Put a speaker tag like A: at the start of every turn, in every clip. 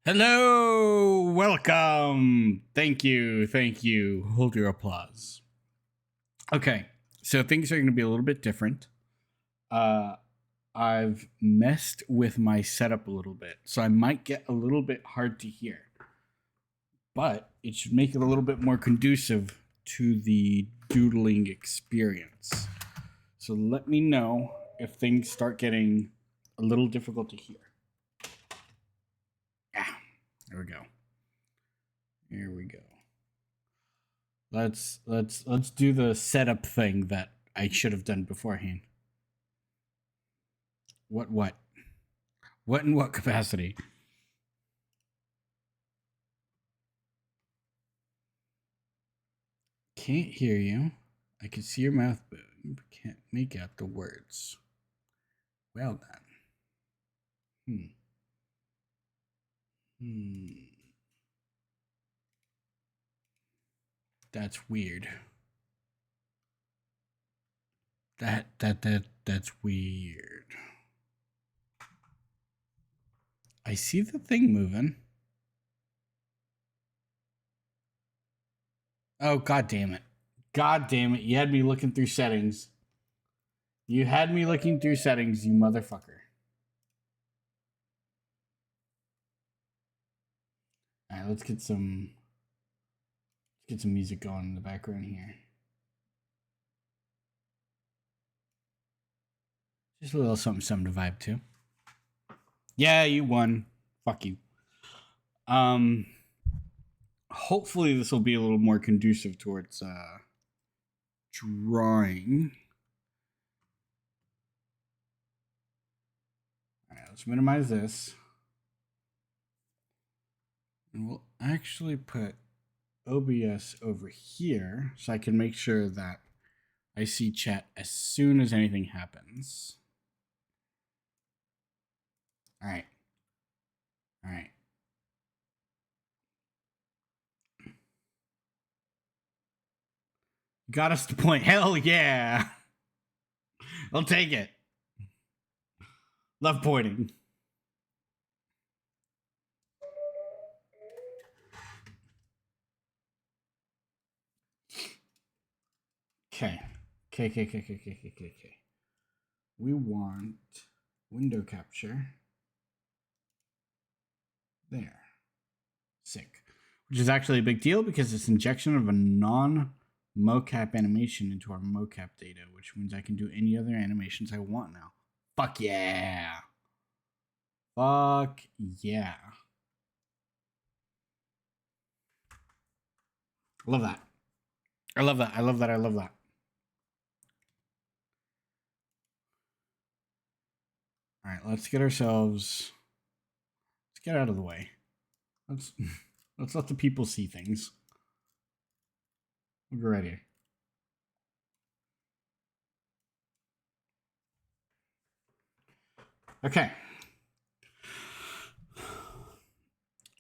A: Hello, welcome. Thank you, thank you. Hold your applause. Okay, so things are going to be a little bit different. I've messed with my setup a little bit, so I might get a little bit hard to hear, but it should make it a little bit more conducive to the doodling experience. So let me know if things start getting a little difficult to hear. There we go. Here we go. Let's do the setup thing that I should have done beforehand. What in what capacity? Can't hear you. I can see your mouth moving, but can't make out the words. Well done. That's weird. That's weird. I see the thing moving. Oh, god damn it. God damn it. You had me looking through settings. You had me looking through settings, you motherfucker. Alright, let's get some music going in the background here. Just a little something to vibe to. Yeah, you won. Fuck you. Hopefully this will be a little more conducive towards drawing. Alright, let's minimize this. And we'll actually put OBS over here so I can make sure that I see chat as soon as anything happens. All right. Got us to point. Hell yeah. I'll take it. Love pointing. Okay. We want window capture. There. Sick. Which is actually a big deal because it's injection of a non-mocap animation into our mocap data, which means I can do any other animations I want now. Fuck yeah. Fuck yeah. I love that. I love that. All right, let's get out of the way. Let's let the people see things. We'll go right here. Okay.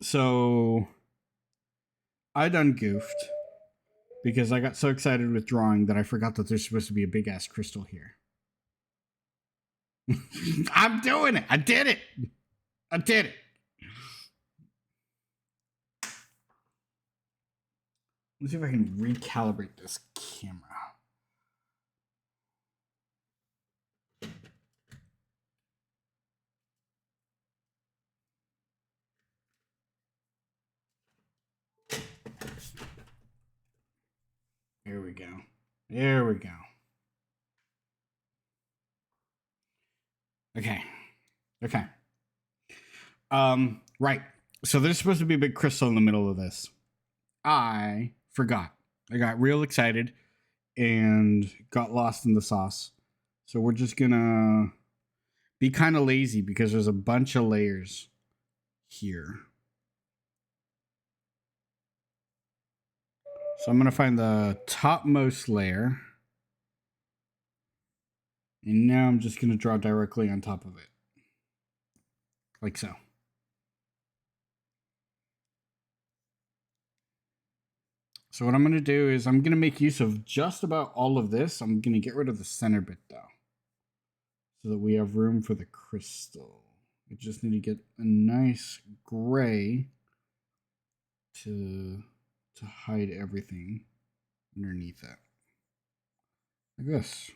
A: So I done goofed because I got so excited with drawing that I forgot that there's supposed to be a big ass crystal here. I'm doing it. I did it. Let's see if I can recalibrate this camera. There we go. Okay. Right. So there's supposed to be a big crystal in the middle of this. I forgot. I got real excited and got lost in the sauce. So we're just gonna be kind of lazy because there's a bunch of layers here. So I'm gonna find the topmost layer. And now I'm just gonna draw directly on top of it. Like so. So what I'm going to do is I'm going to make use of just about all of this. I'm going to get rid of the center bit though, so that we have room for the crystal. We just need to get a nice gray to hide everything underneath it. Like this.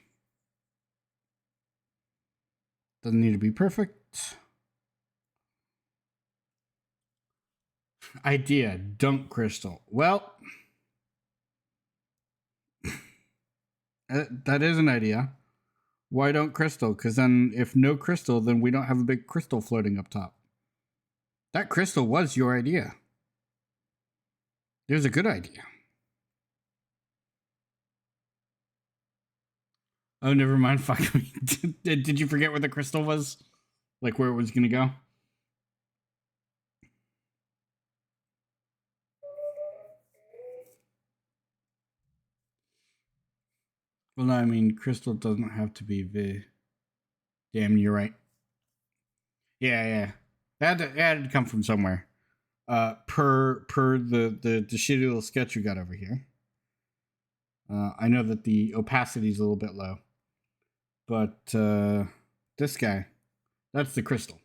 A: Doesn't need to be perfect. Idea, dunk crystal. Well, that is an idea. Why don't crystal? Because then if no crystal, then we don't have a big crystal floating up top. That crystal was your idea. It was a good idea. Oh, never mind. Fuck me. Did you forget where the crystal was? Like where it was going to go? Well, no, I mean, crystal doesn't have to be the... Damn, you're right. Yeah. That had to come from somewhere. Per the shitty little sketch we got over here. I know that the opacity is a little bit low. But this guy, that's the crystal.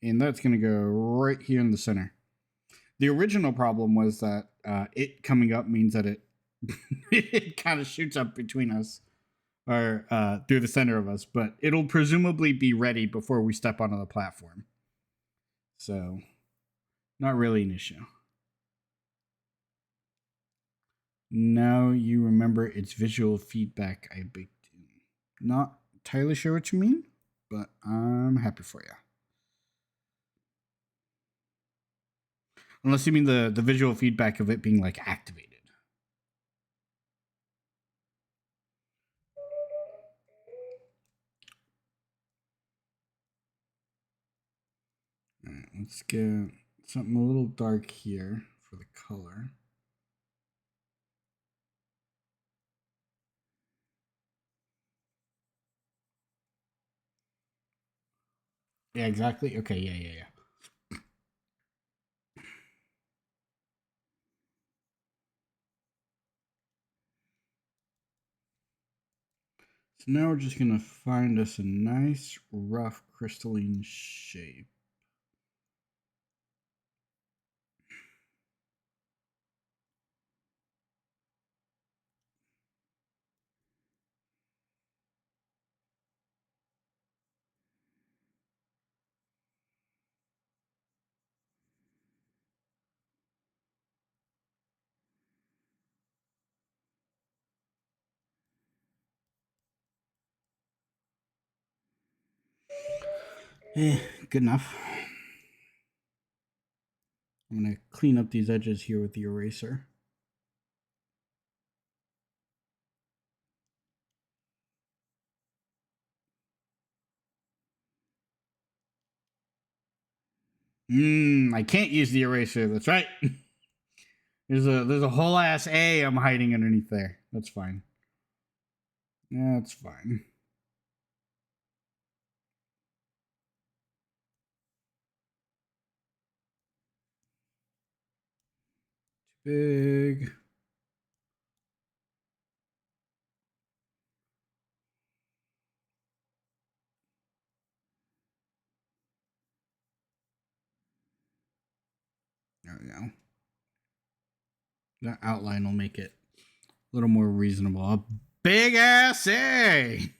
A: And that's going to go right here in the center. The original problem was that it coming up means that it it kind of shoots up between us or through the center of us, but it'll presumably be ready before we step onto the platform. So, not really an issue. Now you remember its visual feedback I baked in. Not entirely sure what you mean, but I'm happy for you. Unless you mean the visual feedback of it being like activated. All right, let's get something a little dark here for the color. Yeah, exactly. Okay, yeah. So now we're just going to find us a nice, rough, crystalline shape. Good enough. I'm going to clean up these edges here with the eraser. I can't use the eraser. That's right. There's a whole ass A I'm hiding underneath there. That's fine. Yeah, that's fine. Too big. There we go. That outline will make it a little more reasonable. A big ass A.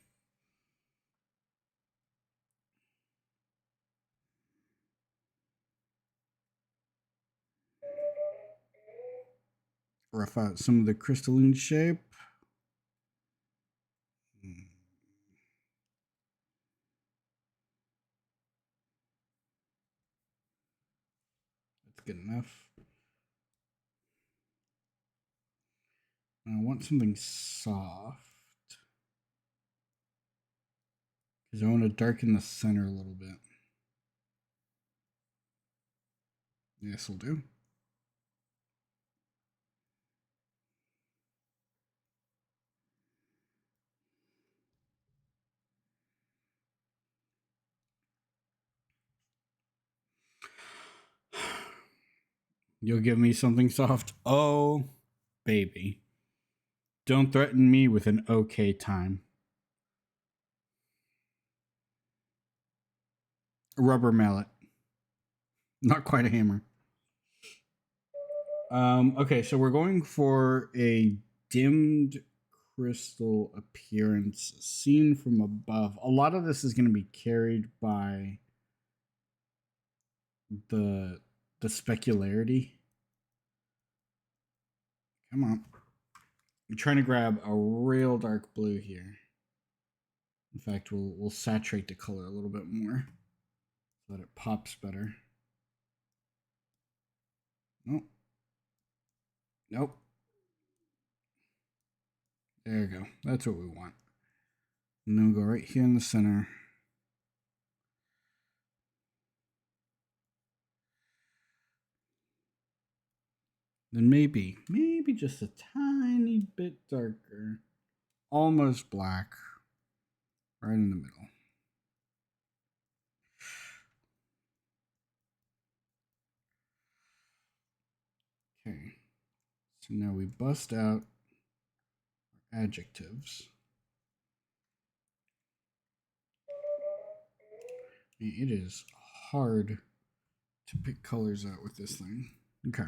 A: Rough out some of the crystalline shape. That's good enough. I want something soft because I want to darken the center a little bit. This will do. You'll give me something soft? Oh, baby. Don't threaten me with an okay time. A rubber mallet. Not quite a hammer. Okay, so we're going for a dimmed crystal appearance seen from above. A lot of this is going to be carried by the specularity. Come on. I'm trying to grab a real dark blue here. In fact, we'll saturate the color a little bit more so that it pops better. Nope. Nope. There we go. That's what we want. And then we'll go right here in the center. Then maybe just a tiny bit darker. Almost black. Right in the middle. Okay. So now we bust out our adjectives. It is hard to pick colors out with this thing. Okay.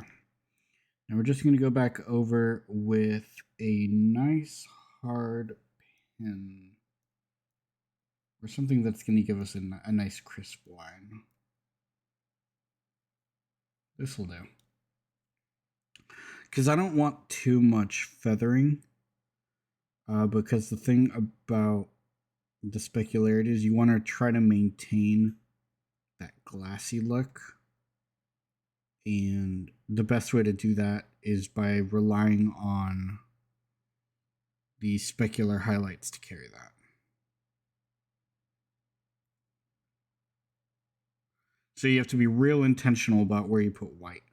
A: Now we're just going to go back over with a nice hard pen. Or something that's going to give us a nice crisp line. This will do. Because I don't want too much feathering. Because the thing about the specularity is you want to try to maintain that glassy look. And the best way to do that is by relying on the specular highlights to carry that. So you have to be real intentional about where you put white.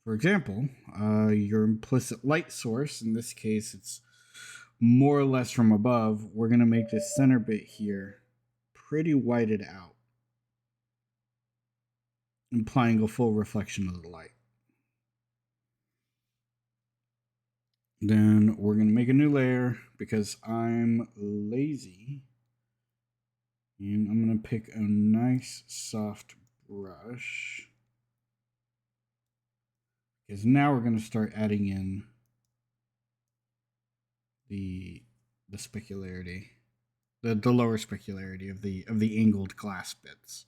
A: For example, your implicit light source, in this case it's more or less from above, we're going to make this center bit here pretty whited out, implying a full reflection of the light. Then we're going to make a new layer because I'm lazy. And I'm going to pick a nice soft brush. Because now we're going to start adding in the specularity, the lower specularity of the angled glass bits.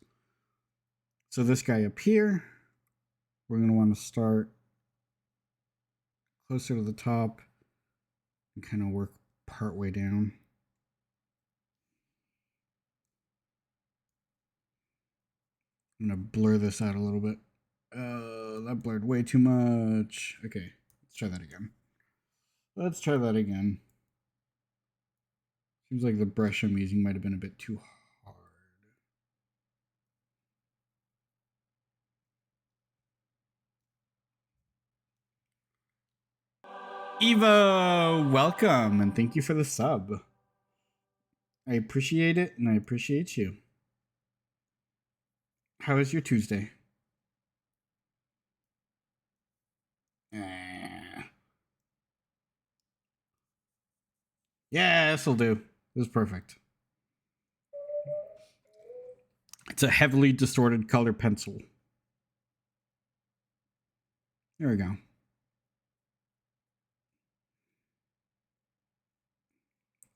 A: So this guy up here, we're going to want to start closer to the top and kind of work part way down. I'm going to blur this out a little bit. That blurred way too much. Okay, let's try that again. Let's try that again. Seems like the brush I'm using might have been a bit too hard. Eva, welcome, and thank you for the sub. I appreciate it, and I appreciate you. How is your Tuesday? Yeah, this'll do. This is perfect. It's a heavily distorted color pencil. There we go.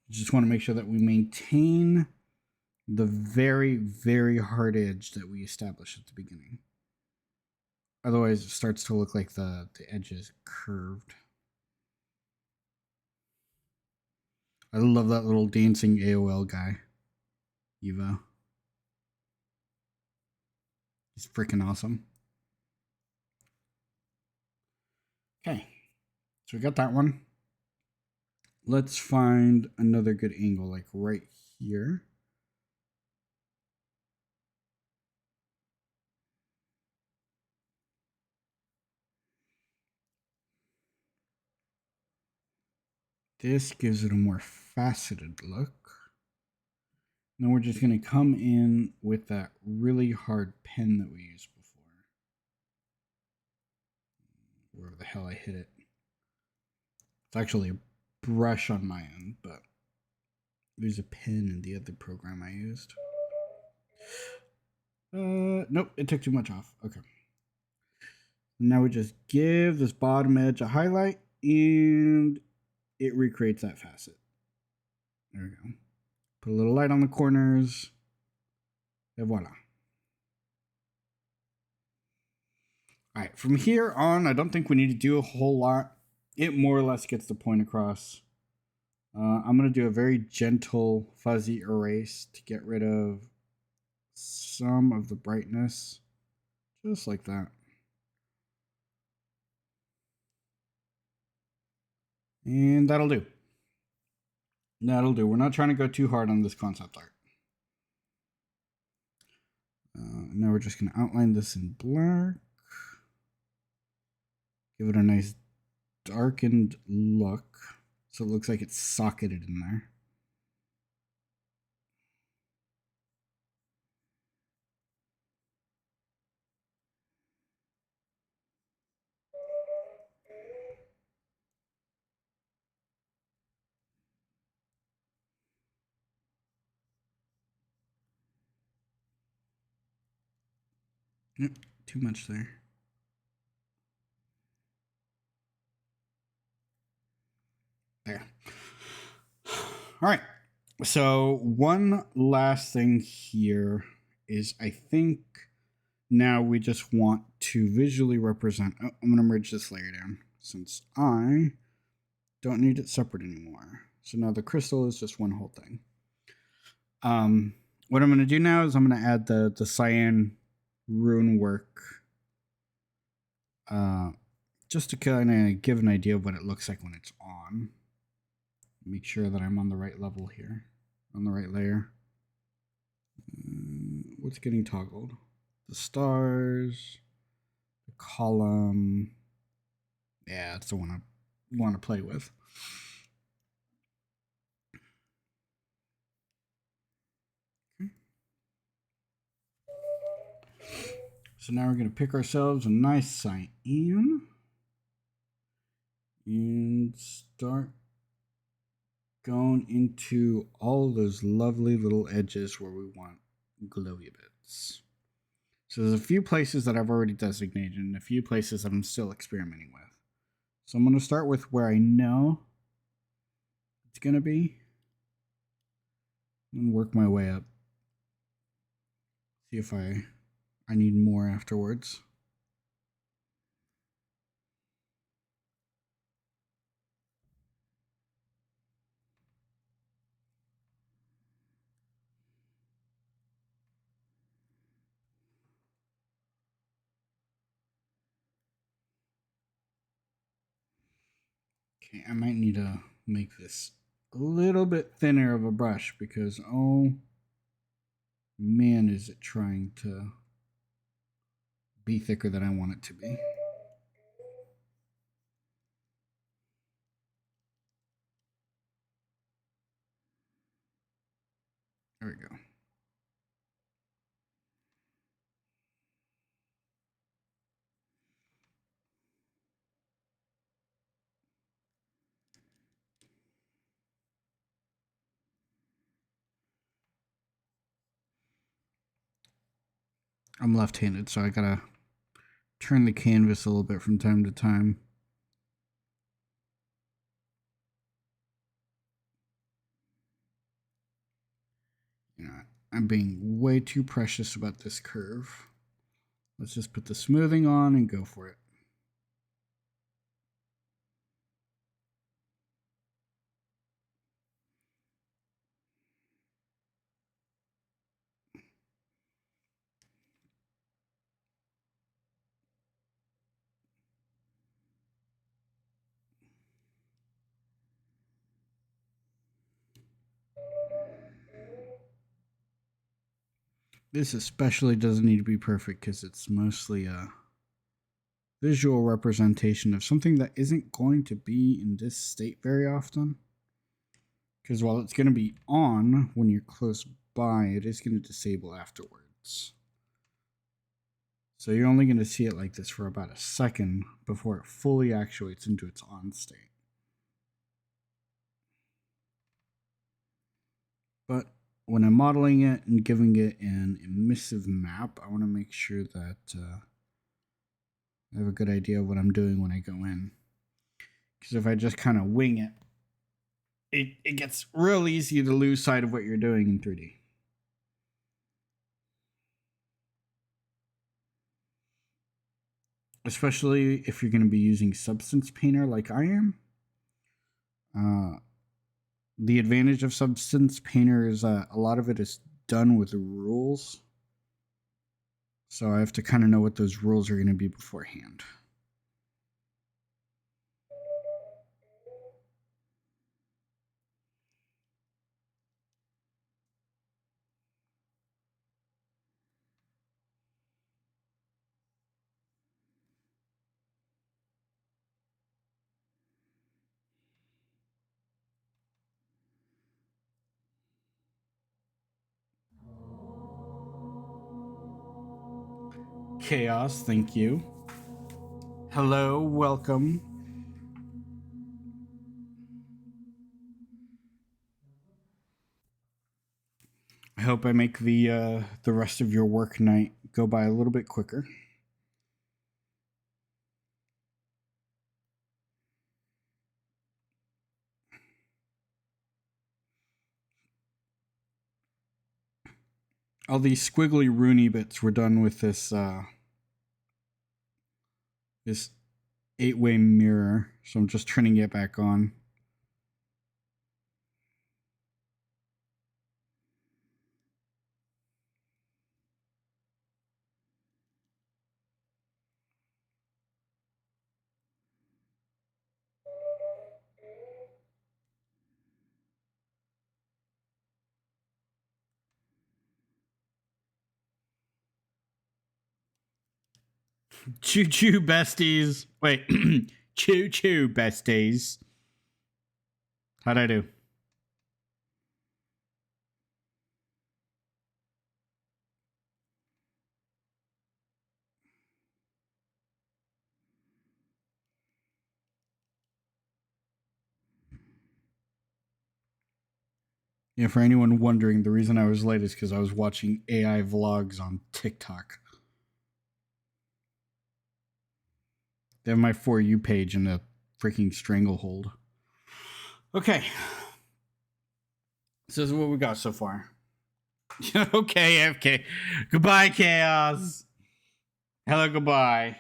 A: Just want to make sure that we maintain the very, very hard edge that we established at the beginning. Otherwise, it starts to look like the edge is curved. I love that little dancing AOL guy, Eva. He's freaking awesome. Okay, so we got that one. Let's find another good angle, like right here. This gives it a more faceted look. Then we're just going to come in with that really hard pen that we used before. Wherever the hell I hit it. It's actually a brush on my end, but there's a pen in the other program I used. Nope, it took too much off. Okay. Now we just give this bottom edge a highlight and it recreates that facet. There we go. Put a little light on the corners. And voila. All right, from here on, I don't think we need to do a whole lot. It more or less gets the point across. I'm going to do a very gentle fuzzy erase to get rid of some of the brightness. Just like that. And that'll do. That'll do. We're not trying to go too hard on this concept art. Now we're just going to outline this in black. Give it a nice darkened look. So it looks like it's socketed in there. Too much there. There. All right. So one last thing here is I think now we just want to visually represent. Oh, I'm going to merge this layer down since I don't need it separate anymore. So now the crystal is just one whole thing. What I'm going to do now is I'm going to add the cyan rune work just to kind of give an idea of what it looks like when it's on. Make sure that I'm on the right level here, on the right layer. What's getting toggled? The stars, the column. Yeah, that's the one I want to play with. Okay. So now we're going to pick ourselves a nice cyan and start going into all those lovely little edges where we want glowy bits. So there's a few places that I've already designated and a few places that I'm still experimenting with. So I'm going to start with where I know it's going to be and work my way up. See if I need more afterwards. Okay, I might need to make this a little bit thinner of a brush because, oh man, is it trying to be thicker than I want it to be. There we go. I'm left-handed, so I gotta turn the canvas a little bit from time to time. You know, I'm being way too precious about this curve. Let's just put the smoothing on and go for it. This especially doesn't need to be perfect because it's mostly a visual representation of something that isn't going to be in this state very often. Because while it's going to be on when you're close by, it is going to disable afterwards. So you're only going to see it like this for about a second before it fully actuates into its on state. But when I'm modeling it and giving it an emissive map, I want to make sure that I have a good idea of what I'm doing when I go in. Because if I just kind of wing it, it gets real easy to lose sight of what you're doing in 3D. Especially if you're going to be using Substance Painter like I am. The advantage of Substance Painter is a lot of it is done with rules. So I have to kind of know what those rules are going to be beforehand. Chaos, thank you. Hello, welcome. I hope I make the rest of your work night go by a little bit quicker. All these squiggly Rooney bits were done with this this 8-way mirror, so I'm just turning it back on. Choo choo besties. Wait, choo choo besties. How'd I do? Yeah, for anyone wondering, the reason I was late is because I was watching AI vlogs on TikTok. They have my For You page in a freaking stranglehold. Okay. So this is what we got so far. Okay, FK. Goodbye, Chaos. Hello, goodbye.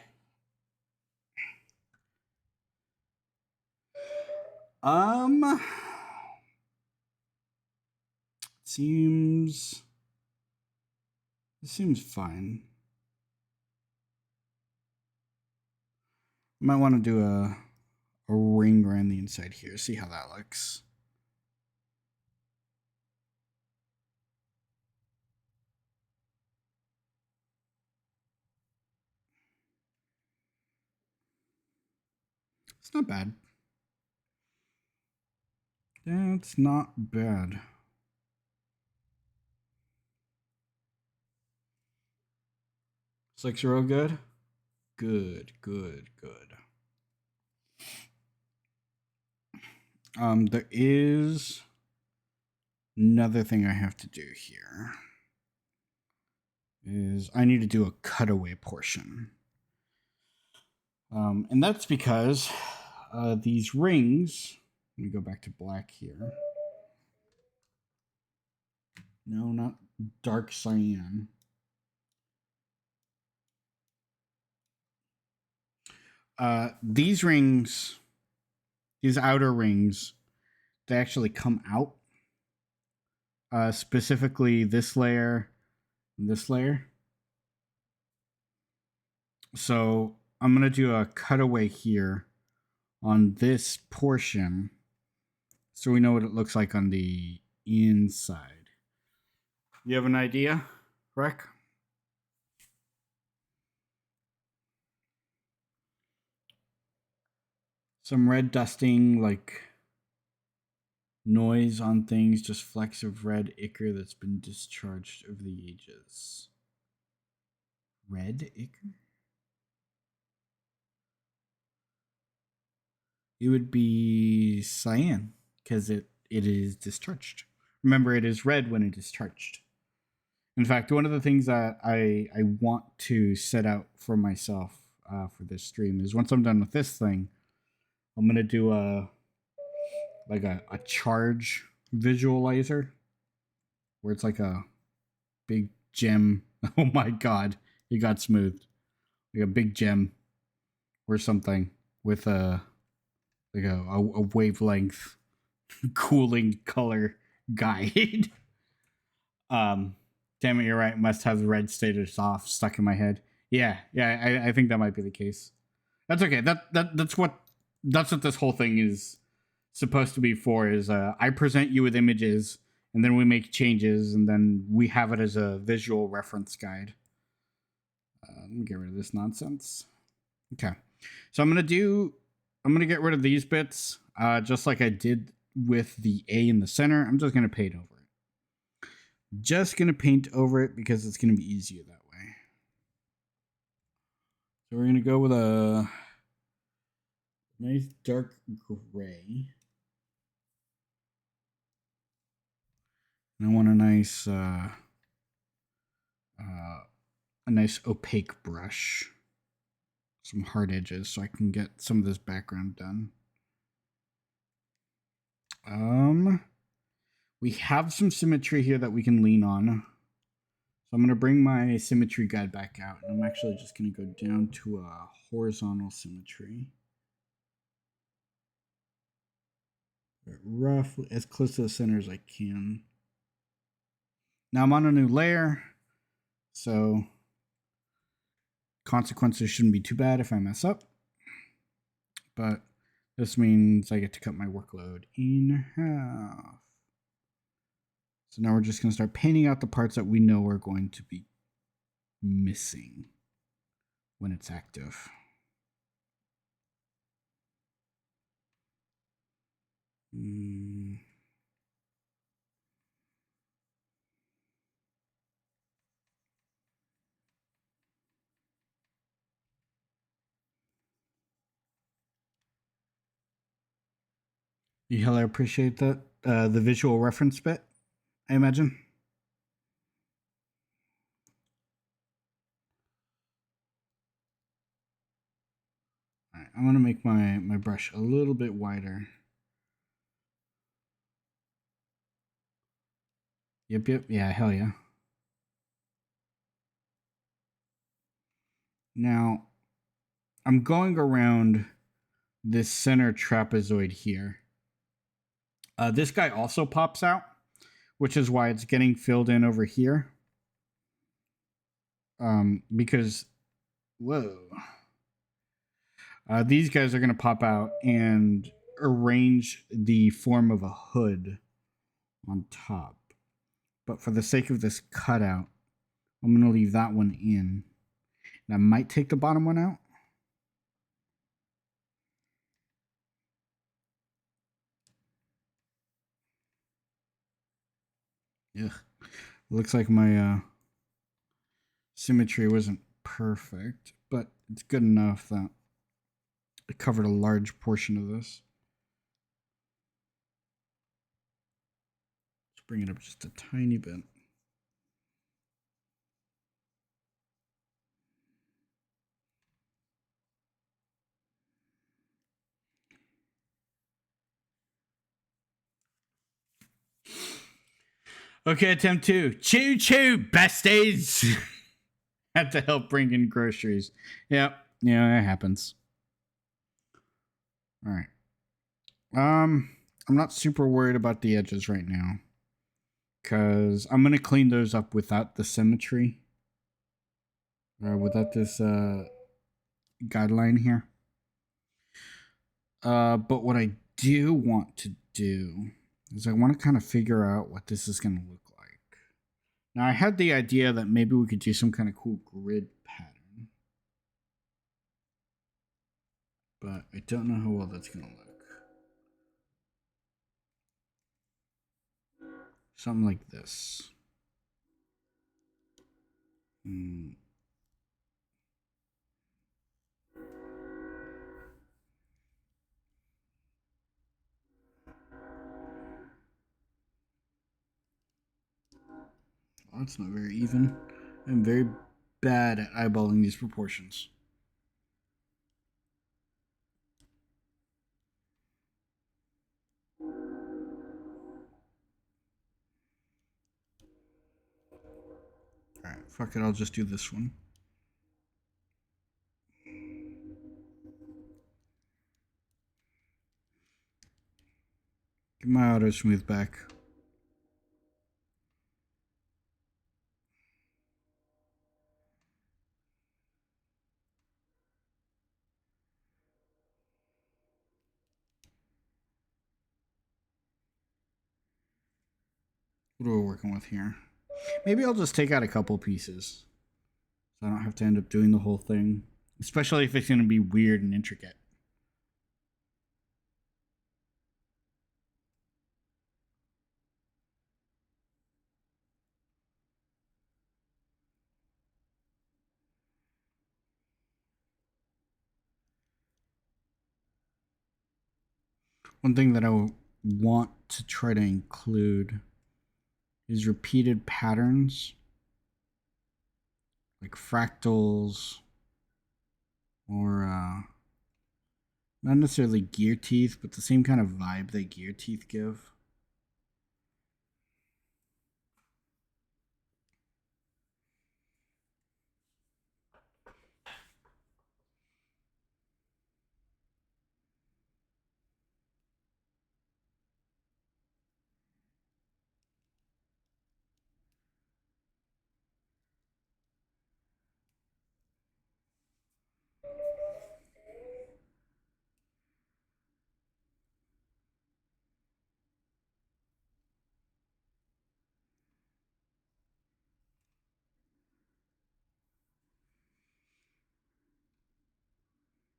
A: Seems fine. Might want to do a ring around the inside here. See how that looks. It's not bad. That's not bad. This looks real good. Good. There is another thing I have to do here. Is I need to do a cutaway portion. And that's because these rings, let me go back to black here. No, not dark cyan. These rings, these outer rings, they actually come out. Specifically this layer and this layer. So I'm going to do a cutaway here on this portion so we know what it looks like on the inside. You have an idea, Rec? Some red dusting, like noise on things, just flecks of red ichor that's been discharged over the ages. Red ichor? It would be cyan because it is discharged. Remember, it is red when it is charged. In fact, one of the things that I want to set out for myself for this stream is once I'm done with this thing, I'm gonna do a charge visualizer where it's like a big gem. Oh my god, he got smoothed. Like a big gem or something with a wavelength cooling color guide. Damn it, you're right. Must have the red status off stuck in my head. Yeah, I think that might be the case. That's okay. That's what this whole thing is supposed to be for. Is I present you with images, and then we make changes, and then we have it as a visual reference guide. Let me get rid of this nonsense. Okay, so I'm gonna get rid of these bits, just like I did with the A in the center. I'm just gonna paint over it. Just gonna paint over it because it's gonna be easier that way. So we're gonna go with a nice dark gray. And I want a nice opaque brush, some hard edges, so I can get some of this background done. We have some symmetry here that we can lean on. So I'm going to bring my symmetry guide back out, and I'm actually just going to go down to a horizontal symmetry. Roughly as close to the center as I can. Now I'm on a new layer, so consequences shouldn't be too bad if I mess up. But this means I get to cut my workload in half. So now we're just going to start painting out the parts that we know are going to be missing when it's active. You hella appreciate that? The visual reference bit, I imagine. All right, I'm gonna make my brush a little bit wider. Yep, yeah, hell yeah. Now, I'm going around this center trapezoid here. This guy also pops out, which is why it's getting filled in over here. Because, whoa. These guys are going to pop out and arrange the form of a hood on top. But for the sake of this cutout, I'm going to leave that one in. And I might take the bottom one out. Ugh. Looks like my symmetry wasn't perfect, but it's good enough that it covered a large portion of this. Let's bring it up just a tiny bit. Okay, attempt 2. Choo choo, besties! Had to help bring in groceries. Yep, yeah, it happens. All right. I'm not super worried about the edges right now, because I'm gonna clean those up without the symmetry, or without this guideline here. But what I do want to do is I want to kind of figure out what this is going to look like. Now, I had the idea that maybe we could do some kind of cool grid pattern, but I don't know how well that's going to look. Something like this. Oh, that's not very even. I'm very bad at eyeballing these proportions. Alright, fuck it, I'll just do this one. Get my auto smooth back. What are we working with here? Maybe I'll just take out a couple pieces, so I don't have to end up doing the whole thing. Especially if it's going to be weird and intricate. One thing that I want to try to include is repeated patterns, like fractals, or not necessarily gear teeth, but the same kind of vibe that gear teeth give.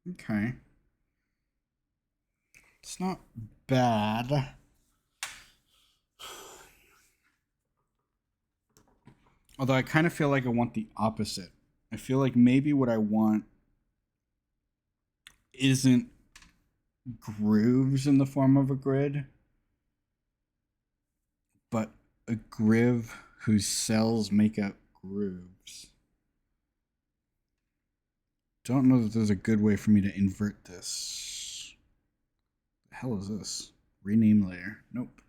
A: Okay. It's not bad. Although I kind of feel like I want the opposite. I feel like maybe what I want isn't grooves in the form of a grid, but a grid whose cells make up grooves. Don't know that there's a good way for me to invert this. The hell is this? Rename layer. Nope.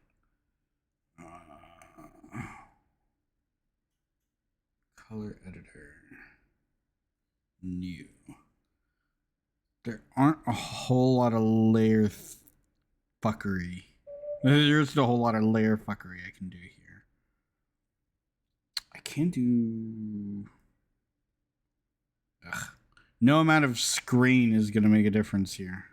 A: Color editor. New. There aren't a whole lot of layer fuckery. There's a whole lot of layer fuckery I can do here. I can do... Ugh. No amount of screen is going to make a difference here.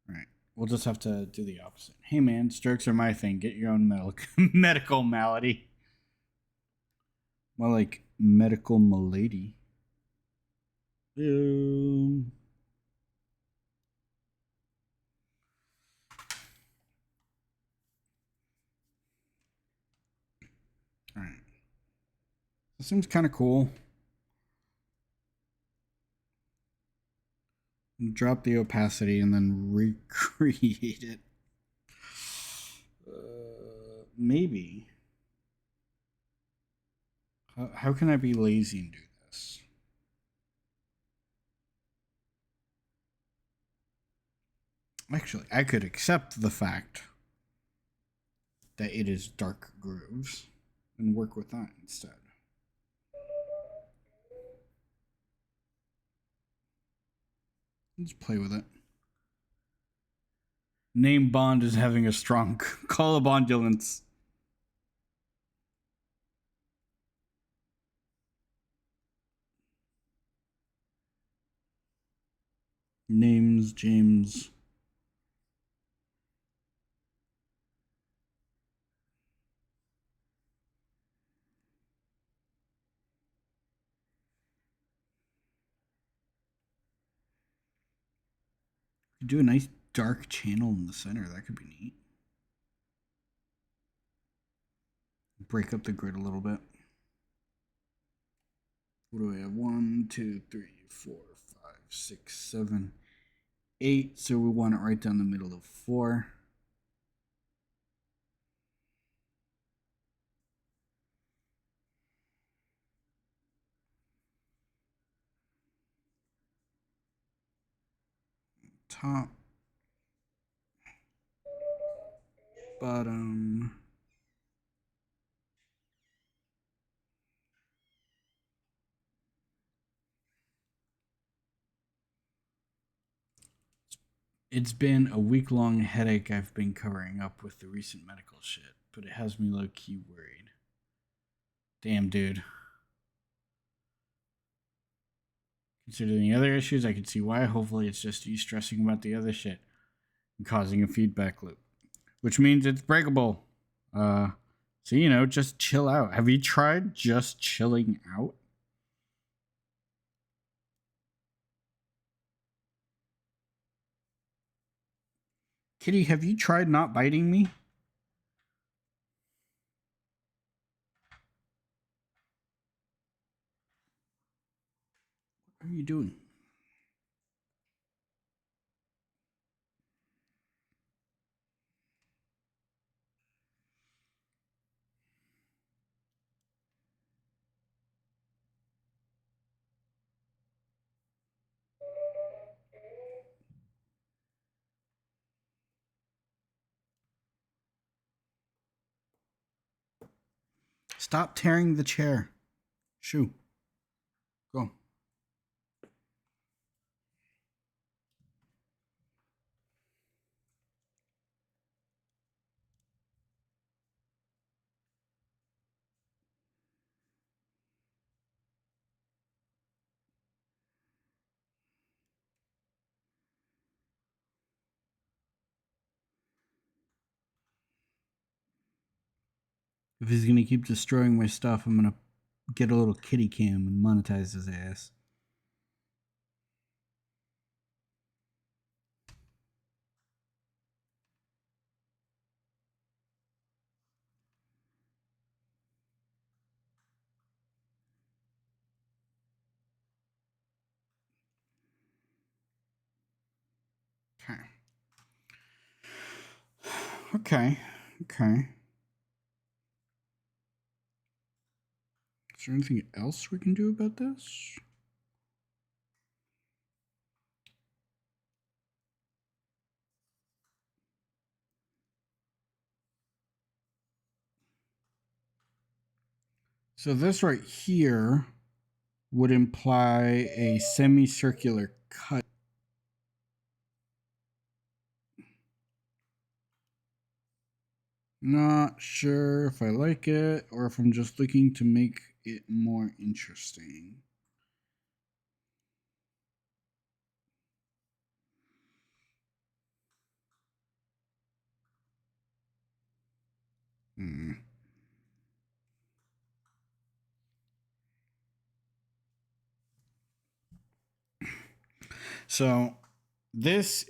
A: Right. We'll just have to do the opposite. Hey man, strokes are my thing. Get your own medical malady. More like medical malady. Alright. This seems kind of cool. Drop the opacity and then recreate it. Maybe. How can I be lazy and do this? Actually, I could accept the fact that it is dark grooves and work with that instead. Let's play with it. Name Bond is having a strong call of bondulance. Names James. Do a nice dark channel in the center. That could be neat. Break up the grid a little bit. What do we have? 1, 2, 3, 4, 5, 6, 7, 8. So we want it right down the middle of 4. top, bottom. It's been a week-long headache I've been covering up with the recent medical shit, but it has me low-key worried. Damn, dude. Considering the other issues, I can see why. Hopefully it's just you stressing about the other shit and causing a feedback loop. Which means it's breakable. So, you know, just chill out. Have you tried just chilling out? Kitty, have you tried not biting me? What are you doing? Stop tearing the chair. Shoo. Go. If he's gonna keep destroying my stuff, I'm gonna get a little kitty cam and monetize his ass. Okay. Okay. Okay. Is there anything else we can do about this? So this right here would imply a semicircular cut. Not sure if I like it or if I'm just looking to make it more interesting. So this,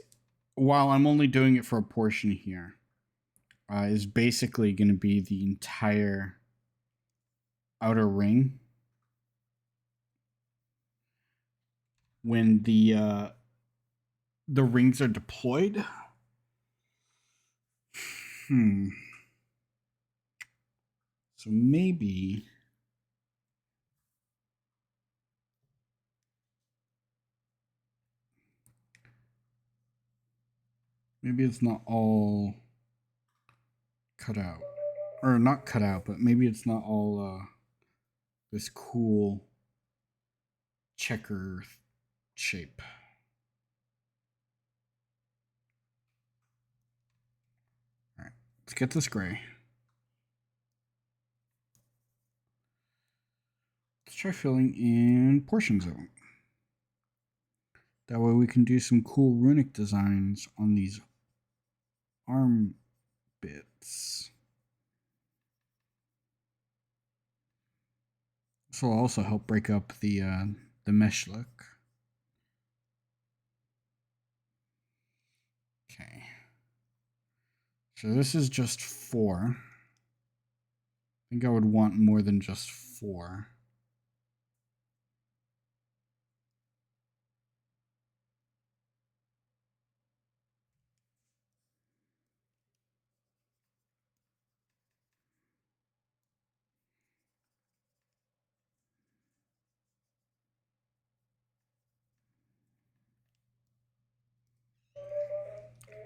A: while I'm only doing it for a portion here, is basically going to be the entire outer ring. When the rings are deployed. So maybe it's not all cut out, or not cut out, but maybe it's not all this cool checker shape. All right, let's get this gray. Let's try filling in portions of it. That way we can do some cool runic designs on these arm bits. This will also help break up the mesh look. Okay. So this is just 4. I think I would want more than just 4.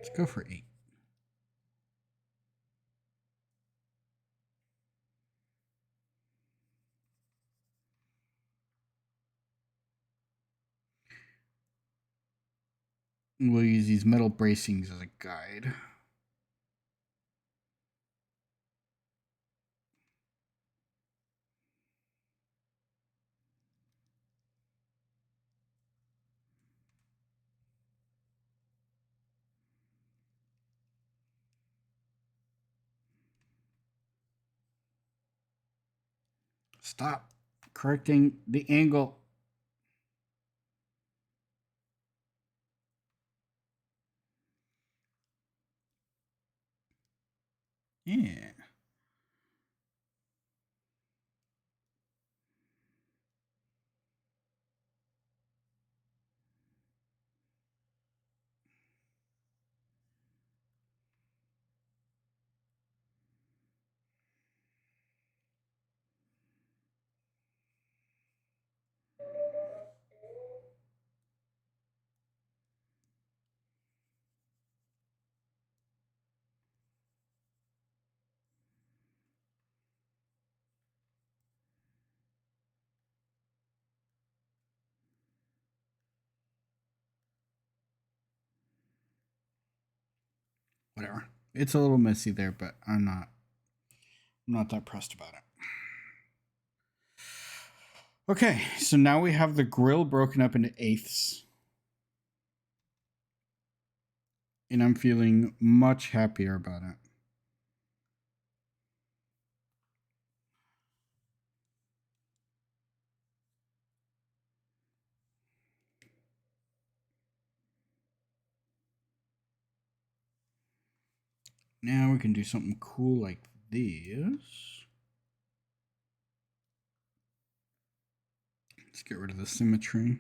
A: Let's go for 8. We'll use these metal bracings as a guide. Stop correcting the angle. Yeah. Whatever. It's a little messy there, but I'm not that pressed about it. Okay, so now we have the grill broken up into eighths. And I'm feeling much happier about it. Now we can do something cool like this. Let's get rid of the symmetry.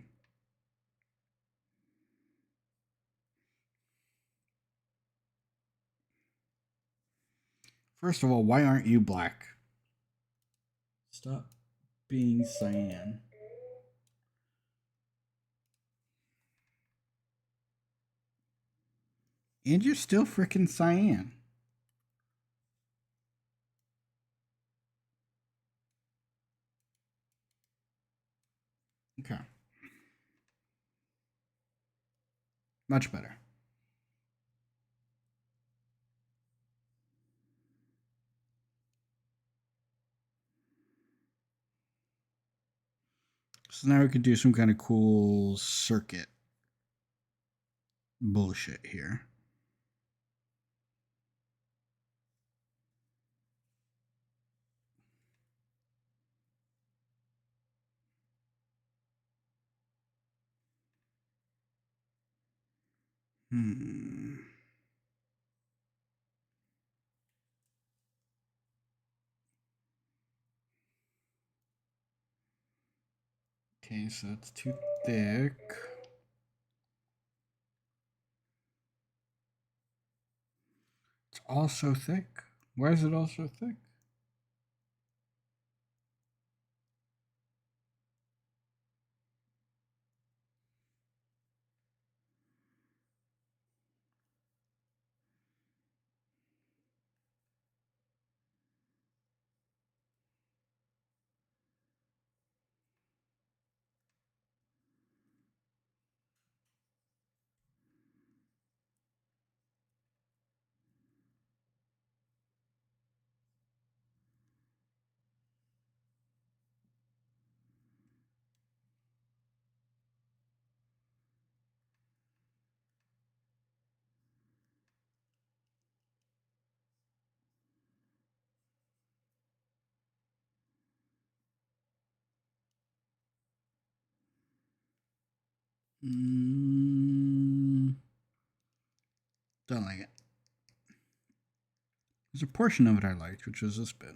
A: First of all, why aren't you black? Stop being cyan. And you're still freaking cyan. Okay. Much better. So now we could do some kind of cool circuit bullshit here. Okay, so that's too thick. It's all so thick. Why is it all so thick? Don't like it. There's a portion of it I liked, which was this bit.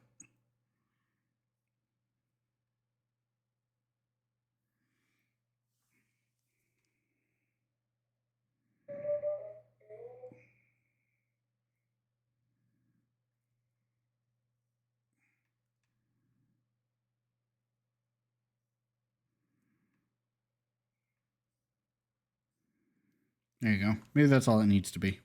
A: There you go. Maybe that's all it needs to be.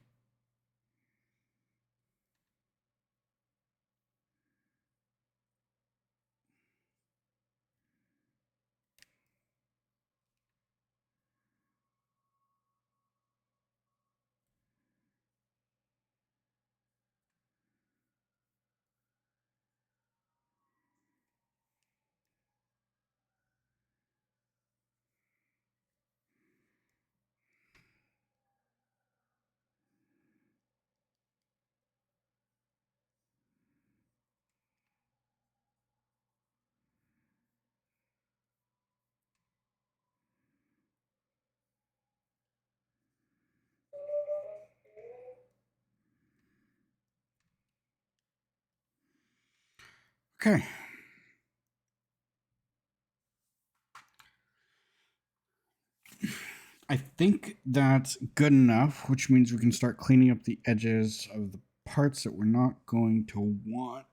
A: Okay. I think that's good enough, which means we can start cleaning up the edges of the parts that we're not going to want.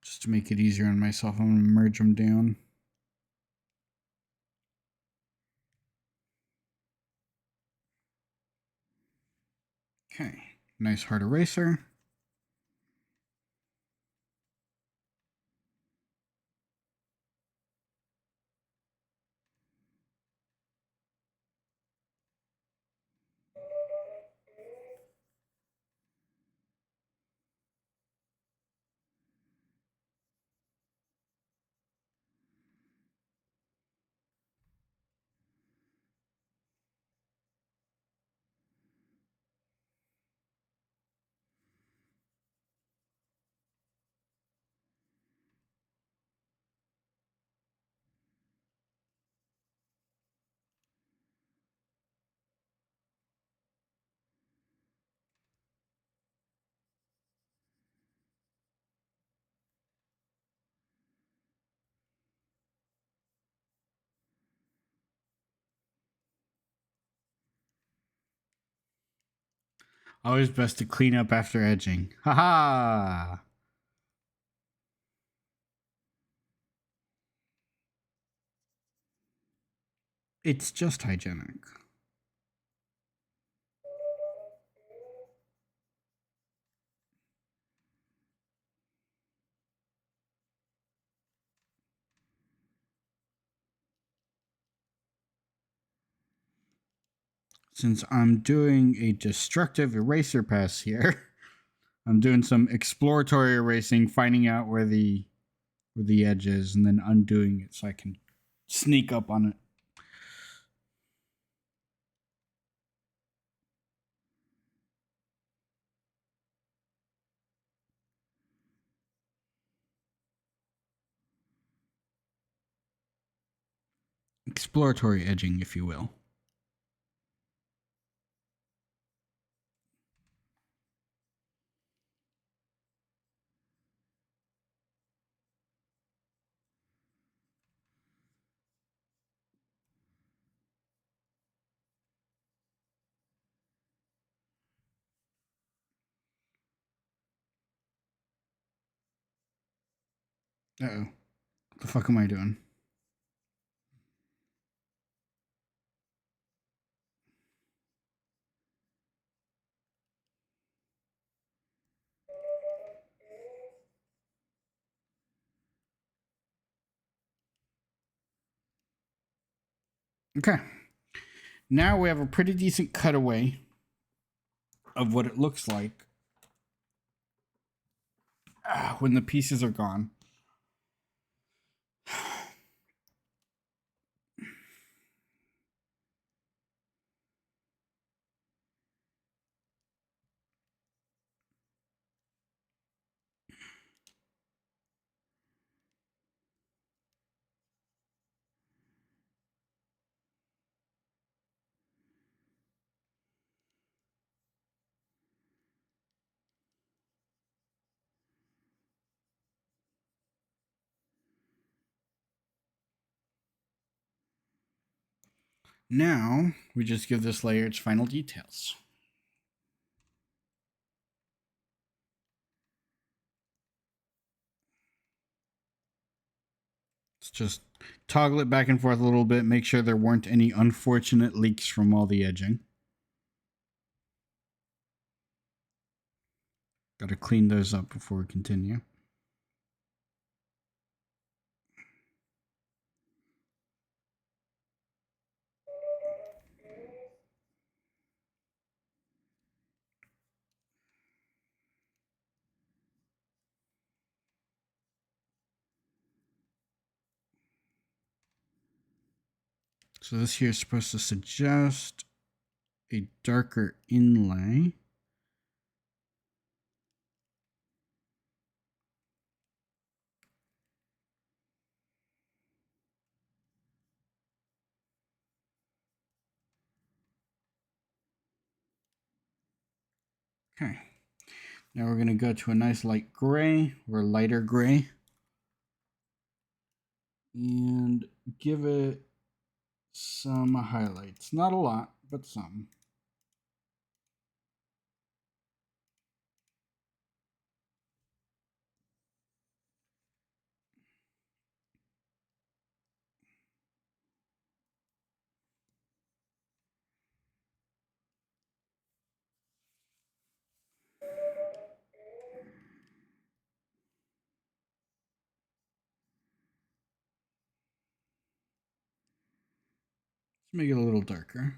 A: Just to make it easier on myself, I'm going to merge them down. Okay, nice hard eraser. Always best to clean up after edging. Haha! It's just hygienic. Since I'm doing a destructive eraser pass here, I'm doing some exploratory erasing, finding out where the edge is, and then undoing it so I can sneak up on it. Exploratory edging, if you will. Uh-oh. What the fuck am I doing? Okay. Now we have a pretty decent cutaway of what it looks like when the pieces are gone. Now we just give this layer its final details. Let's just toggle it back and forth a little bit, make sure there weren't any unfortunate leaks from all the edging. Got to clean those up before we continue. So this here is supposed to suggest a darker inlay. Okay. Now we're going to go to a nice light gray or lighter gray and give it some highlights. Not a lot, but some. Let's make it a little darker.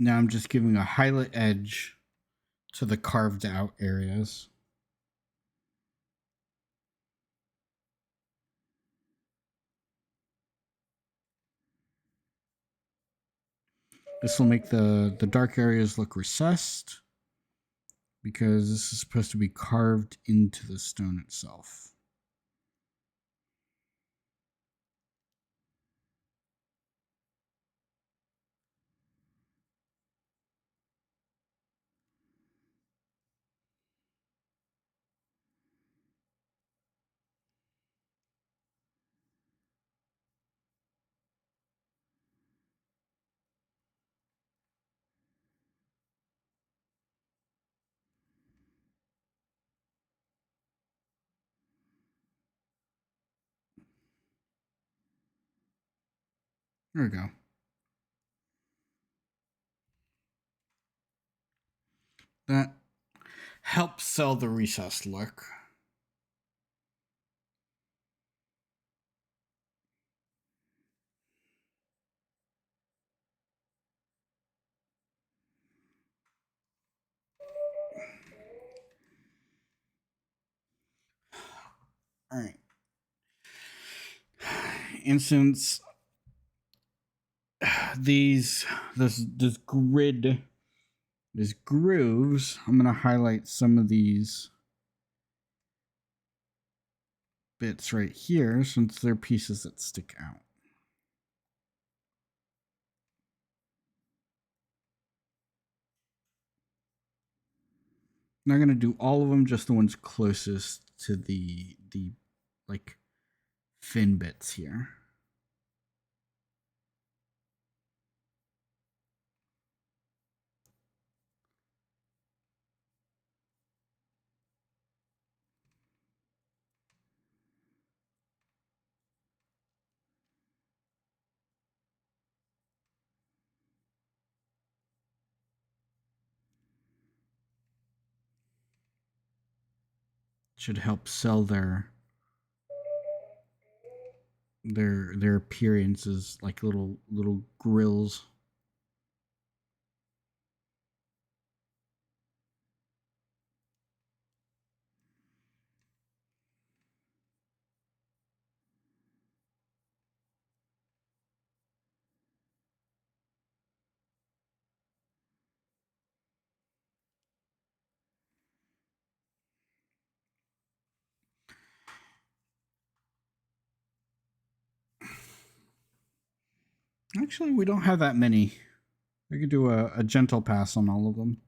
A: Now I'm just giving a highlight edge to the carved out areas. This will make the dark areas look recessed because this is supposed to be carved into the stone itself. There we go. That helps sell the recessed look. All right. And since this grid, these grooves, I'm going to highlight some of these bits right here since they're pieces that stick out. I'm not going to do all of them, just the ones closest to the like fin bits here. Should help sell their appearances like little grills. Actually, we don't have that many. I could do a gentle pass on all of them.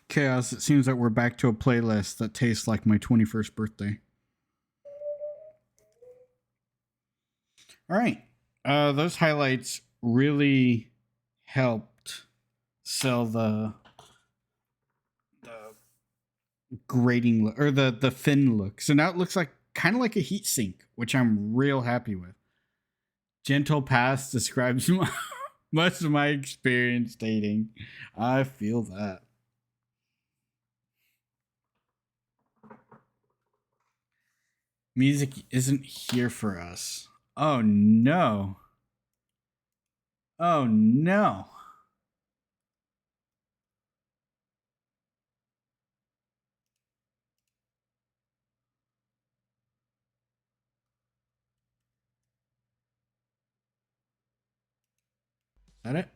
A: Chaos, it seems that we're back to a playlist that tastes like my 21st birthday. All right. Those highlights really helped sell the grating look, or the thin look. So now it looks like kind of like a heat sink, which I'm real happy with. Gentle Pass describes much of my experience dating. I feel that. Music isn't here for us. Oh no. Oh no. Is that it?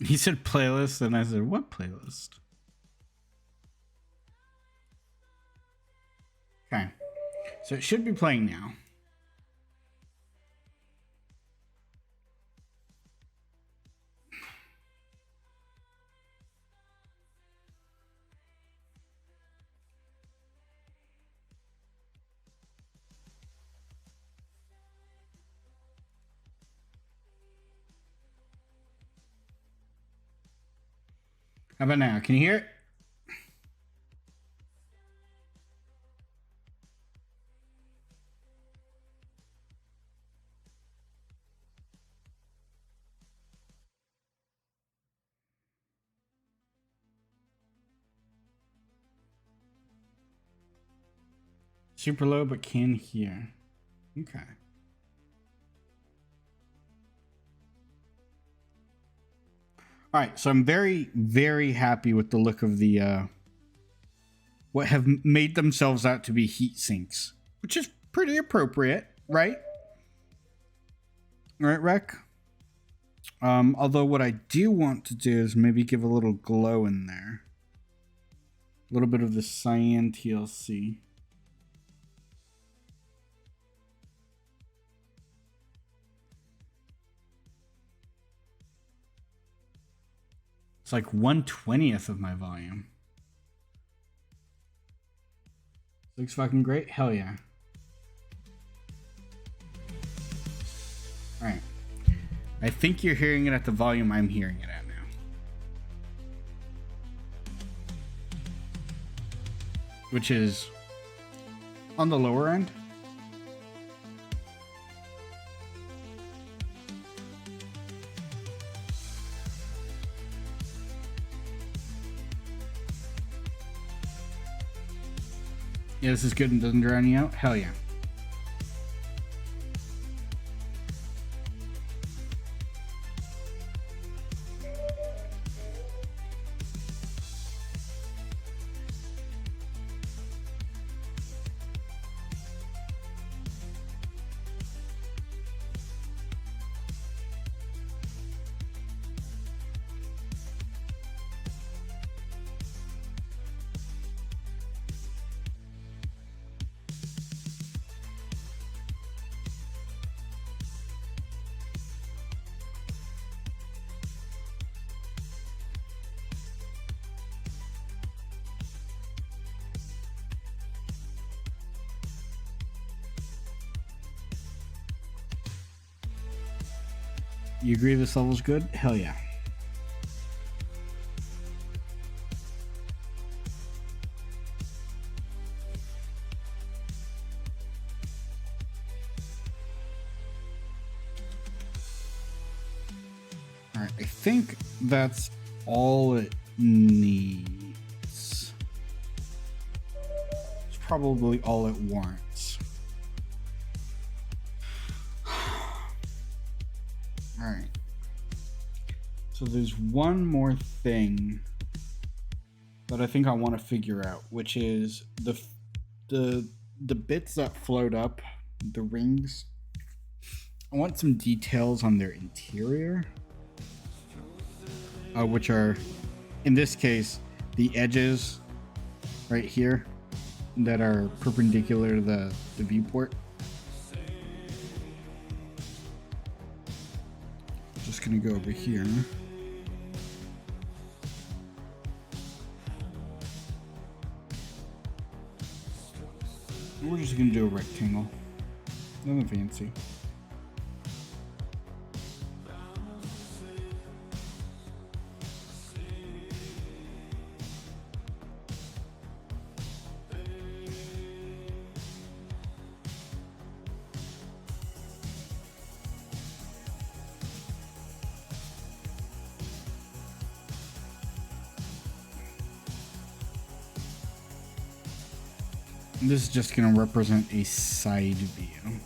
A: He said playlist, and I said, what playlist? Okay. So it should be playing now. How about now? Can you hear it? Super low, but can hear. Okay. All right, so I'm very, very happy with the look of the what have made themselves out to be heat sinks, which is pretty appropriate, right? All right, Rec. Although what I do want to do is maybe give a little glow in there, a little bit of the cyan TLC. It's like 1/20th of my volume. Looks fucking great. Hell yeah. All right. I think you're hearing it at the volume I'm hearing it at now. Which is on the lower end. Yeah, this is good and doesn't drown you out? Hell yeah. You agree this level's good? Hell yeah. Alright, I think that's all it needs. It's probably all it warrants. Alright. So there's one more thing that I think I want to figure out, which is the bits that float up, the rings. I want some details on their interior, which are, in this case, the edges right here that are perpendicular to the viewport. gonna go over here. We're just gonna do a rectangle. Nothing fancy. This is just going to represent a side view.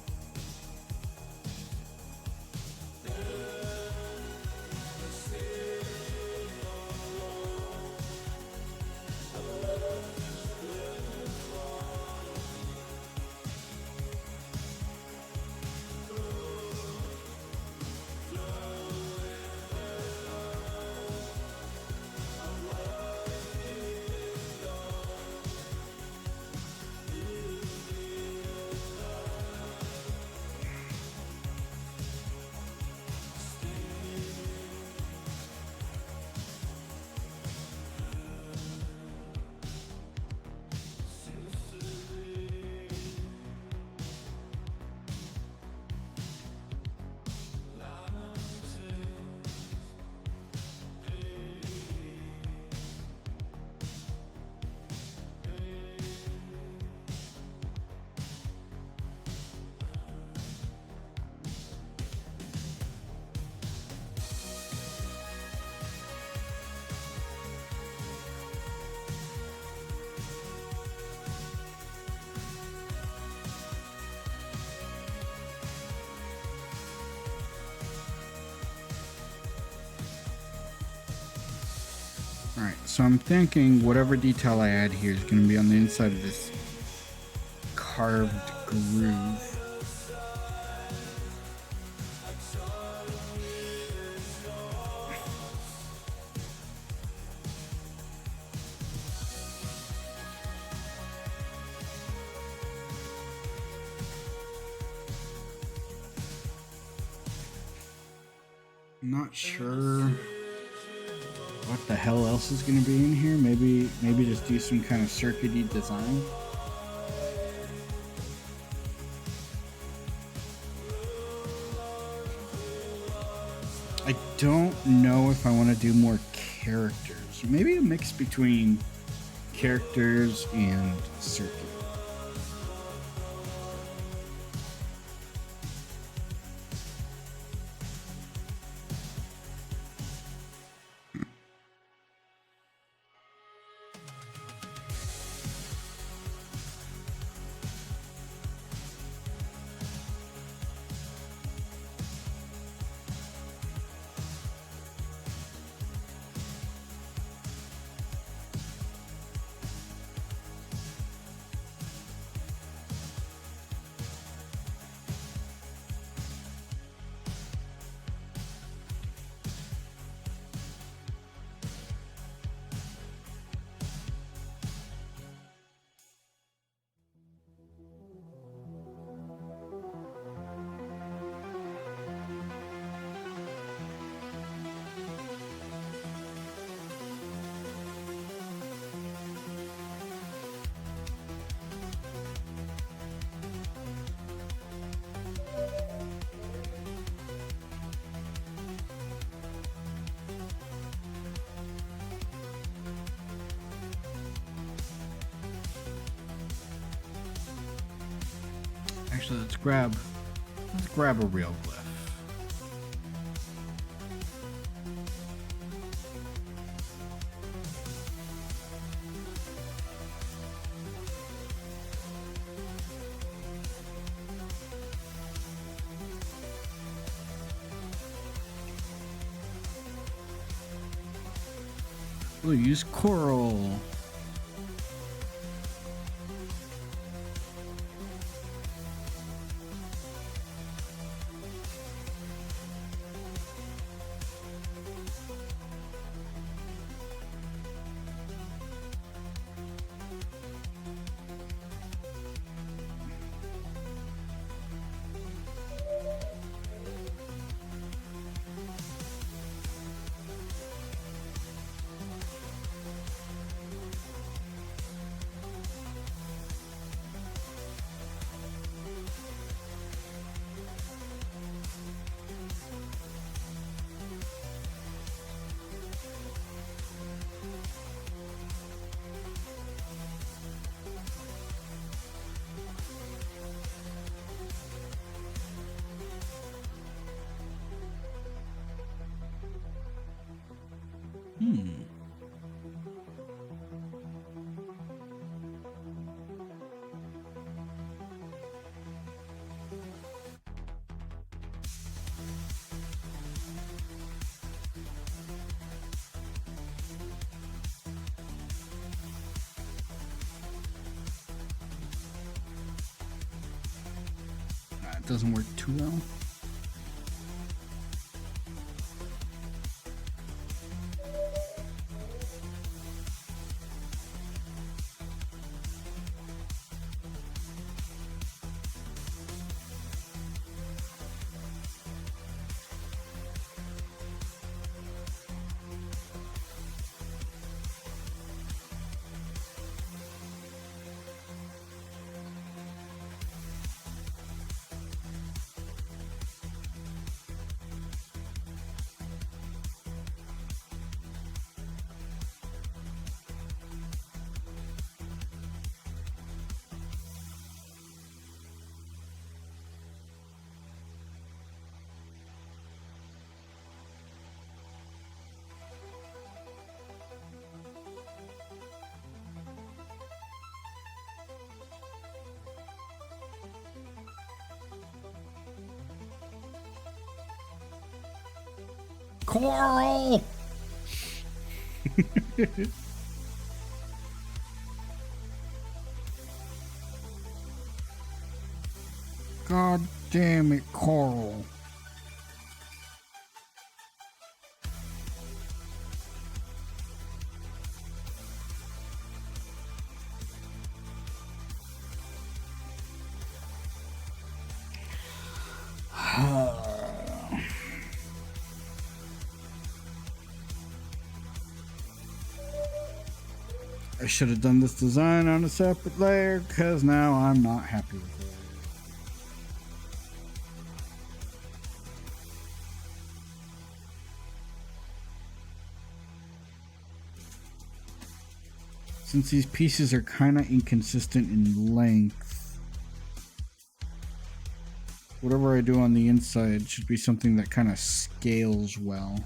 A: Alright, so I'm thinking whatever detail I add here is going to be on the inside of this carved groove. Not sure what the hell else is going to be in here. Maybe just do some kind of circuity design. I don't know if I want to do more characters. Maybe a mix between characters and circuit. Actually, let's grab a real glyph. We'll use coral. It doesn't work too well. Coral! God damn it, Coral. I should have done this design on a separate layer because now I'm not happy with it. Since these pieces are kind of inconsistent in length, whatever I do on the inside should be something that kind of scales well.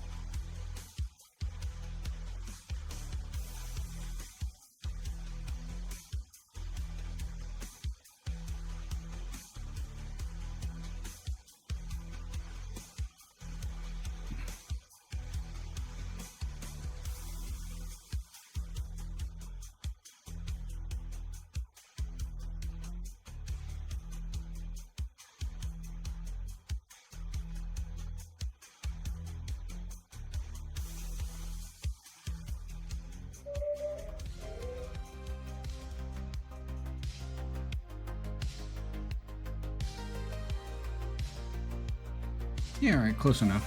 A: Yeah, alright, close enough.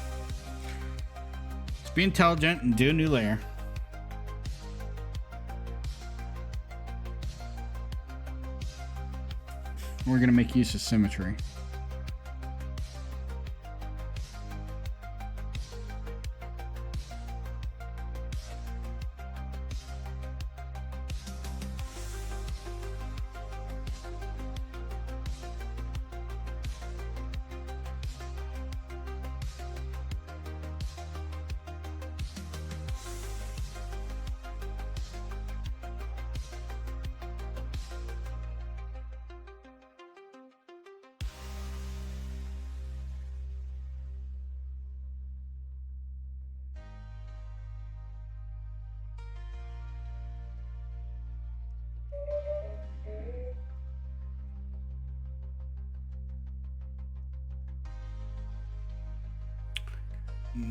A: Let's be intelligent and do a new layer. We're gonna make use of symmetry.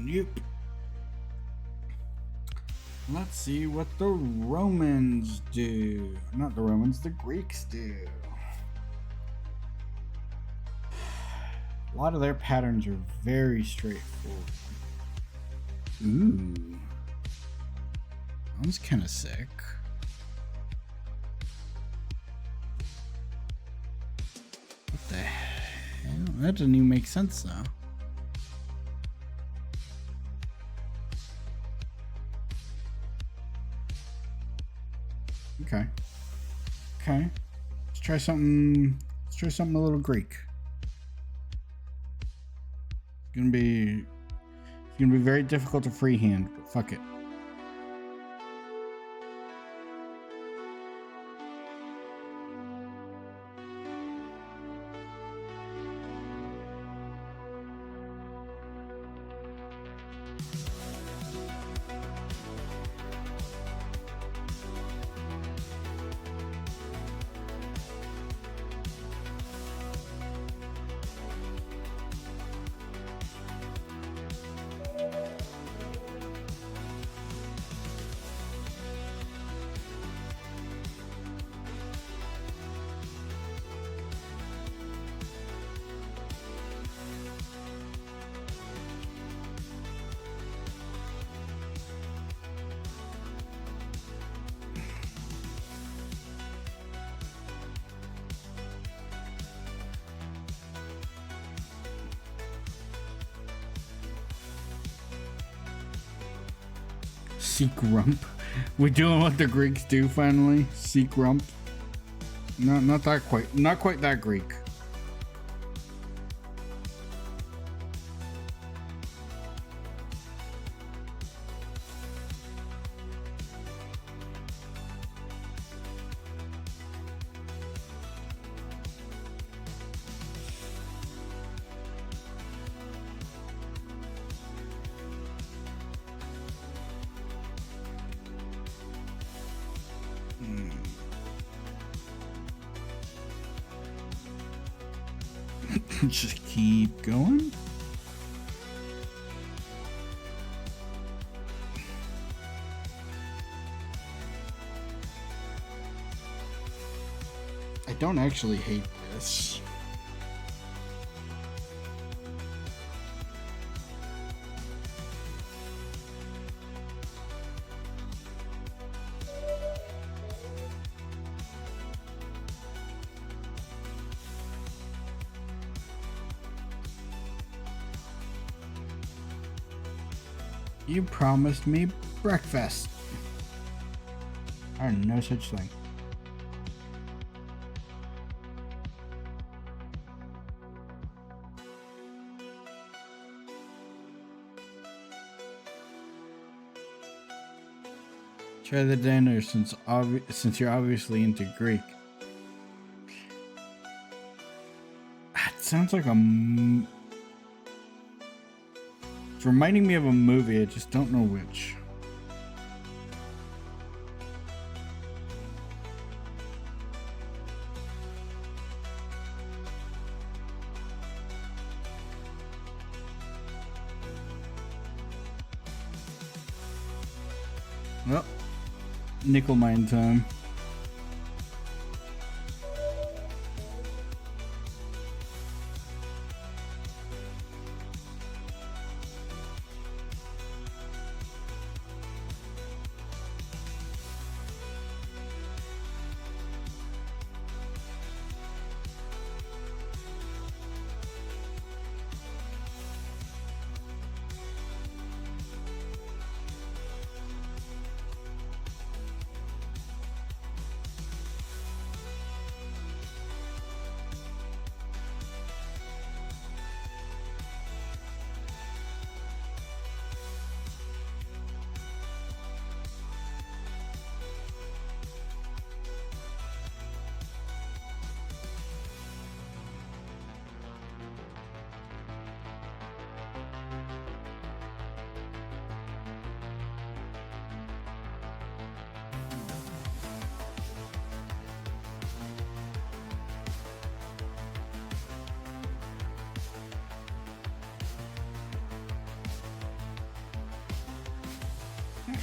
A: Yep. Let's see what the Romans do. Not the Romans, the Greeks do. A lot of their patterns are very straightforward. Ooh. That one's kind of sick. What the hell? That doesn't even make sense though. Okay. Okay. Let's try something. Let's try something a little Greek. It's gonna be very difficult to freehand, but fuck it. Seek rump. We're doing what the Greeks do finally. Seek rump. No, not that quite. Not quite that Greek. Just keep going. I don't actually hate this. You promised me breakfast. Or no such thing. Try the dinner since you're obviously into Greek. It sounds like it's reminding me of a movie, I just don't know which. Well, nickel mine time.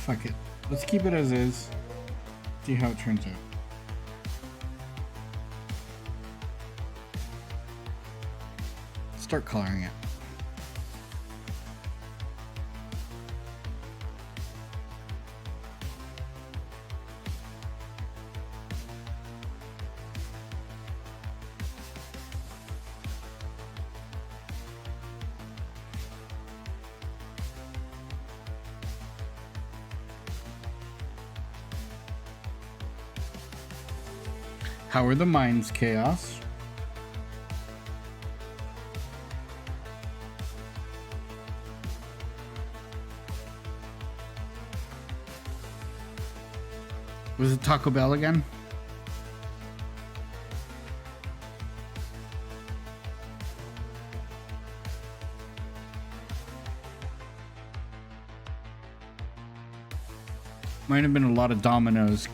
A: Fuck it. Let's keep it as is. See how it turns out. Start coloring it. How are the mines, Chaos? Was it Taco Bell again? Might have been a lot of Domino's,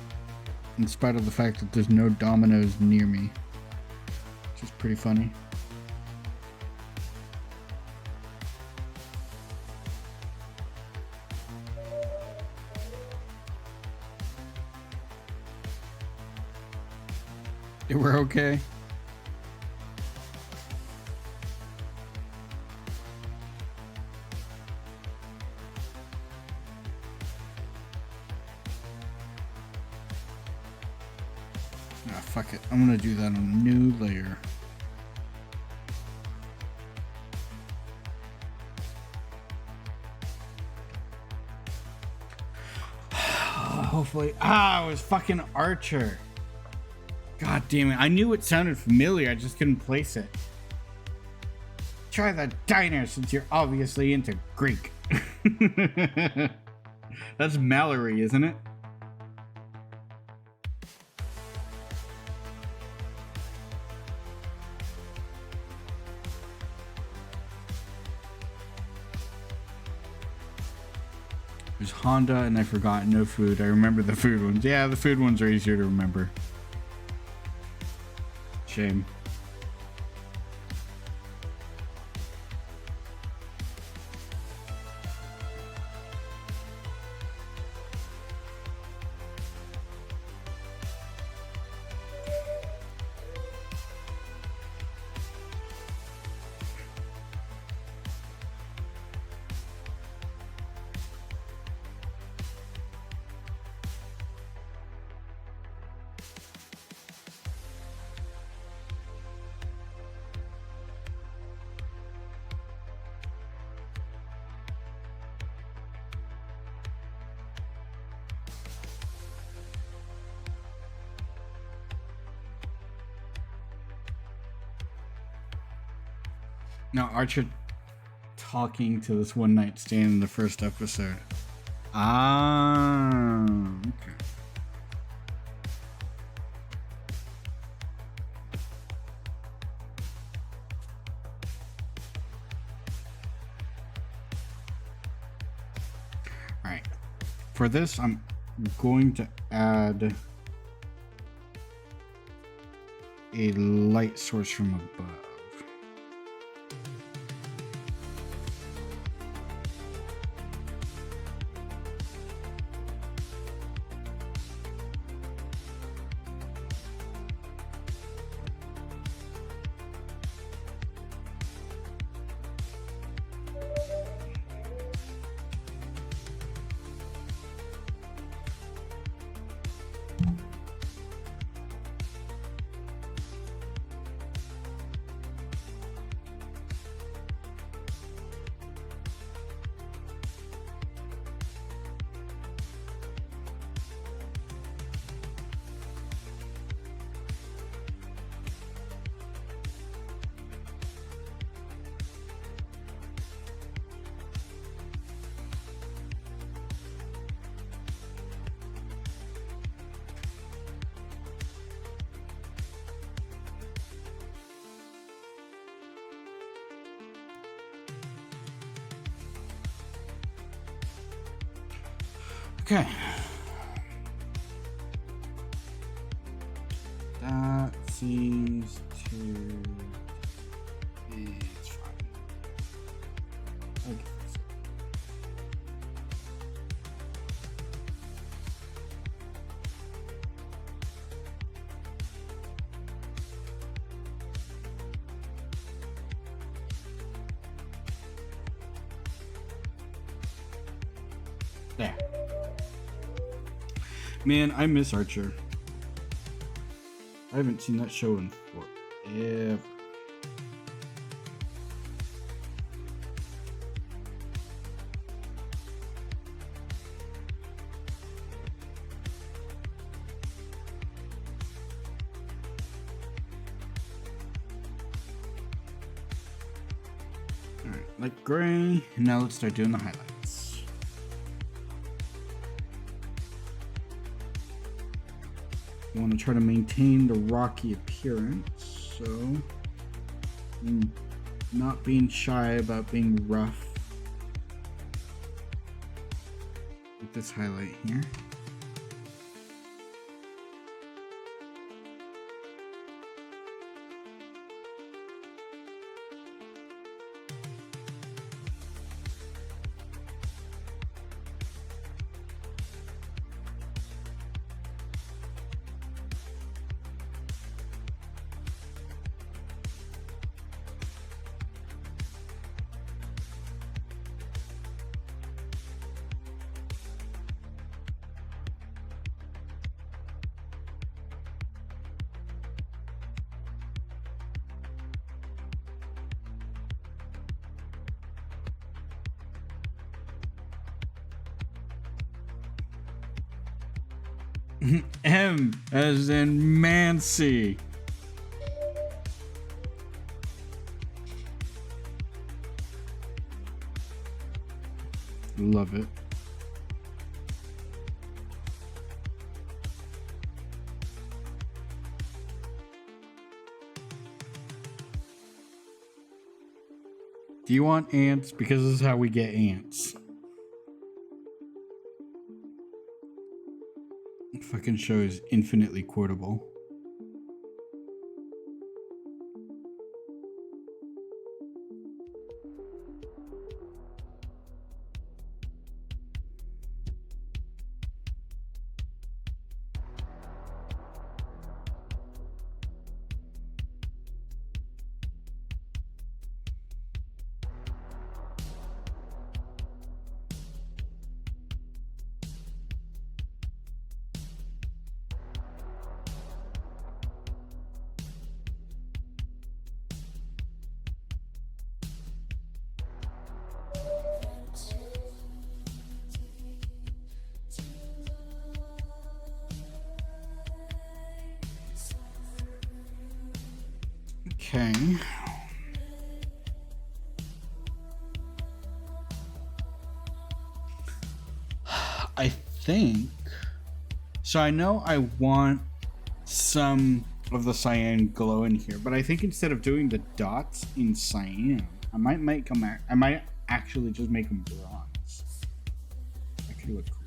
A: in spite of the fact that there's no Domino's near me, which is pretty funny. We're okay. Ah, fuck it. I'm gonna do that on a new layer. Hopefully. Ah, it was fucking Archer. God damn it. I knew it sounded familiar. I just couldn't place it. Try the diner since you're obviously into Greek. That's Mallory, isn't it? There's Honda, and I forgot no food. I remember the food ones. Yeah, the food ones are easier to remember. Shame. Now, Archer talking to this one night stand in the first episode. Ah, okay. All right. For this, I'm going to add a light source from above. Okay. That seems to be fine. Okay. There. Man, I miss Archer. I haven't seen that show in forever. Alright, light gray. Now let's start doing the highlights. You want to try to maintain the rocky appearance, so not being shy about being rough with this highlight here. M as in Mancy. Love it. Do you want ants? Because this is how we get ants. Fucking show is infinitely quotable. Okay. I think so. I know I want some of the cyan glow in here, but I think instead of doing the dots in cyan, I might make them. I might actually just make them bronze. That could look cool.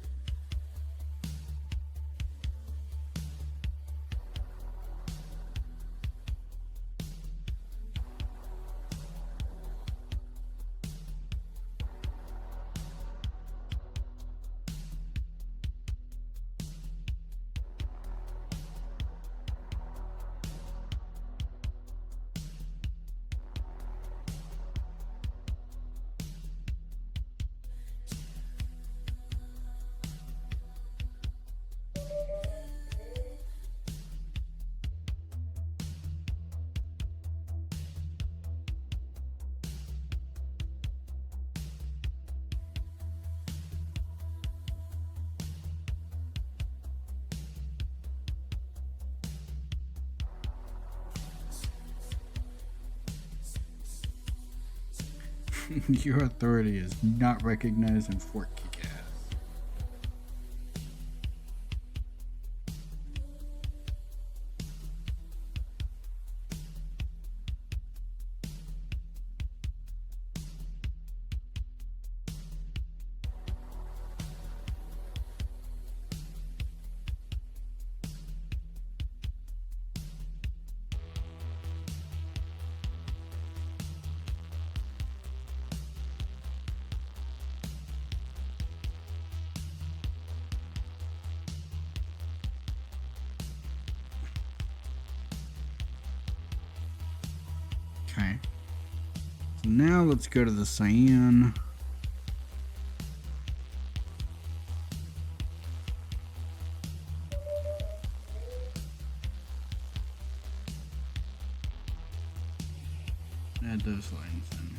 A: Your authority is not recognized in Fort Kick-Ass. Okay. So now let's go to the cyan. Add those lines in.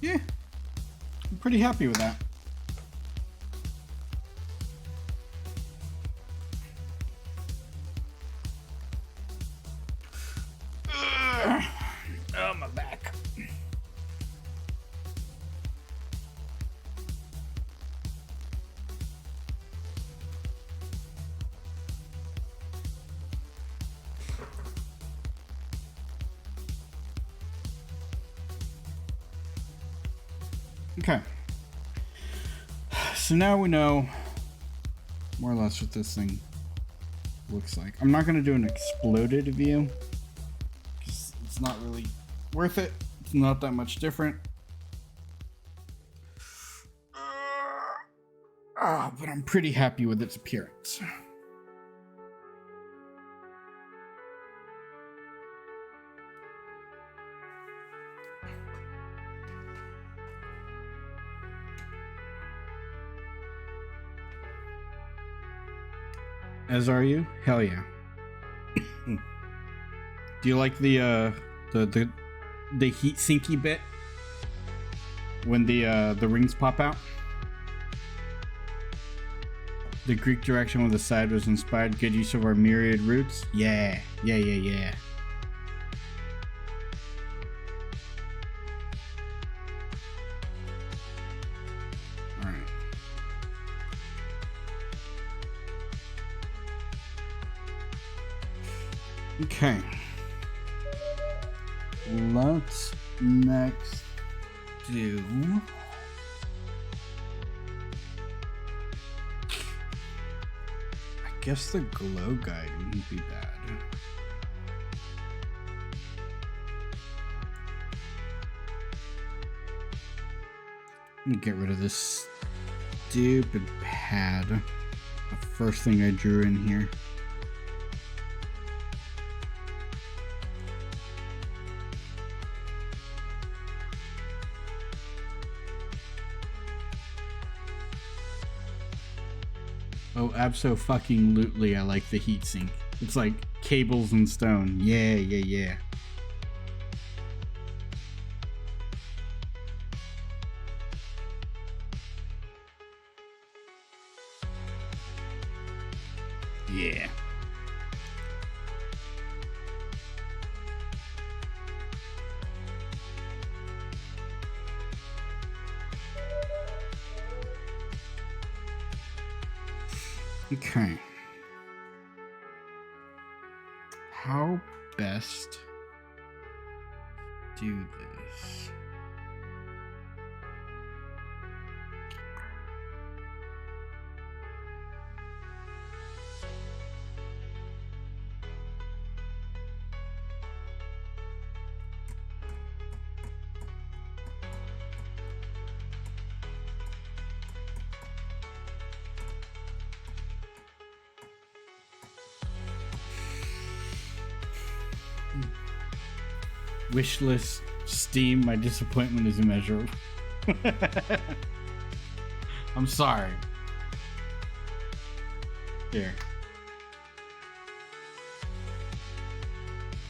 A: Yeah, I'm pretty happy with that. Oh, my back. Okay. So now we know more or less what this thing looks like. I'm not going to do an exploded view because it's not really worth it. It's not that much different. But I'm pretty happy with its appearance. As are you? Hell yeah. Do you like the heat sinky bit when the rings pop out? The Greek direction with the side was inspired. Good use of our myriad roots. Yeah. All right. Okay. Let's next do I guess the glow guide wouldn't be bad. Let me get rid of this stupid pad. The first thing I drew in here. Oh, abso-fucking-lutely, I like the heatsink. It's like cables and stone. Yeah. Yeah. Okay. How best do this? Wishlist, Steam, my disappointment is immeasurable. I'm sorry. Here.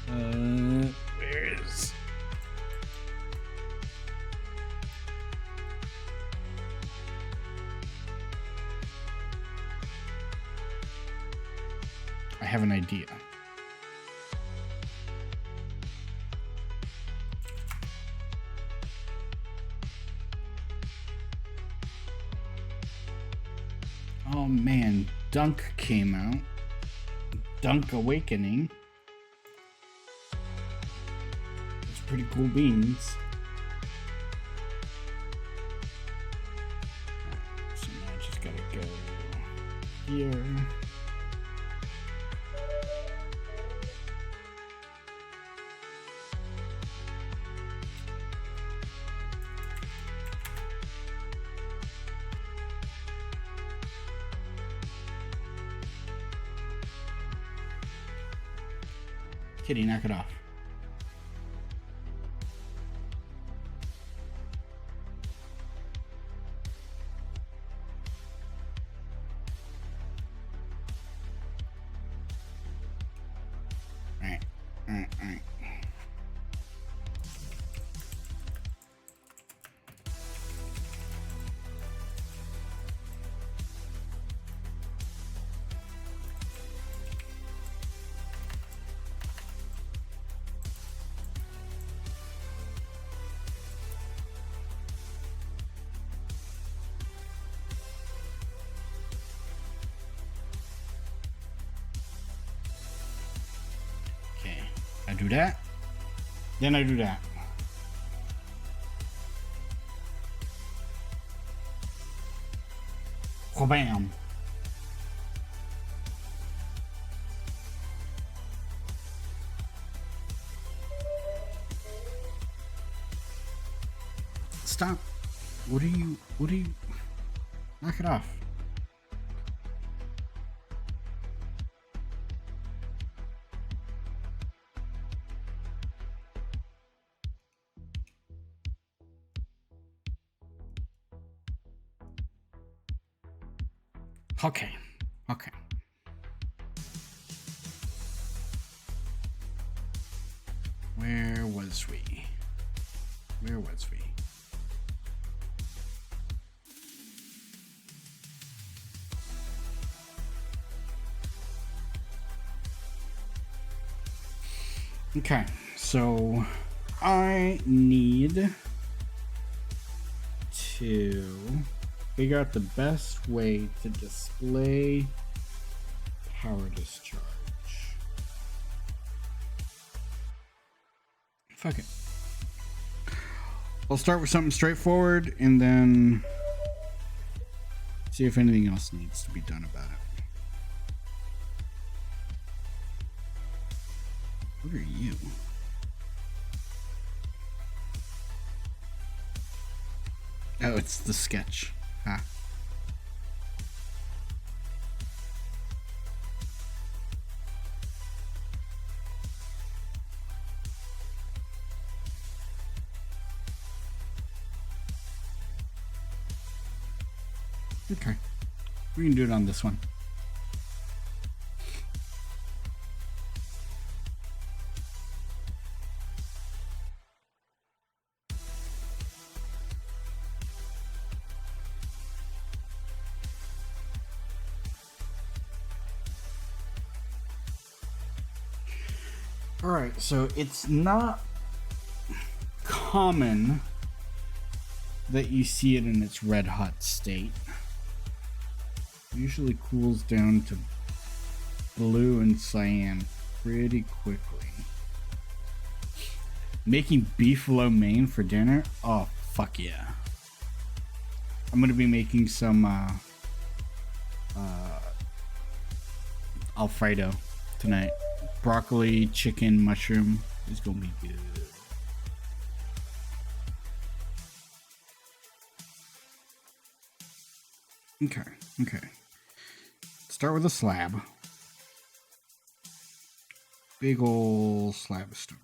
A: Where is... I have an idea. Oh man, Dunk came out. Dunk Awakening. It's pretty cool beans. So now I just gotta go here. Kitty, knock it off. All right. I do that. Then I do that. Oh, bam. Stop. What are you, knock it off. Okay. Okay. Where was we? Where was we? Okay, so I need to figure out the best way to display power discharge. Fuck it. I'll start with something straightforward and then see if anything else needs to be done about it. What are you? Oh, it's the sketch. Ah. Okay. We can do it on this one. Alright, so it's not common that you see it in its red hot state. It usually cools down to blue and cyan pretty quickly. Making beef lo mein for dinner? Oh, fuck yeah. I'm gonna be making some Alfredo tonight. Broccoli, chicken, mushroom is gonna be good. Okay, okay. Start with a slab. Big ol' slab of stone.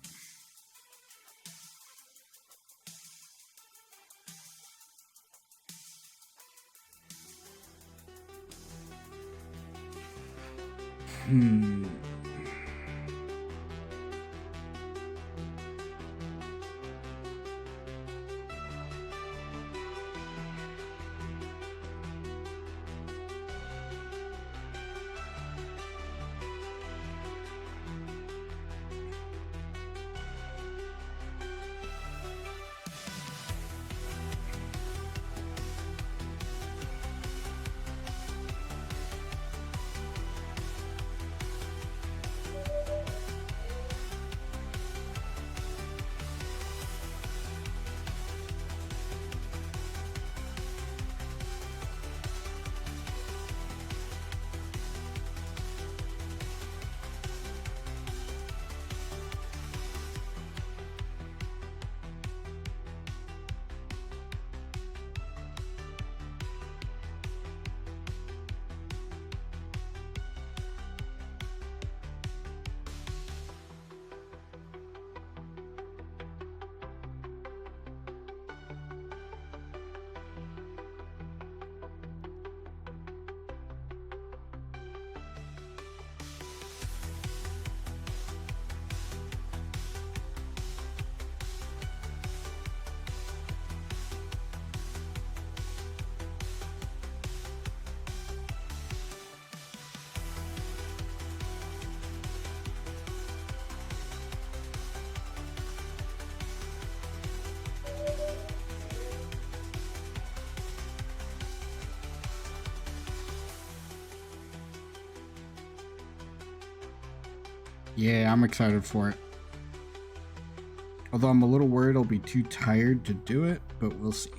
A: Yeah, I'm excited for it. Although I'm a little worried I'll be too tired to do it, but we'll see.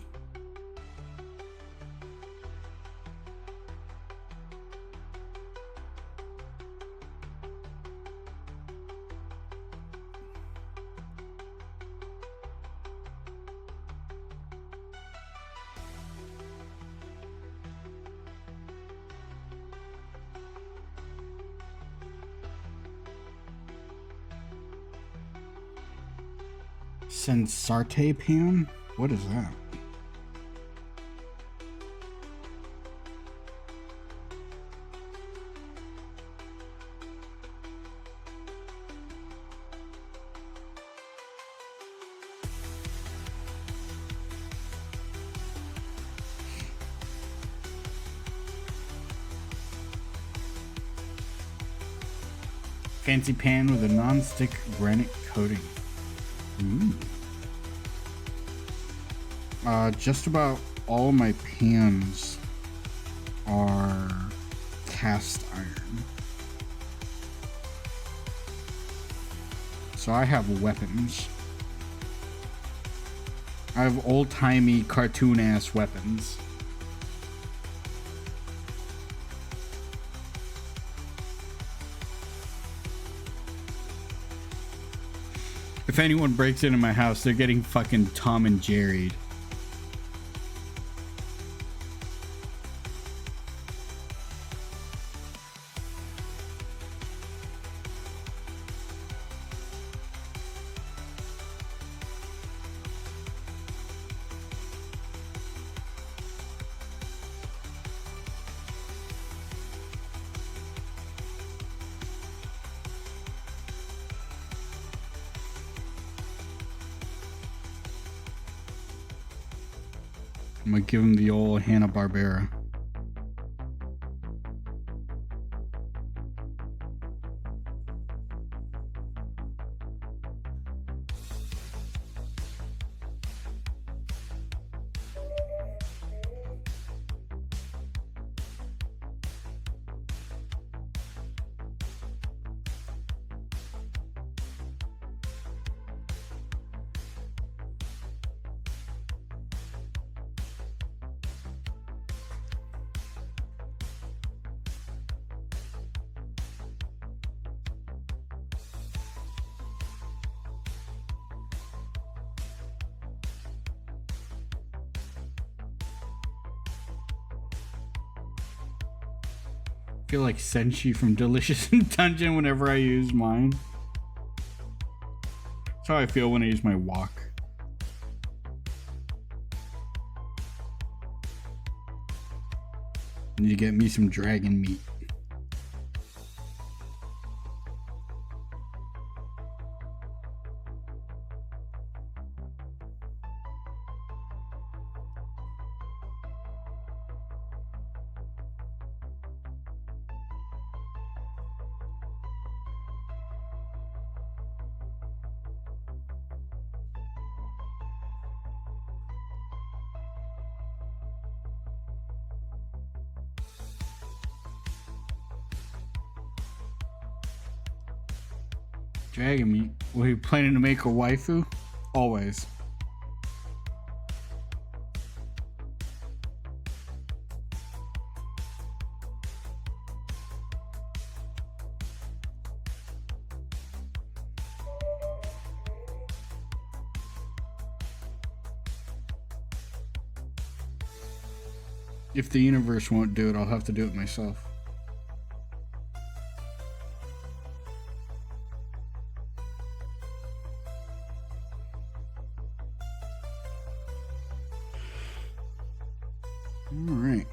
A: Sensarte pan? What is that? Fancy pan with a non-stick granite coating. Ooh. Just about all my pans are cast iron. So I have weapons. I have old-timey cartoon-ass weapons. If anyone breaks into my house, they're getting fucking Tom and Jerry'd. I'm gonna give him the old Hanna-Barbera. I feel like Senshi from Delicious in Dungeon whenever I use mine. That's how I feel when I use my wok. Need to get me some dragon meat. Dragon meat? Were you planning to make a waifu? Always. If the universe won't do it, I'll have to do it myself. All right.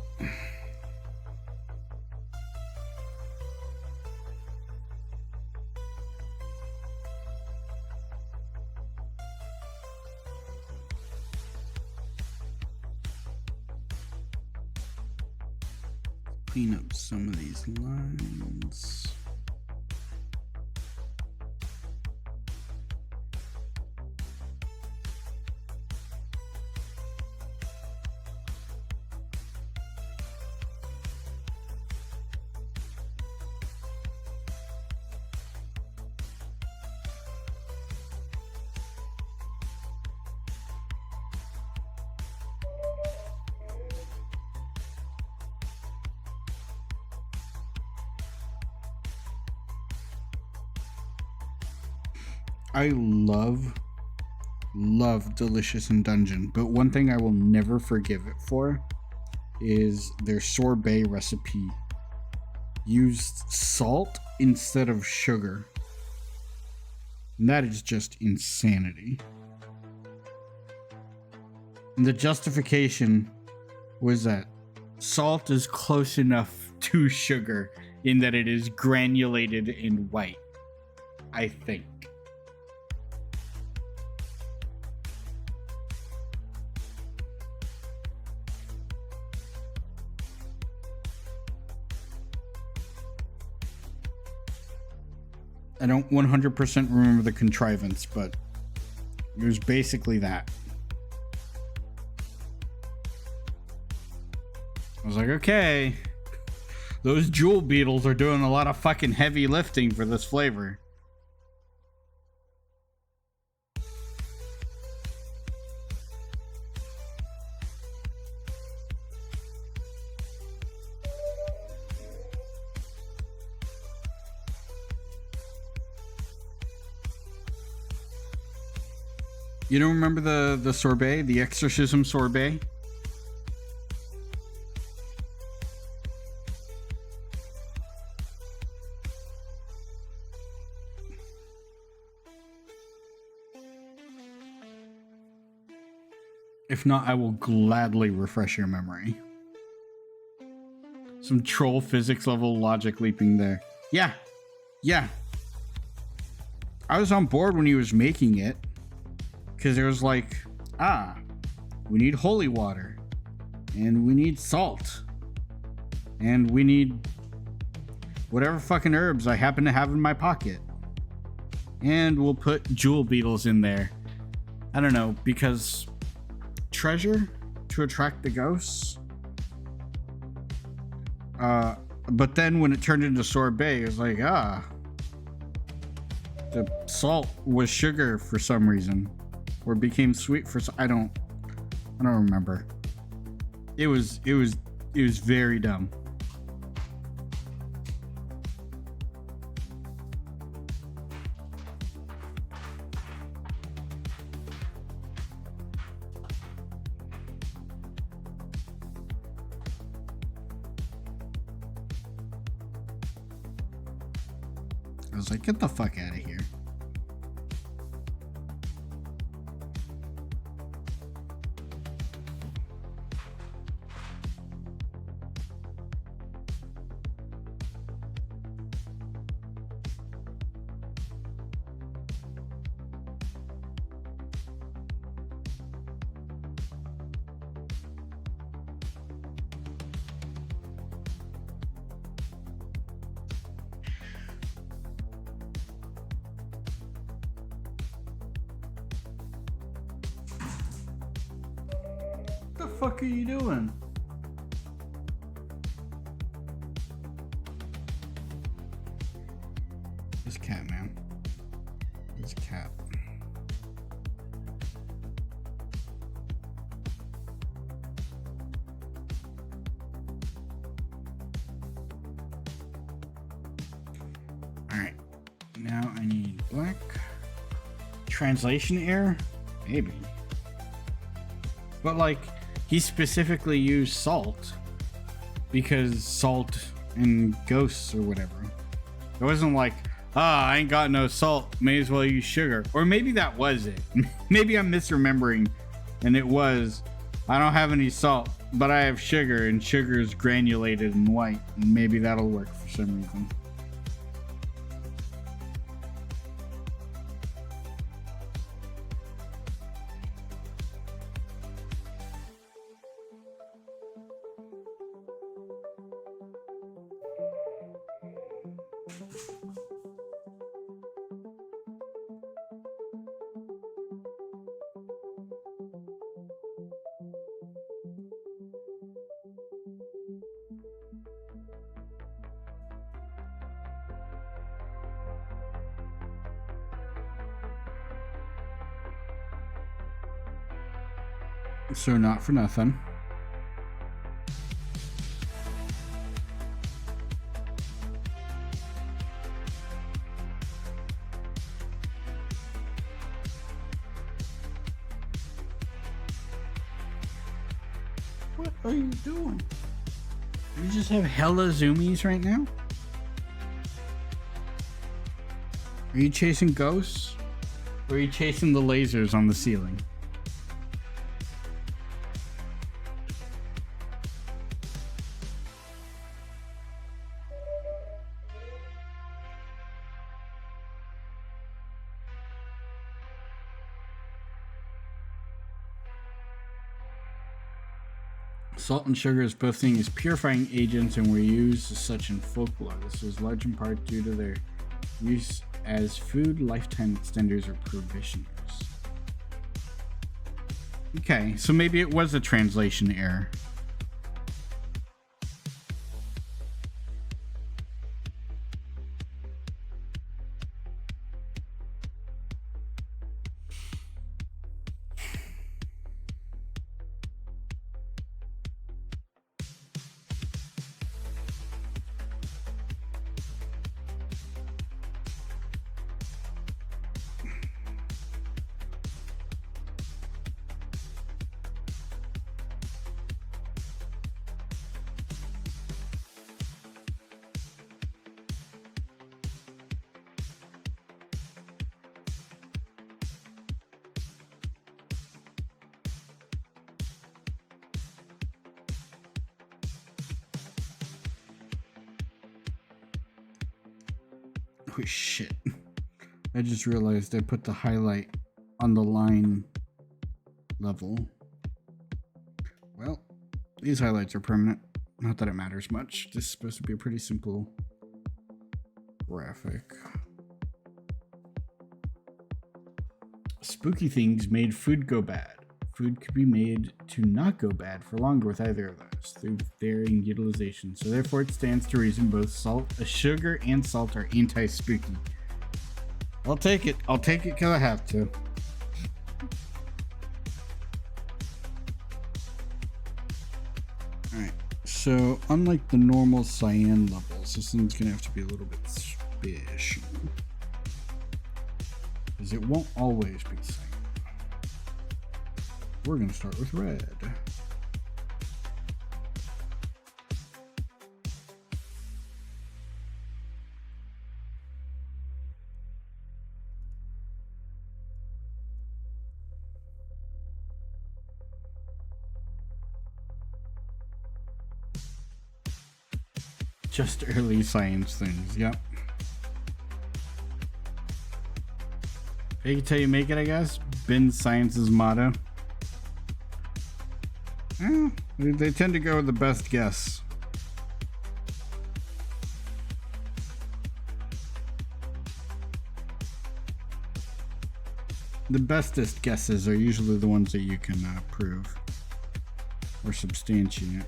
A: Clean up some of these lines. I love Delicious in Dungeon, but one thing I will never forgive it for is their sorbet recipe used salt instead of sugar. And that is just insanity. And the justification was that salt is close enough to sugar in that it is granulated and white, I think. I don't 100% remember the contrivance, but it was basically that. I was like, okay, those jewel beetles are doing a lot of fucking heavy lifting for this flavor. You don't remember the sorbet, the exorcism sorbet? If not, I will gladly refresh your memory. Some troll physics level logic leaping there. Yeah. I was on board when he was making it. Because there was like, we need holy water. And we need salt. And we need whatever fucking herbs I happen to have in my pocket. And we'll put jewel beetles in there. I don't know, because treasure to attract the ghosts. But then when it turned into sorbet, it was like, the salt was sugar for some reason. Or became sweet for I don't remember. It was very dumb. I was like, get the fuck out of here. What the fuck are you doing? This cat, man. This cat. Alright. Now I need black. Translation error? Maybe. But like, he specifically used salt because salt and ghosts or whatever. It wasn't like, I ain't got no salt, may as well use sugar. Or maybe that was it. Maybe I'm misremembering and it was, I don't have any salt, but I have sugar and sugar is granulated and white. And maybe that'll work for some reason. So not for nothing. What are you doing? You just have hella zoomies right now? Are you chasing ghosts? Or are you chasing the lasers on the ceiling? Salt and sugar is both seen as purifying agents and were used as such in folklore. This was large in part due to their use as food lifetime extenders or provisioners. Okay, so maybe it was a translation error. Oh shit. I just realized I put the highlight on the line level. Well, these highlights are permanent. Not that it matters much. This is supposed to be a pretty simple graphic. Spooky things made food go bad. Food could be made to not go bad for longer with either of those through varying utilization. So therefore it stands to reason both sugar and salt are anti-spooky. I'll take it. I'll take it because I have to. Alright, so unlike the normal cyan levels, this one's going to have to be a little bit special. Because it won't always be cyan. We're going to start with red. Just early science things, yep. Fake it till you make it, I guess. Been science's motto. Eh, they tend to go with the best guess. The bestest guesses are usually the ones that you can prove or substantiate.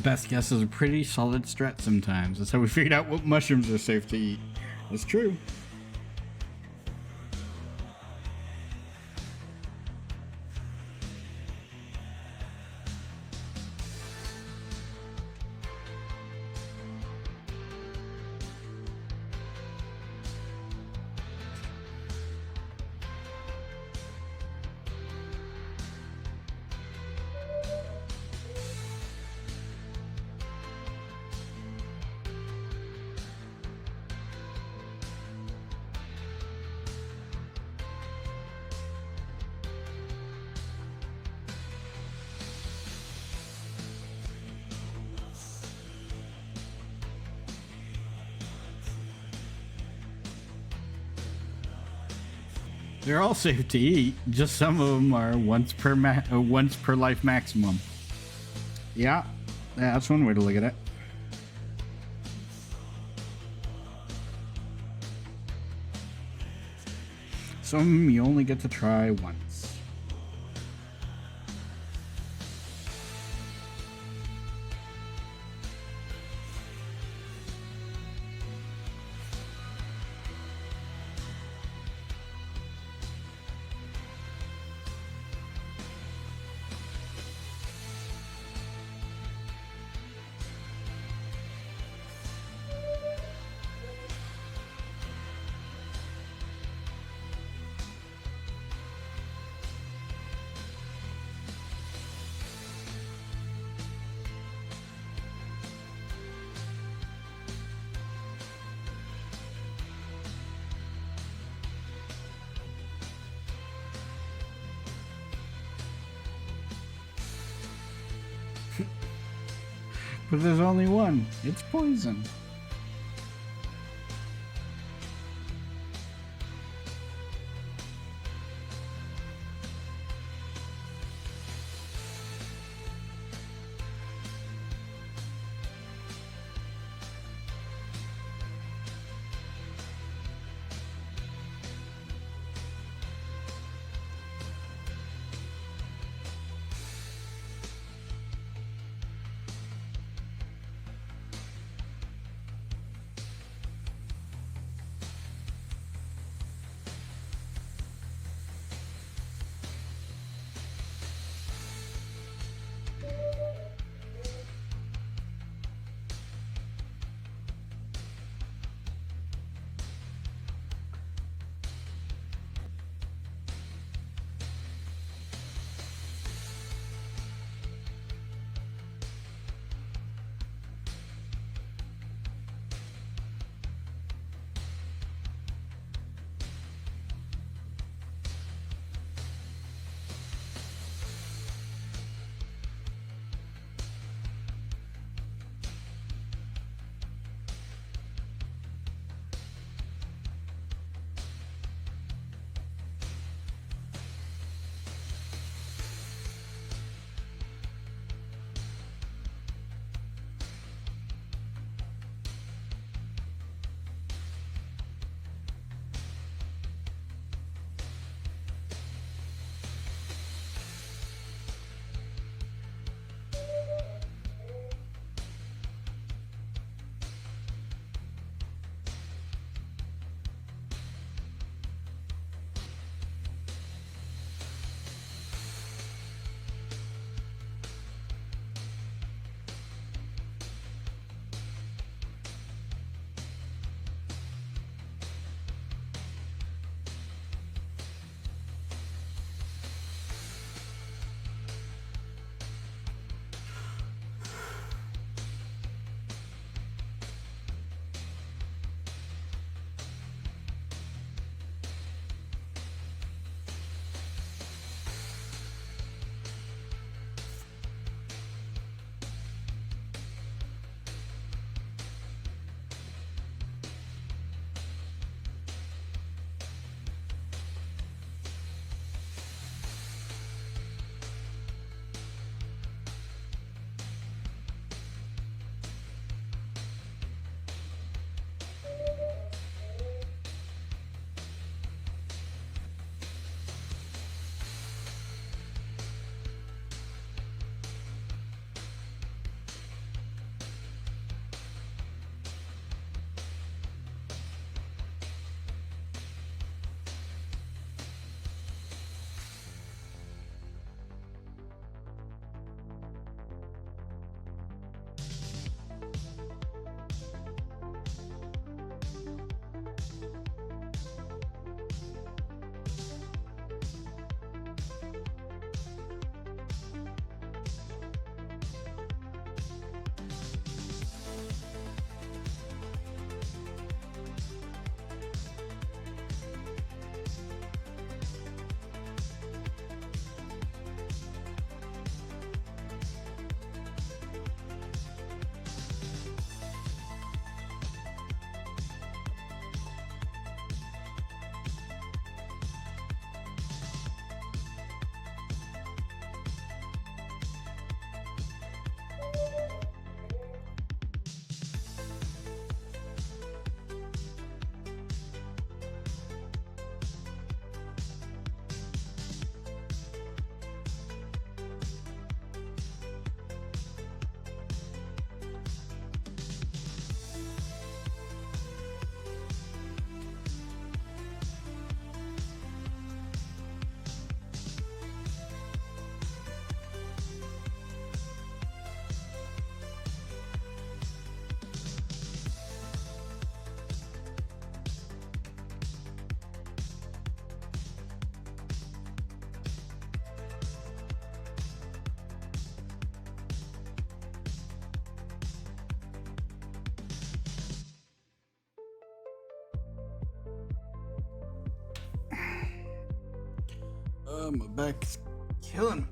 A: Best guess is a pretty solid strat sometimes. That's how we figured out what mushrooms are safe to eat. That's true. They're all safe to eat. Just some of them are once per life maximum. Yeah, that's one way to look at it. Some you only get to try once. But there's only one. It's poison. My back's killing me.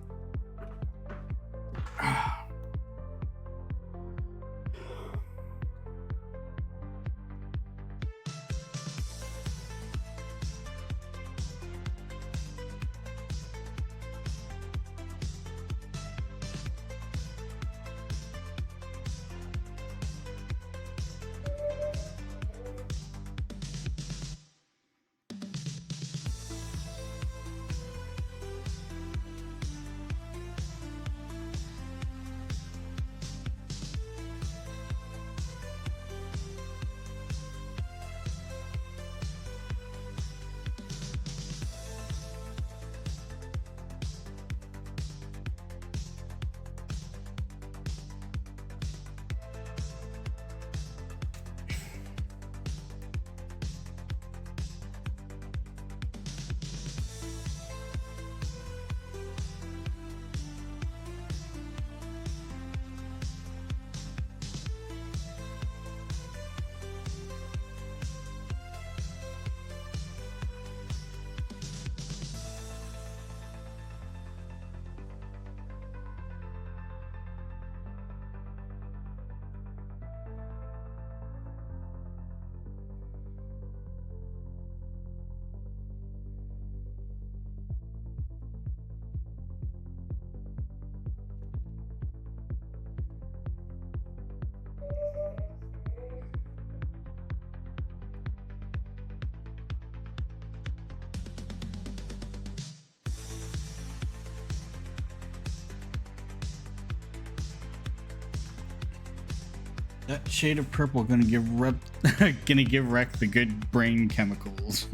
A: That shade of purple gonna give Rec the good brain chemicals.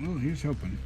A: Oh, here's hoping.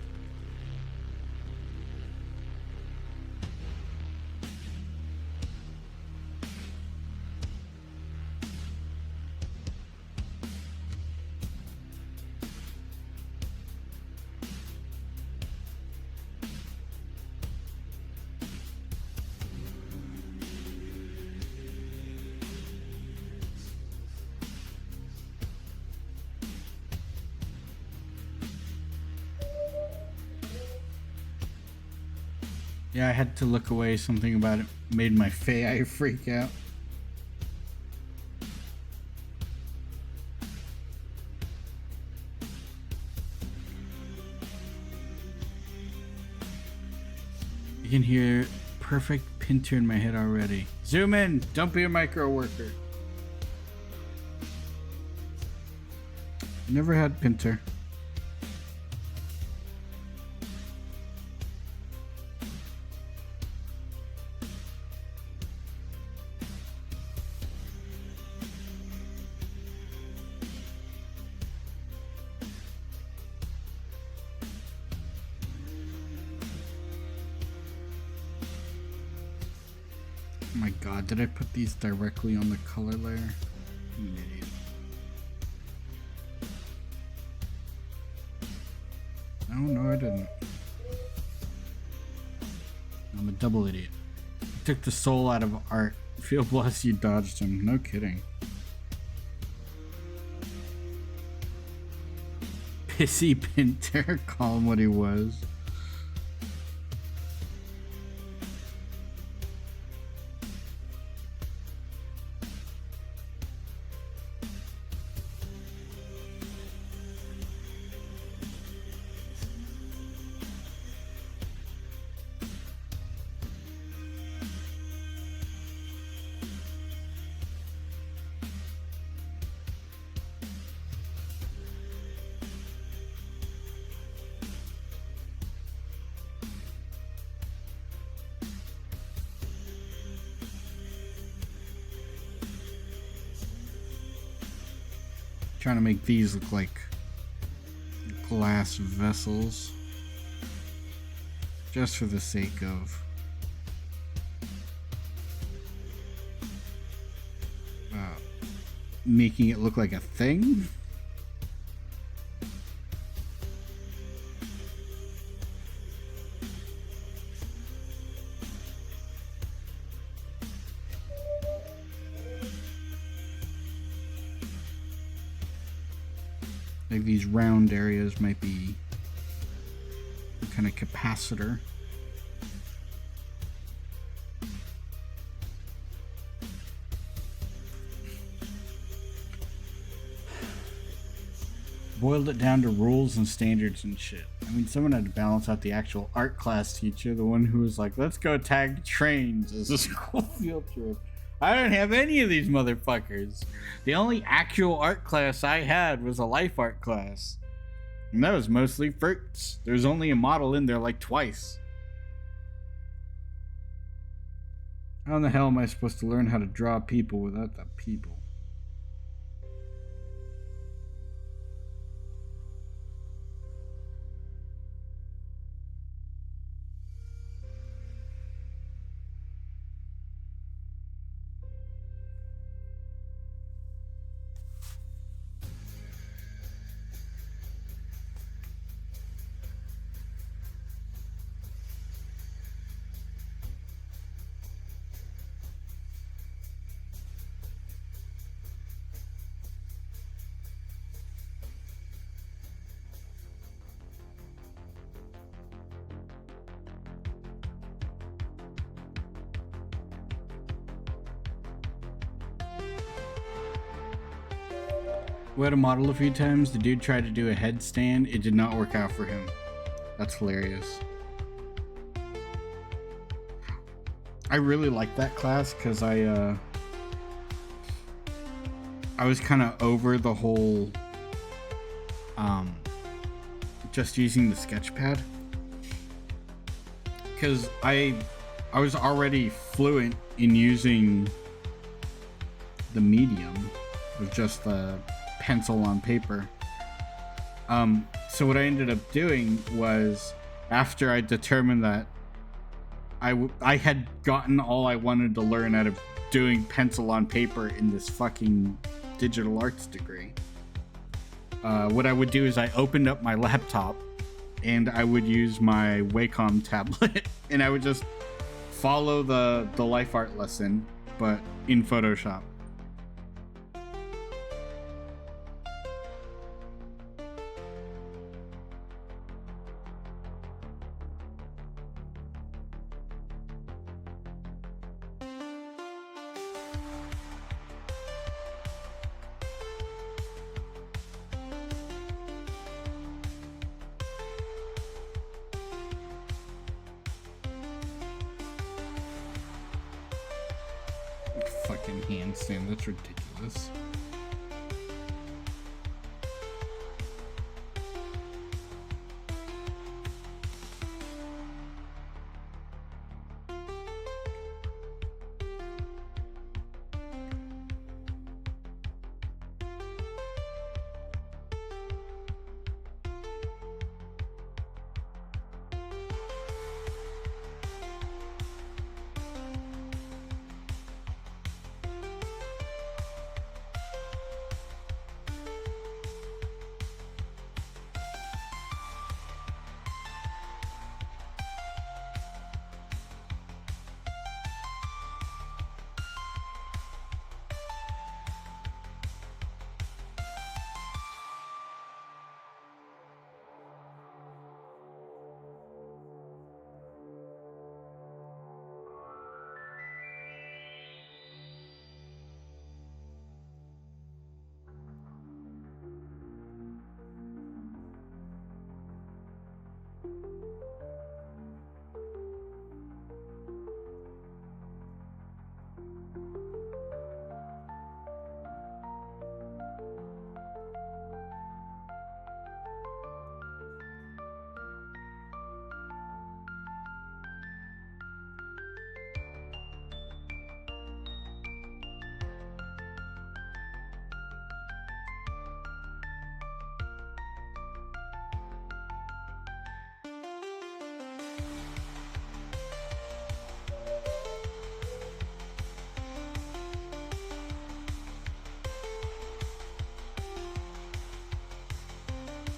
A: Yeah, I had to look away. Something about it made my eye freak out. You can hear perfect Pinter in my head already. Zoom in! Don't be a micro worker. Never had Pinter. Oh my god, did I put these directly on the color layer? I'm an idiot. Oh, no, I didn't. I'm a double idiot. I took the soul out of art. Feel blessed you dodged him. No kidding. Pissy Pinter, call him what he was. Trying to make these look like glass vessels, just for the sake of making it look like a thing. Like these round areas might be some kind of capacitor. Boiled it down to rules and standards and shit. I mean, someone had to balance out the actual art class teacher, the one who was like, let's go tag trains as a school field trip. I don't have any of these motherfuckers. The only actual art class I had was a life art class. And that was mostly fruits. There's only a model in there like twice. How in the hell am I supposed to learn how to draw people without the people? We had a model a few times. The dude tried to do a headstand. It did not work out for him. That's hilarious. I really liked that class because I was kind of over the whole just using the sketch pad, because I was already fluent in using the medium with just the pencil on paper. So what I ended up doing was, after I determined that I had gotten all I wanted to learn out of doing pencil on paper in this fucking digital arts degree, what I would do is I opened up my laptop and I would use my Wacom tablet and I would just follow the life art lesson, but in Photoshop. Fucking handstand, that's ridiculous.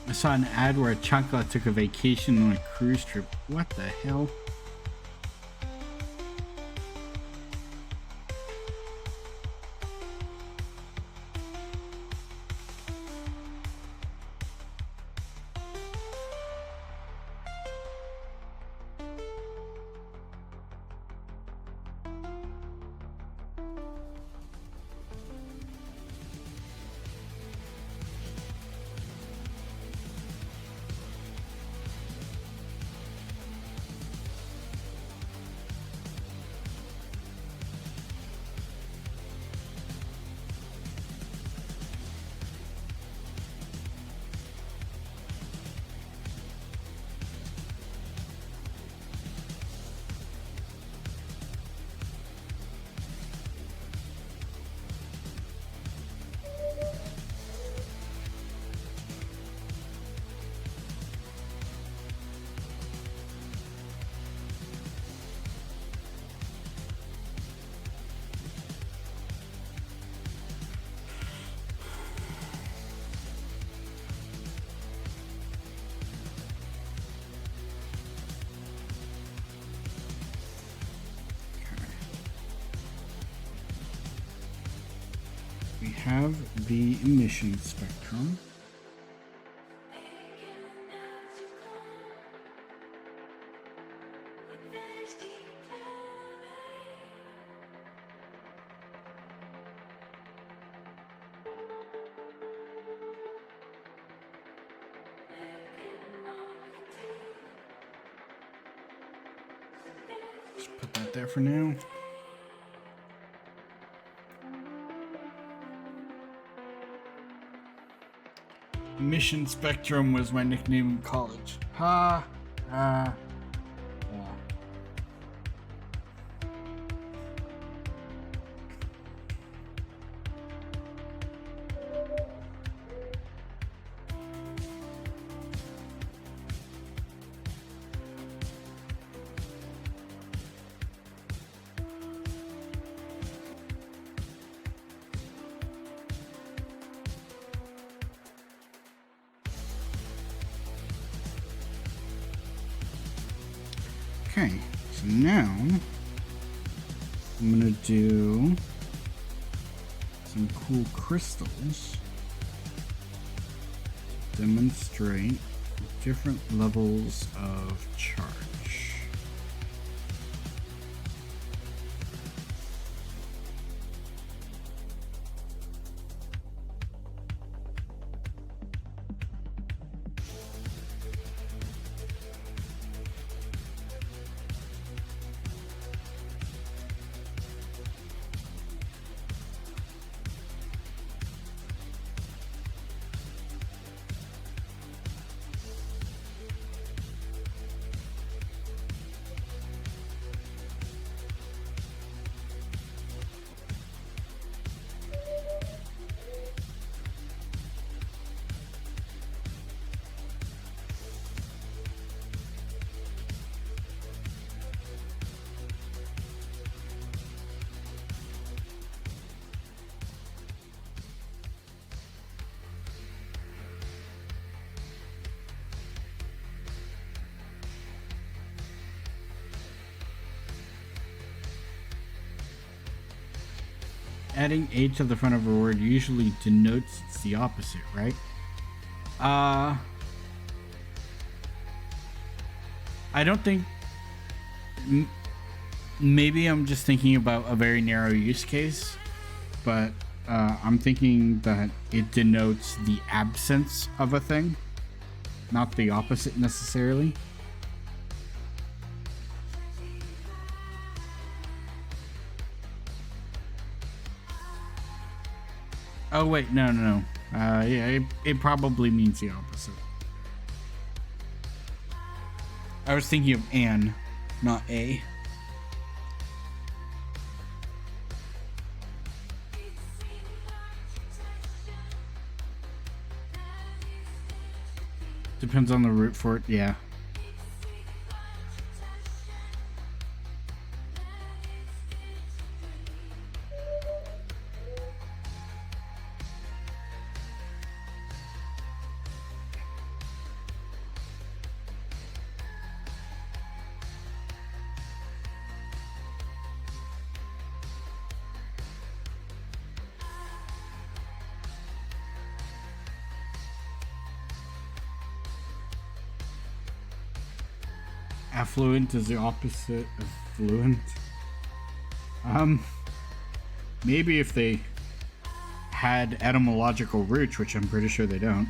A: I saw an ad where a Chancla took a vacation on a cruise trip. What the hell? have the emission spectrum. Just put that there for now. Emission spectrum was my nickname in college. Ha! Ha! Okay, so now I'm gonna do some cool crystals. Demonstrate different levels of charge. Adding a to the front of a word usually denotes it's the opposite, right? I don't think... Maybe I'm just thinking about a very narrow use case, but I'm thinking that it denotes the absence of a thing, not the opposite necessarily. Oh wait, no. Yeah, it probably means the opposite. I was thinking of an, not a. Depends on the root for it, yeah. Affluent is the opposite of fluent. Maybe if they had etymological roots, which I'm pretty sure they don't.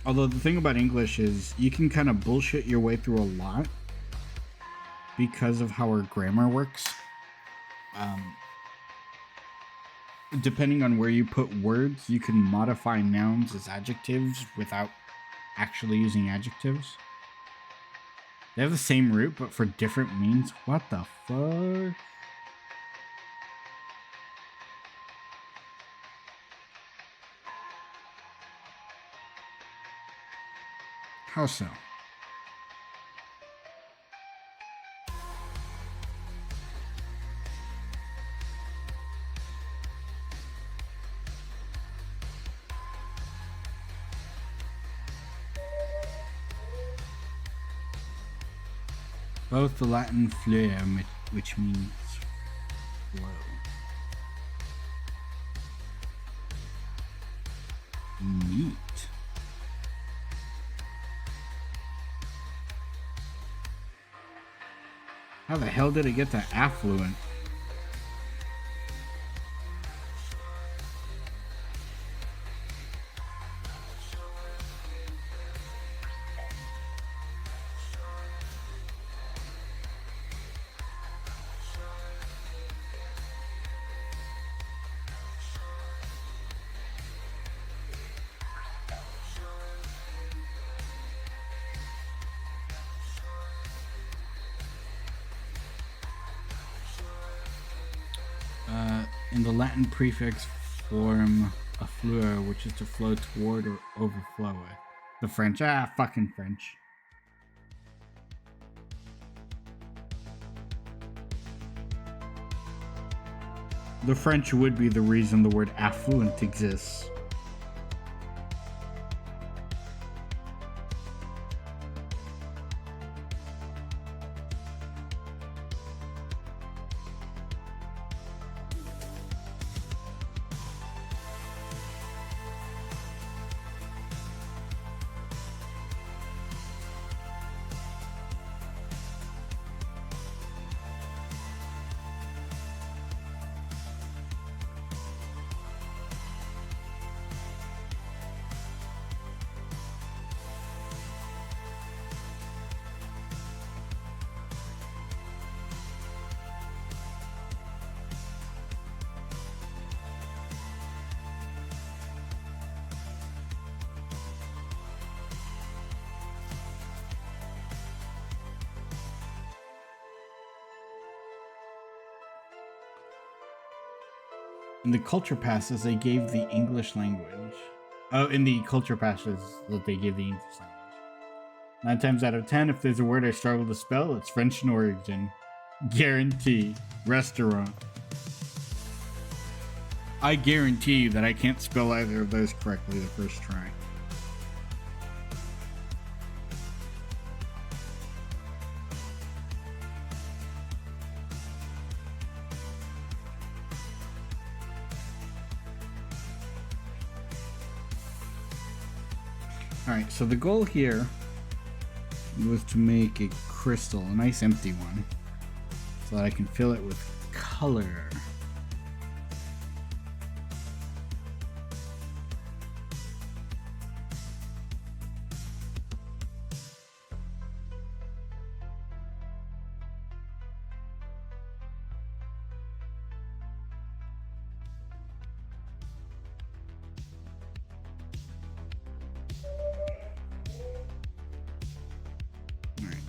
A: Although the thing about English is you can kind of bullshit your way through a lot because of how our grammar works. Depending on where you put words, you can modify nouns as adjectives without actually using adjectives. They have the same root, but for different means. What the fuck? How so? Both the Latin fleur, which means flow. Neat. How the hell did it get to affluent? In the Latin prefix form affluere, which is to flow toward or overflow with. The French, fucking French. The French would be the reason the word affluent exists. In the culture passes, they gave the English language. Oh, in the culture passes that they gave the English language. 9 times out of 10, if there's a word I struggle to spell, it's French in origin. Guarantee. Restaurant. I guarantee you that I can't spell either of those correctly the first try. Alright, so the goal here was to make a crystal, a nice empty one, so that I can fill it with color.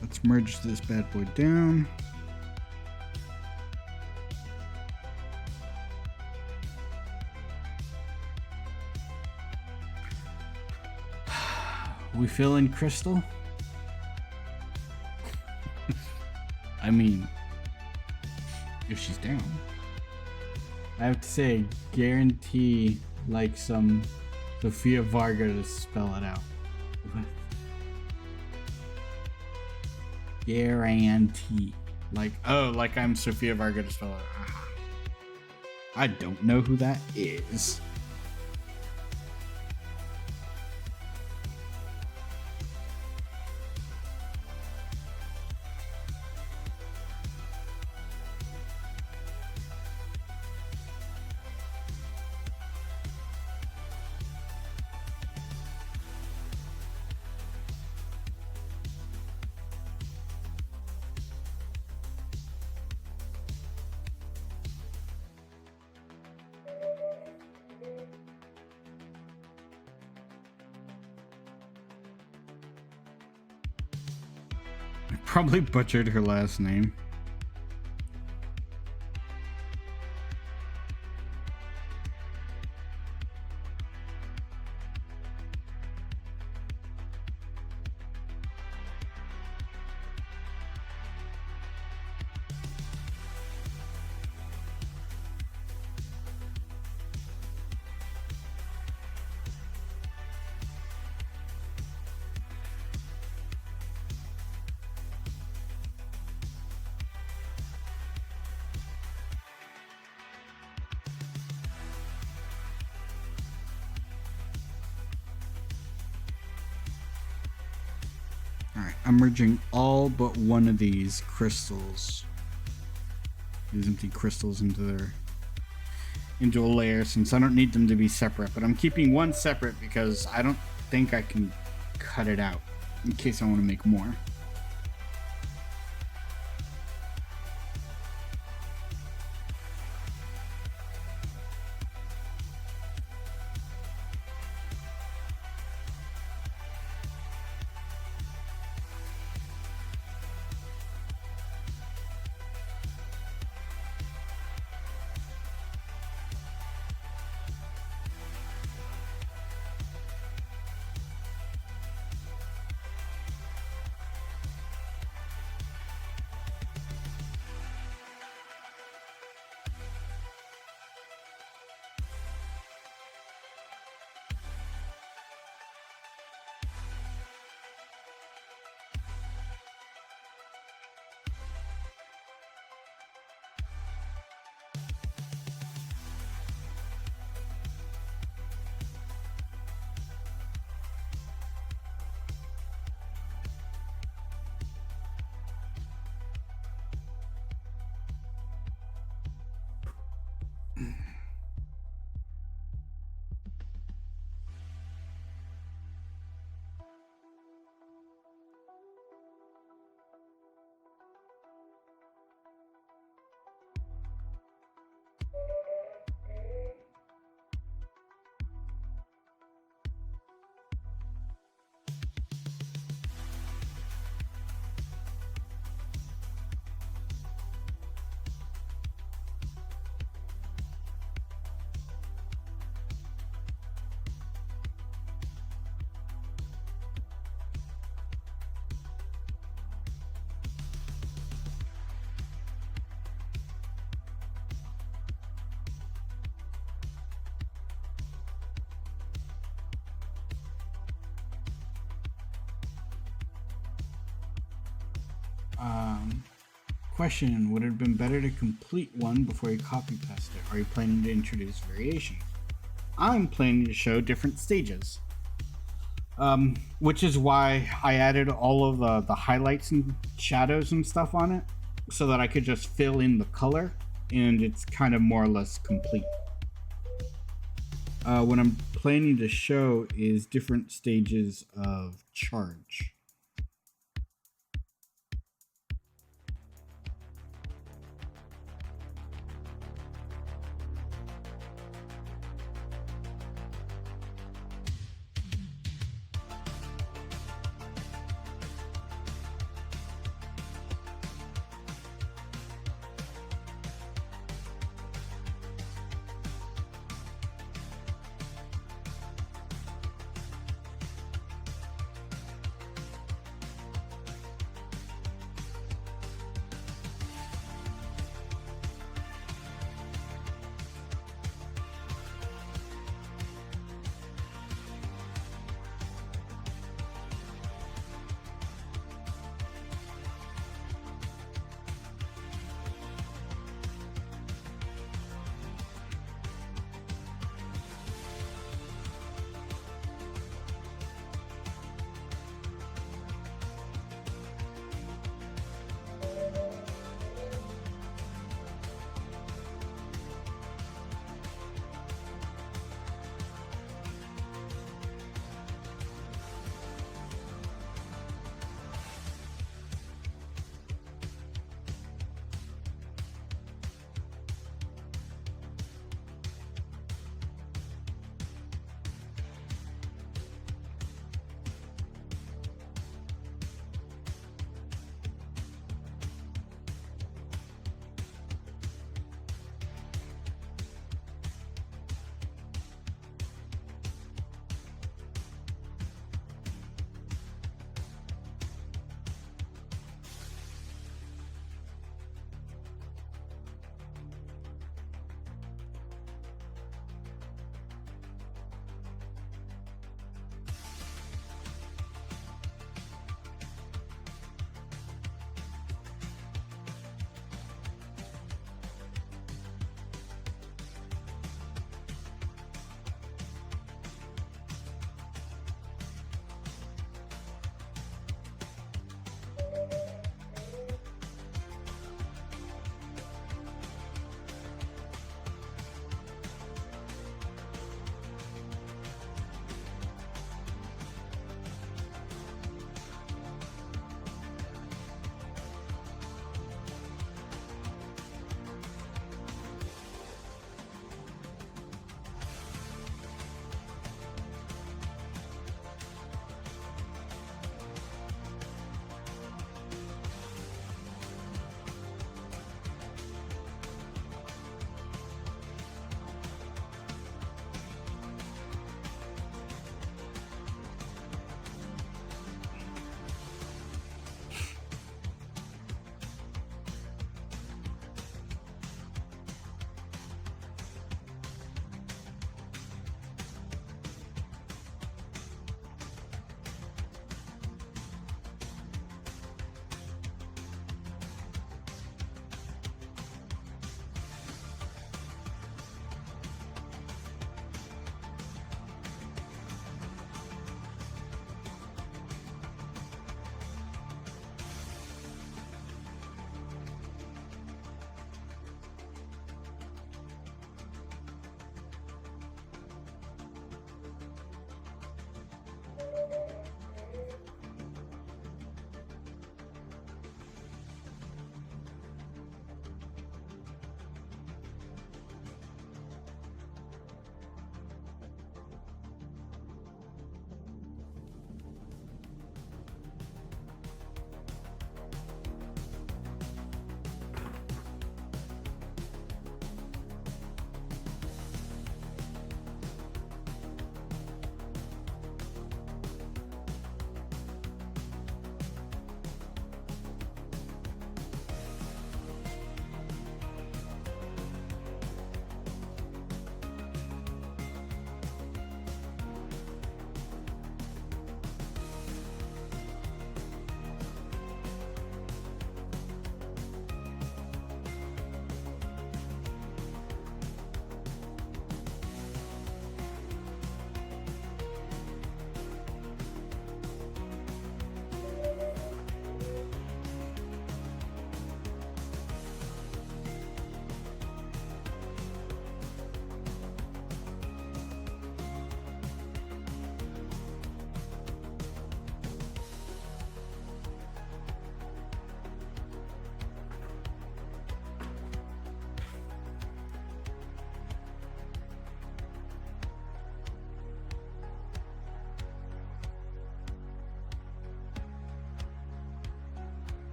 A: Let's merge this bad boy down. We fill in crystal? I mean, if she's down. I have to say, guarantee like some Sofia Varga to spell it out. Guarantee. Like, oh, like I'm Sofia Varga to spell it out. I don't know who that is. Probably butchered her last name. Alright, I'm merging all but one of these crystals. These empty crystals into a layer, since I don't need them to be separate. But I'm keeping one separate because I don't think I can cut it out in case I want to make more. Question, would it have been better to complete one before you copy paste it? Are you planning to introduce variations? I'm planning to show different stages. Which is why I added all of the highlights and shadows and stuff on it, so that I could just fill in the color, and it's kind of more or less complete. What I'm planning to show is different stages of charge.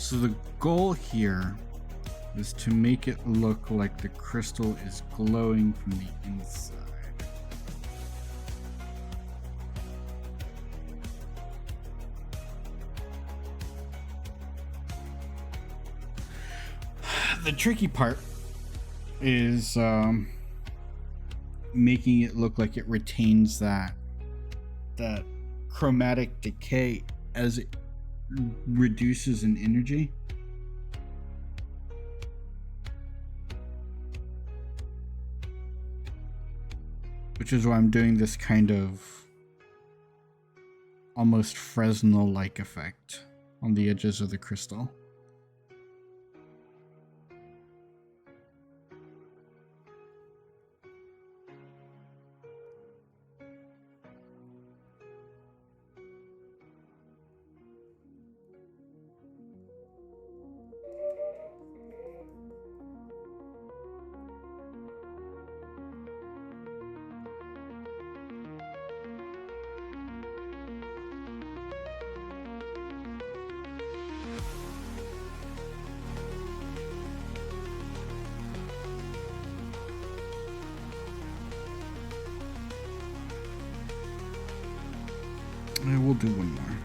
A: So the goal here is to make it look like the crystal is glowing from the inside. The tricky part is making it look like it retains that chromatic decay as it reduces in energy. Which is why I'm doing this kind of almost Fresnel-like effect on the edges of the crystal. I will do one more.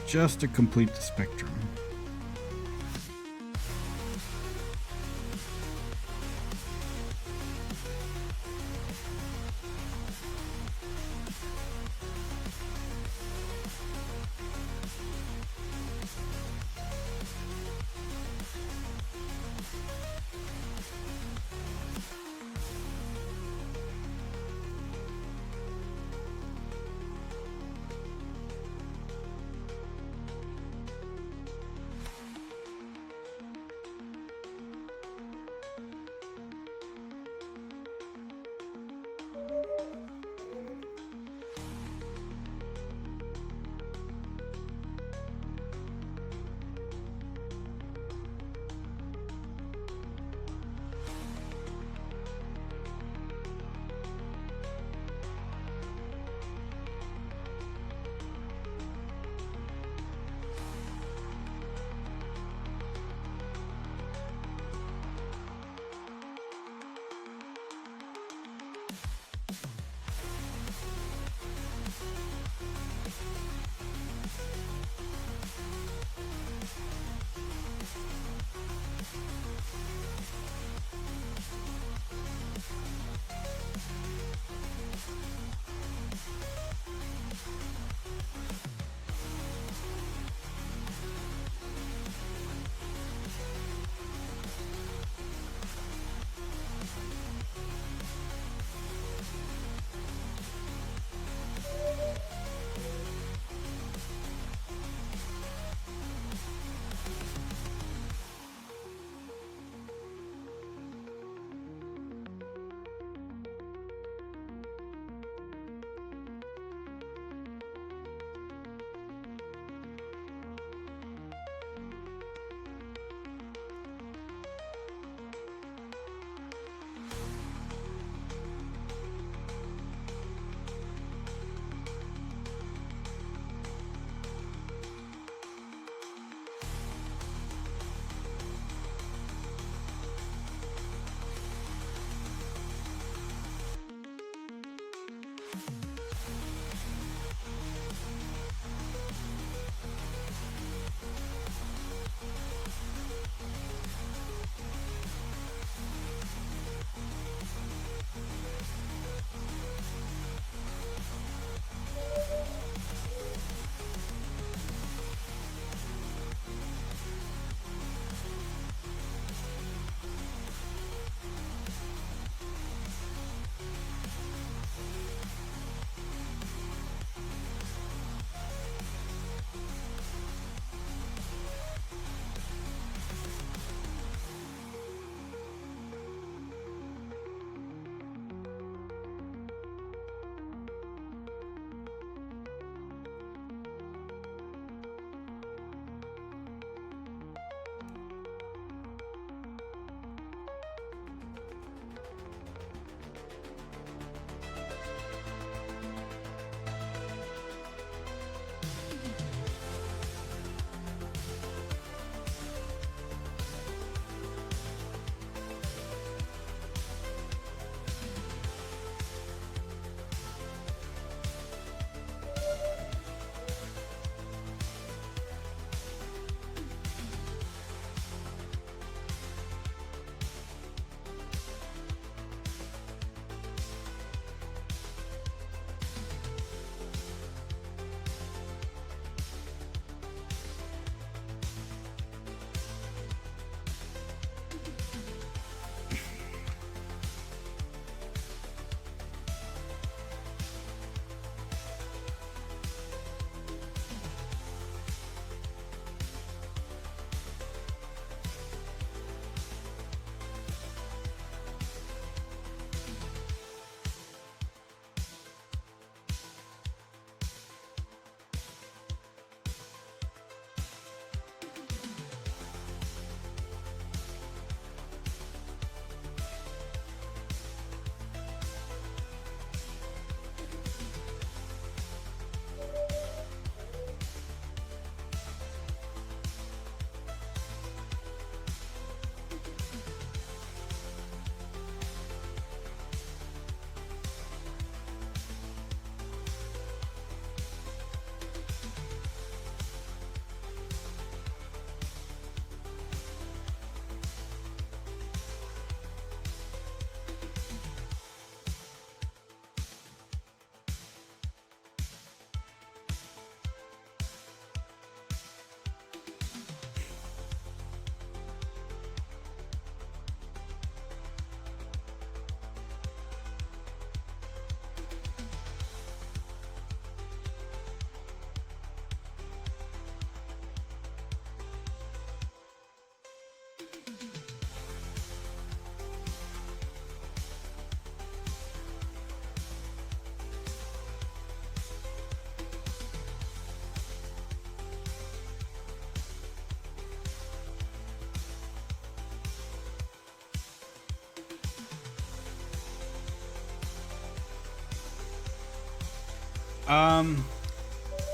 A: Just to complete the spectrum.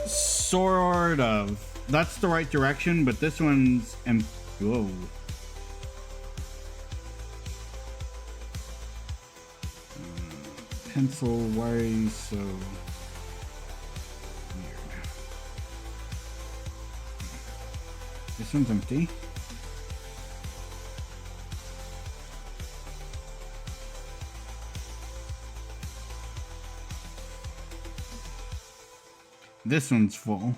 A: Sort of. That's the right direction, but this one's whoa. Pencil, why are you so weird? This one's empty. This one's full.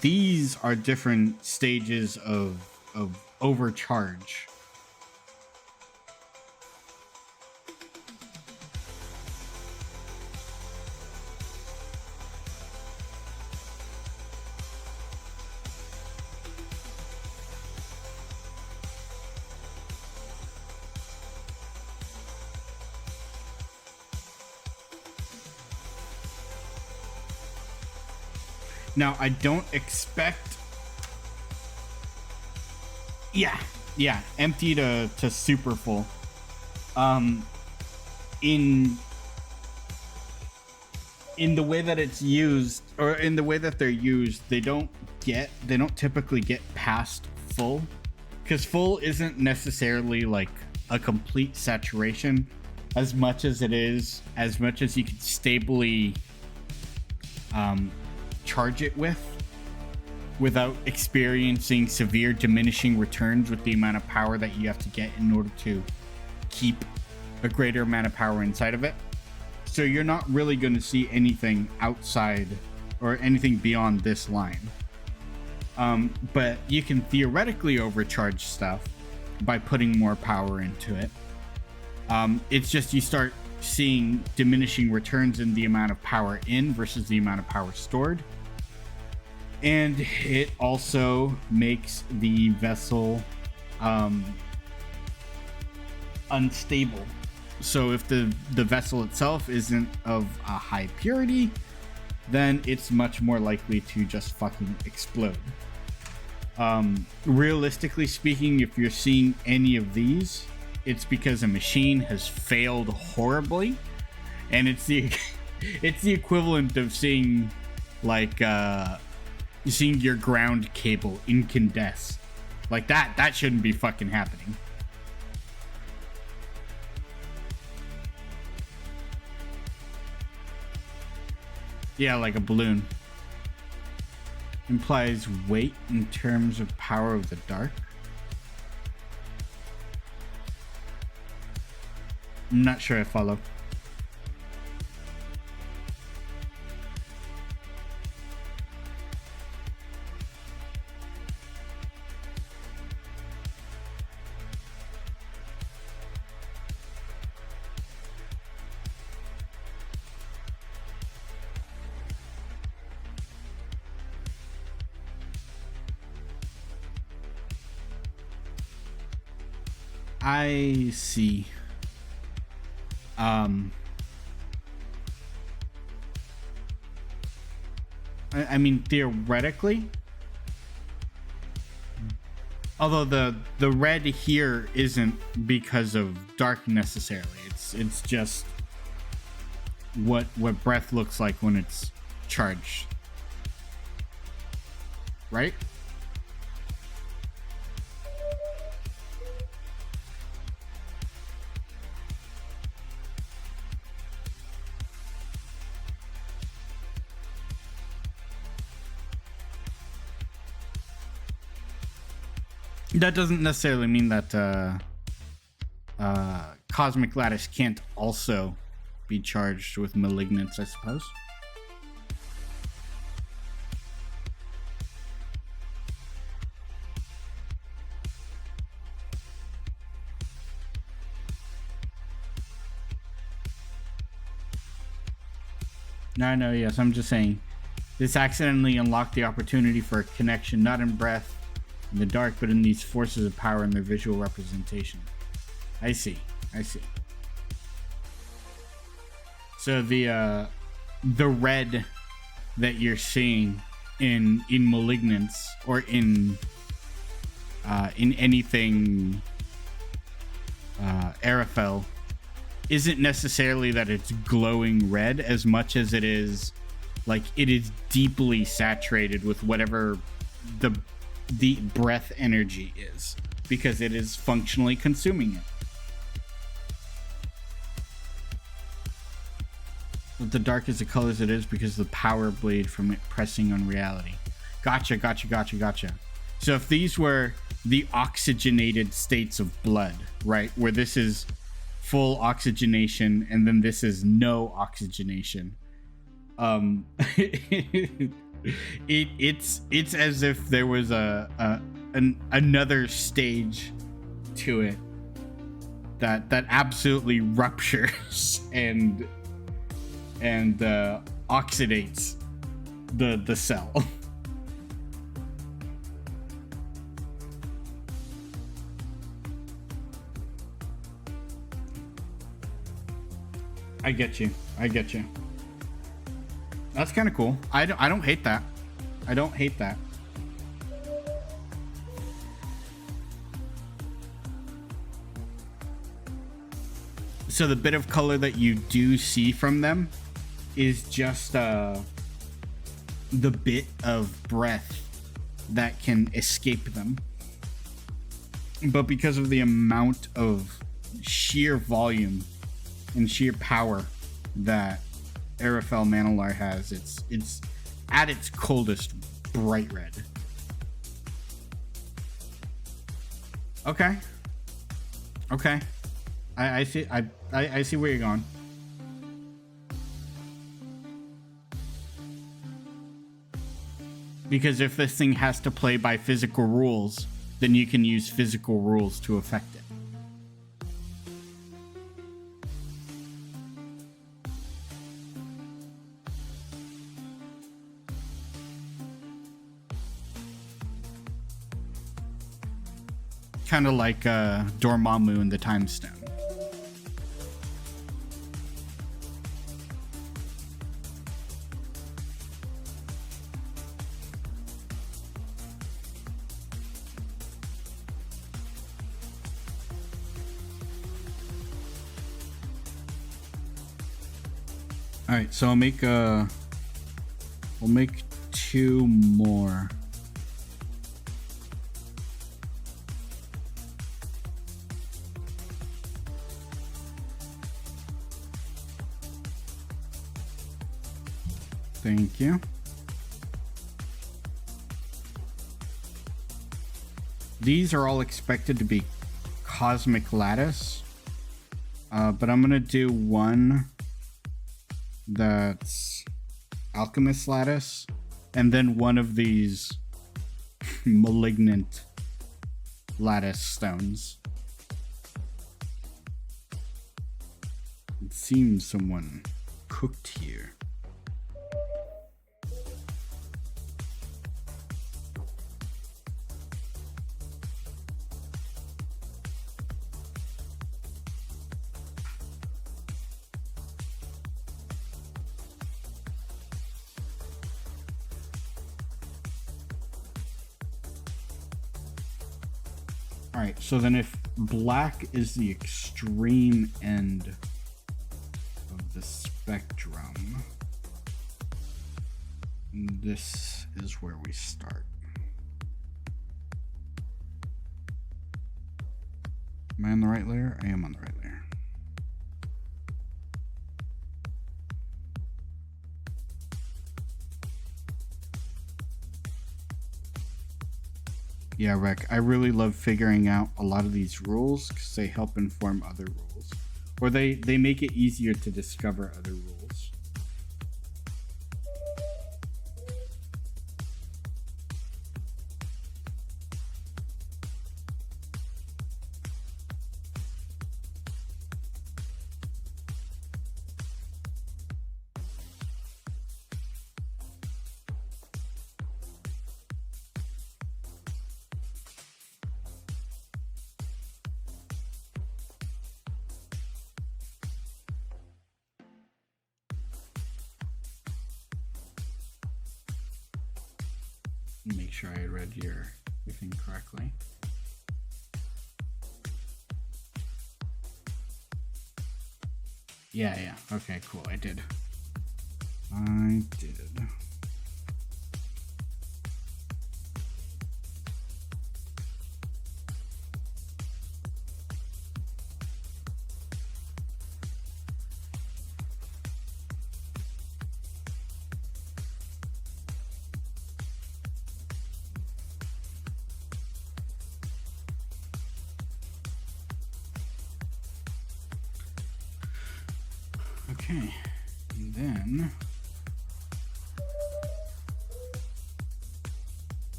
A: These are different stages of overcharge. Now, I don't expect... Yeah, empty to super full. In the way that it's used, or in the way that they're used, they don't typically get past full. Because full isn't necessarily like a complete saturation, as much as you can stably charge it without experiencing severe diminishing returns with the amount of power that you have to get in order to keep a greater amount of power inside of it. So you're not really going to see anything outside or anything beyond this line. But you can theoretically overcharge stuff by putting more power into it. It's just you start seeing diminishing returns in the amount of power in versus the amount of power stored. And it also makes the vessel unstable. So if the vessel itself isn't of a high purity, then it's much more likely to just fucking explode. Realistically speaking, if you're seeing any of these, it's because a machine has failed horribly, and it's the equivalent of seeing like seeing your ground cable incandesce. Like that shouldn't be fucking happening. Yeah, like a balloon. Implies weight in terms of power of the dark. I'm not sure I follow. I see. I mean, theoretically, although the red here isn't because of dark necessarily. It's just what breath looks like when it's charged, right? That doesn't necessarily mean that cosmic lattice can't also be charged with malignance, I suppose. No, yes, I'm just saying. This accidentally unlocked the opportunity for a connection not in breath, in the dark, but in these forces of power and their visual representation. I see. So the red that you're seeing in malignance or in anything Arafel isn't necessarily that it's glowing red as much as it is like it is deeply saturated with whatever the breath energy is, because it is functionally consuming it. But the dark is the color as it is because of the power blade from it pressing on reality. Gotcha. So if these were the oxygenated states of blood, right, where this is full oxygenation and then this is no oxygenation, it's as if there was another stage to it that absolutely ruptures and oxidates the cell. I get you. That's kind of cool. I don't hate that. So the bit of color that you do see from them is just the bit of breath that can escape them. But because of the amount of sheer volume and sheer power that Arafel Manalar has, it's at its coldest bright red. Okay. I see. I see where you're going. Because if this thing has to play by physical rules, then you can use physical rules to affect it. Kind of like Dormammu and the Time Stone. All right, so we'll make 2 more. Thank you. These are all expected to be Cosmic Lattice, but I'm gonna do one that's Alchemist Lattice, and then one of these Malignant Lattice stones. It seems someone cooked here. Alright, so then if black is the extreme end of the spectrum, this is where we start. Am I on the right layer? I am on the right layer. Yeah, Rec, I really love figuring out a lot of these rules because they help inform other rules. Or they make it easier to discover other rules. Make sure I read your everything correctly. Yeah. Okay, cool. I did. I did. Okay, and then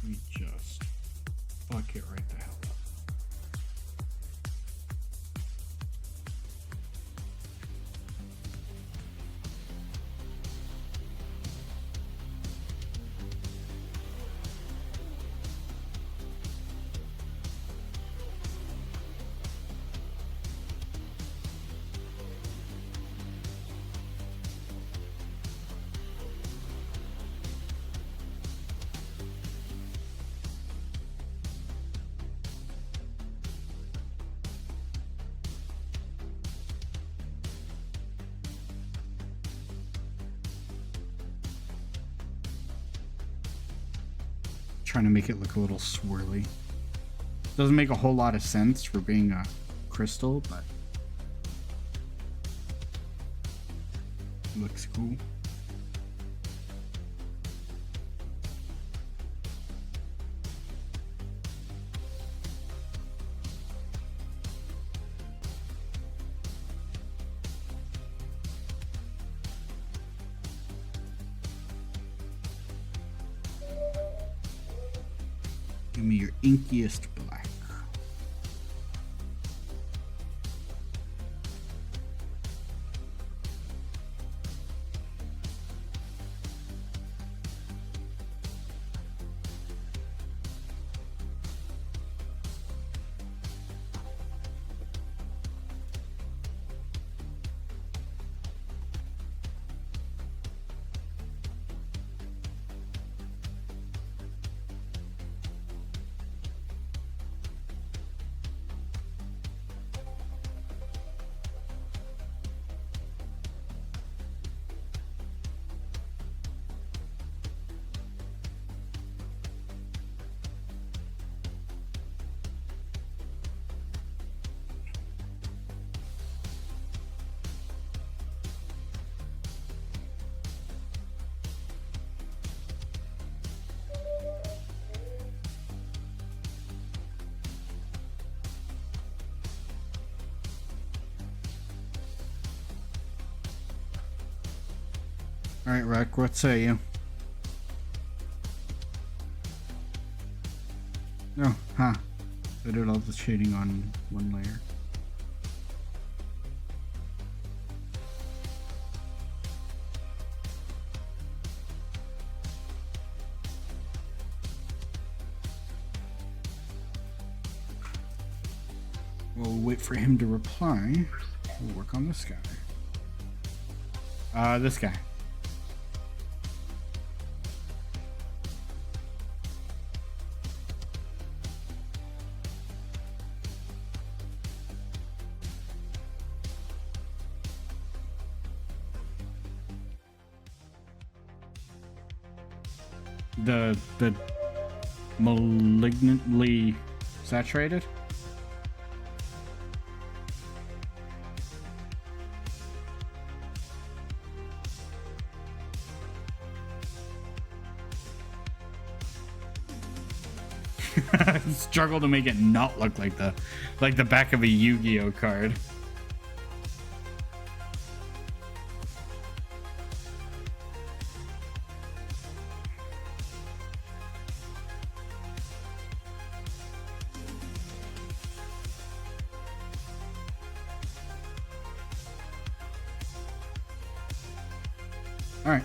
A: we just fuck it right the hell up. Trying to make it look a little swirly. Doesn't make a whole lot of sense for being a crystal, but looks cool. Give me your inkiest black. All right, Rack, what say you? Oh, huh. I did all the shading on one layer. We'll wait for him to reply. We'll work on this guy. This guy. The malignantly saturated? Struggle to make it not look like the back of a Yu-Gi-Oh card. All right.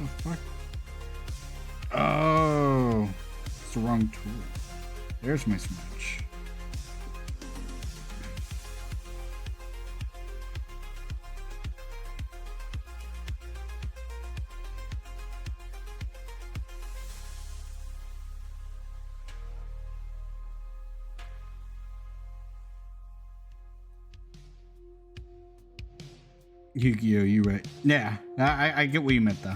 A: the fuck? Oh, it's the wrong tool. There's my smudge. Yu-Gi-Oh, you right. Yeah, I get what you meant though.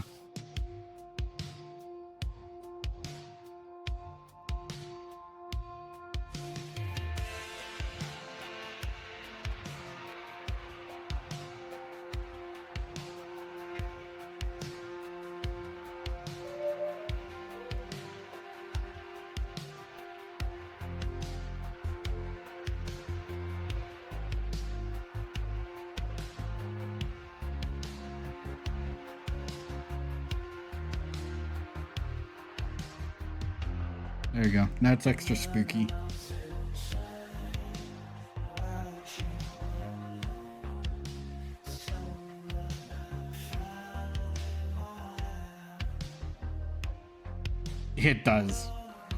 A: There you go. Now it's extra spooky. It does.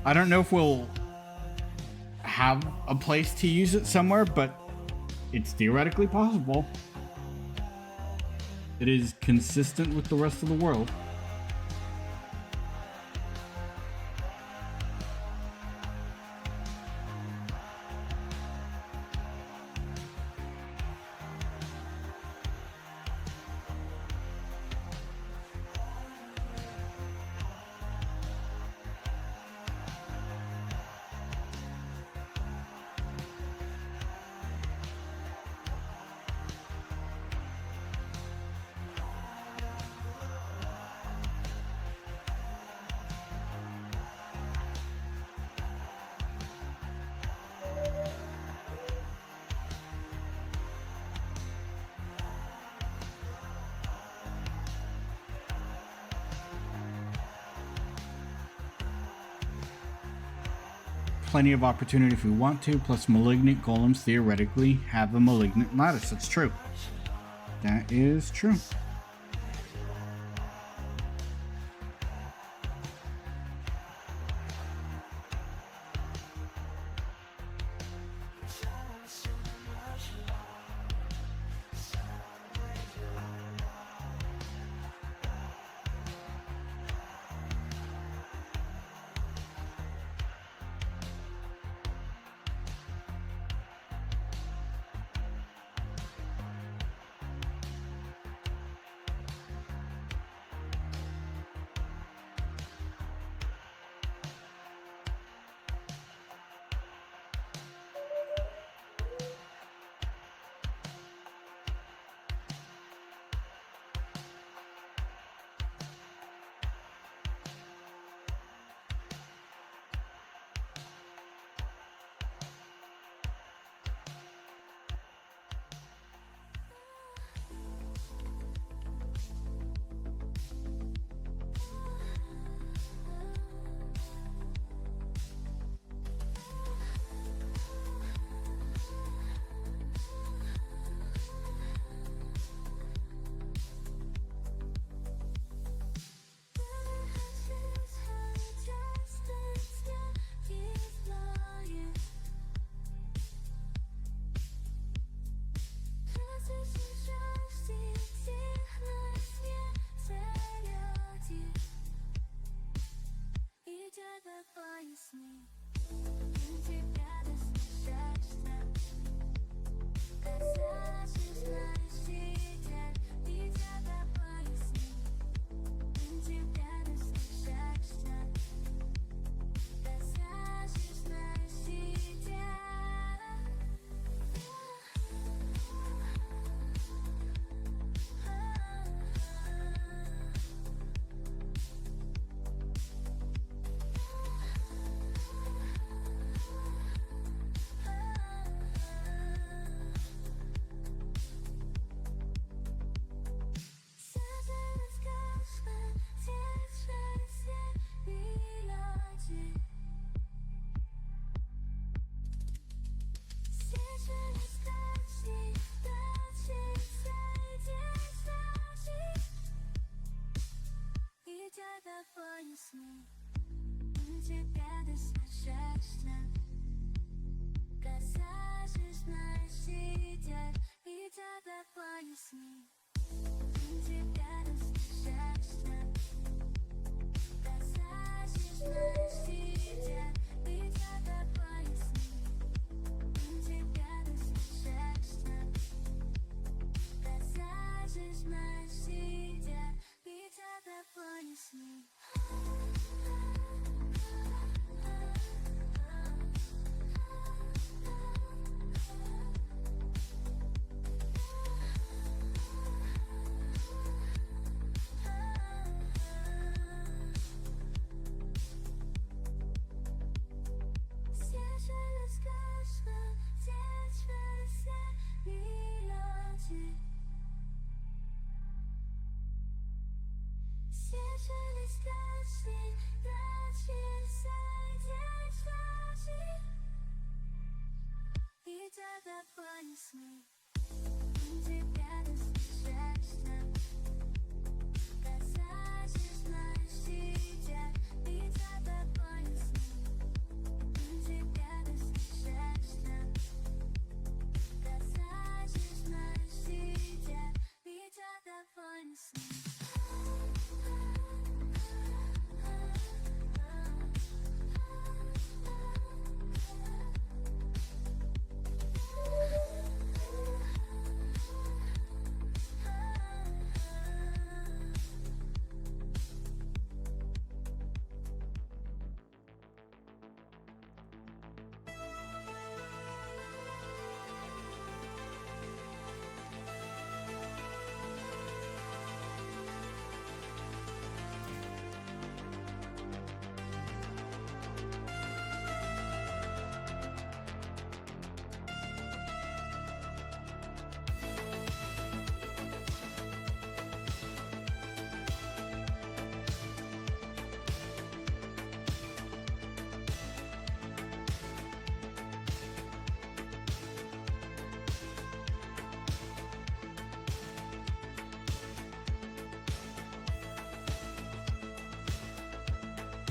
A: I don't know if we'll have a place to use it somewhere, but it's theoretically possible. It is consistent with the rest of the world. Plenty of opportunity if we want to, plus malignant golems theoretically have a malignant lattice. That's true. That is true.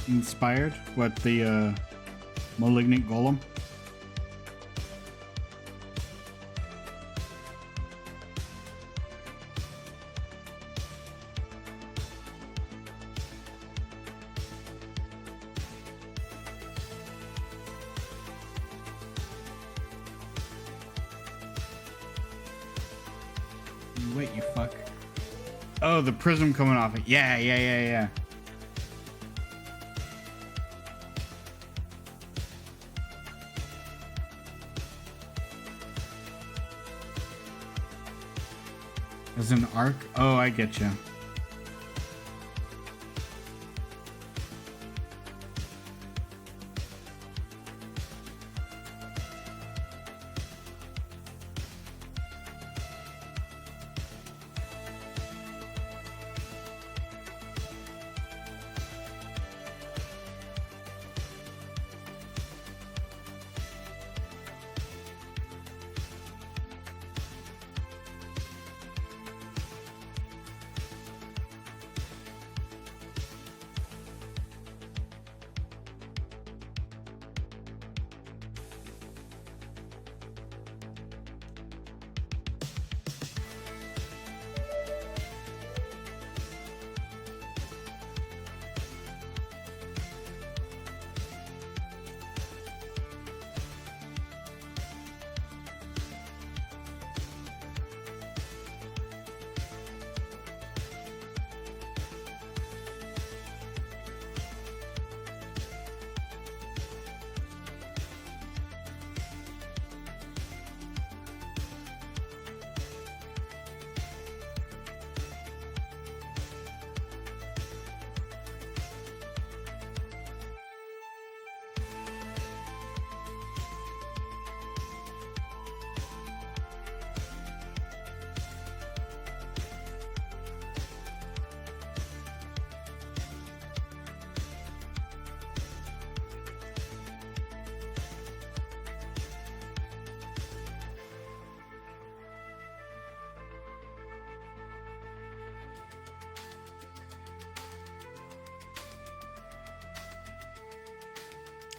A: Inspired? What, the malignant golem? Wait, you fuck. Oh, the prism coming off it. Yeah. As an arc? Oh, I get you.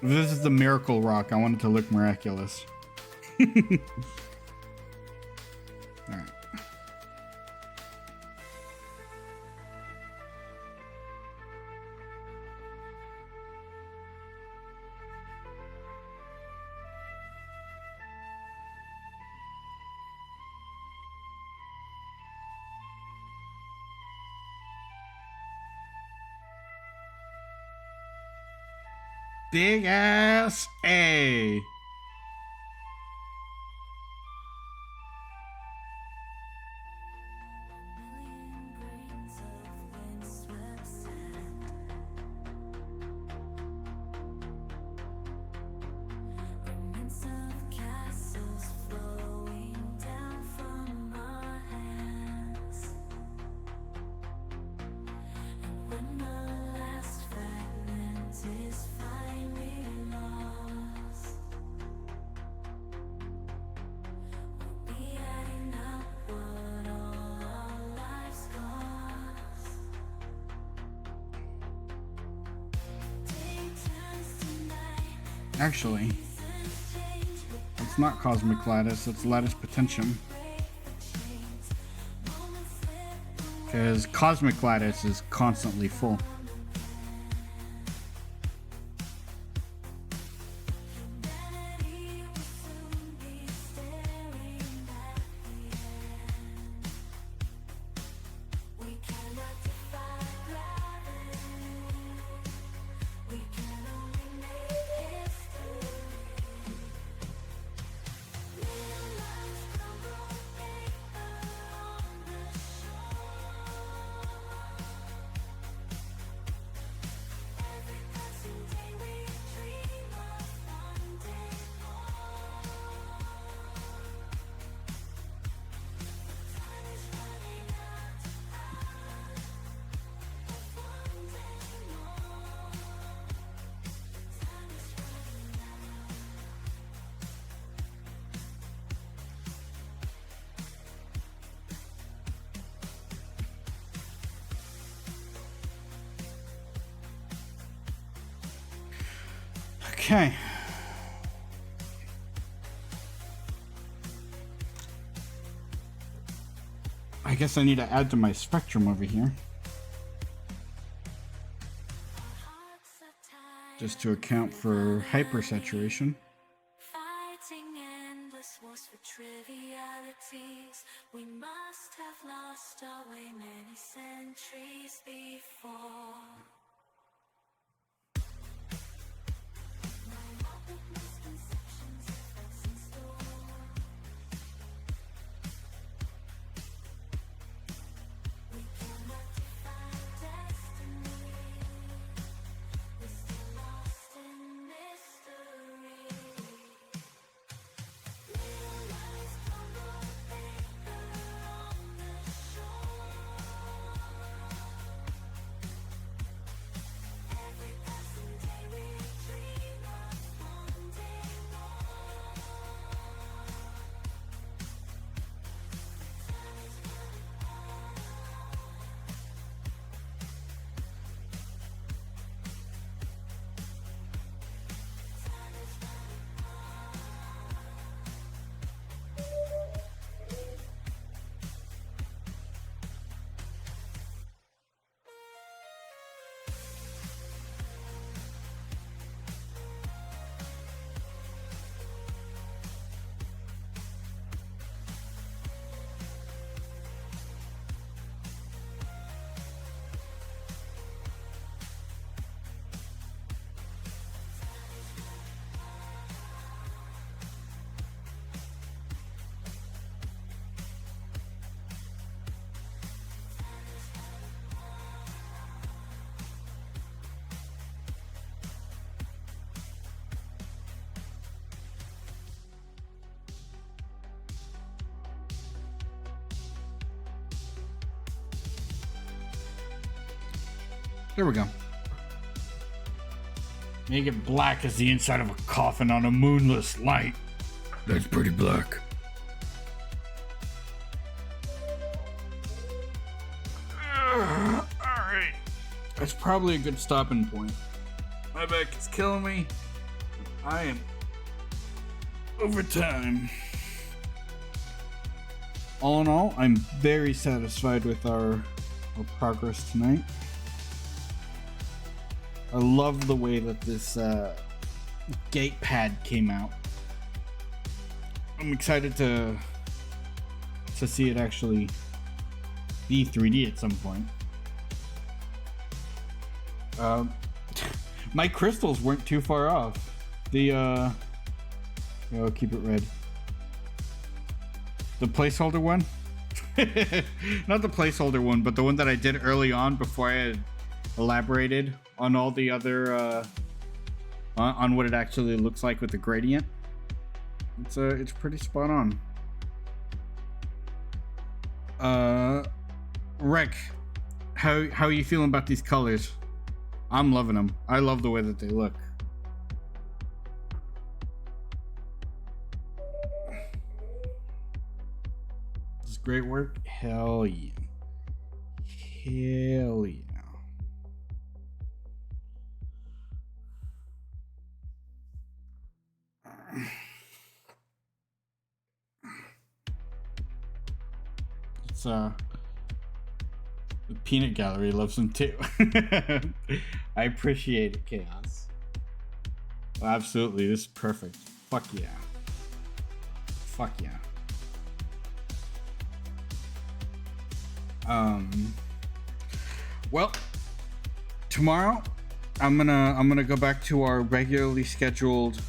A: This is the miracle rock. I want it to look miraculous. Alright. Big ass A. Actually, it's not cosmic lattice, it's lattice potentium. Because cosmic lattice is constantly full. Okay. I guess I need to add to my spectrum over here. Just to account for hypersaturation.
B: Fighting endless wars for trivialities. We must have lost our way many centuries before.
A: There we go. Make it black as the inside of a coffin on a moonless night. That's pretty black. Alright. That's probably a good stopping point. My back is killing me. I am over time. All in all, I'm very satisfied with our progress tonight. I love the way that this gate pad came out. I'm excited to see it actually be 3D at some point. My crystals weren't too far off. The I'll keep it red. The placeholder one? Not the placeholder one, but the one that I did early on before I had elaborated on all the other on what it actually looks like with the gradient. It's pretty spot on. Rec, how are you feeling about these colors? I'm loving them. I love the way that they look. This is great work. Hell yeah. Hell yeah. It's the peanut gallery loves them too. I appreciate it, Chaos. Well, absolutely, this is perfect. Fuck yeah. Fuck yeah. Well, tomorrow I'm gonna go back to our regularly scheduled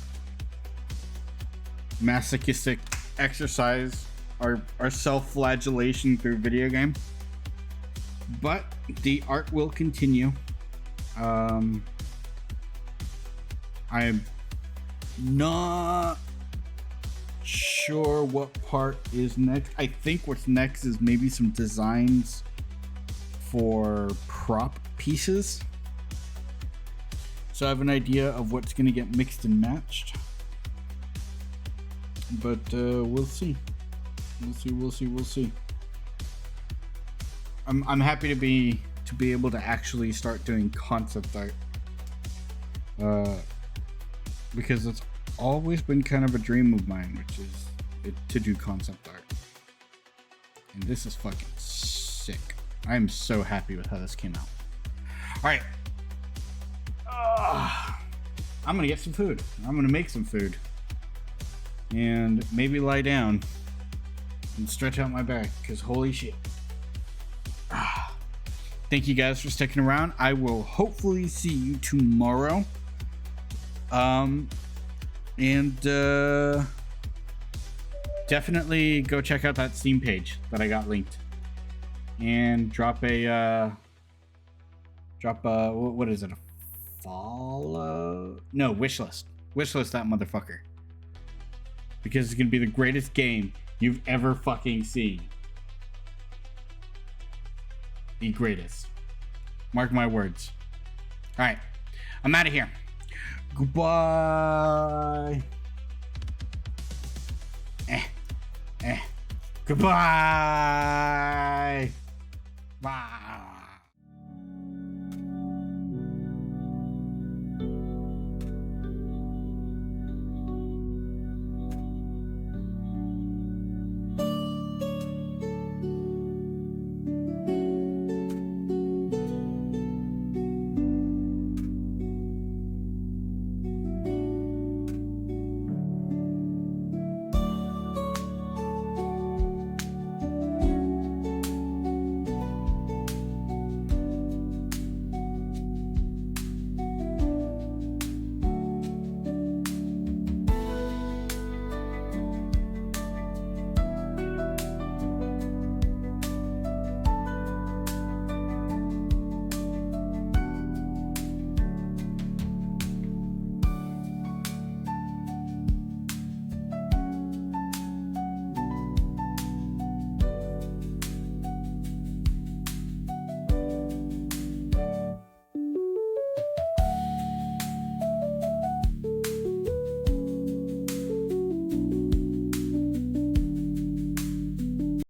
A: masochistic exercise, our self-flagellation through video game. But the art will continue. I'm not sure what part is next. I think what's next is maybe some designs for prop pieces. So I have an idea of what's going to get mixed and matched. But we'll see. We'll see. I'm happy to be able to actually start doing concept art. Because it's always been kind of a dream of mine, which is to do concept art. And this is fucking sick. I am so happy with how this came out. Alright. I'm gonna get some food. I'm gonna make some food. And maybe lie down and stretch out my back, because holy shit. Thank you guys for sticking around. I will hopefully see you tomorrow. Definitely go check out that Steam page that I got linked, and drop a what is it, a follow? No, wishlist that motherfucker, because it's gonna be the greatest game you've ever fucking seen. The greatest. Mark my words. All right, I'm out of here. Goodbye. Goodbye.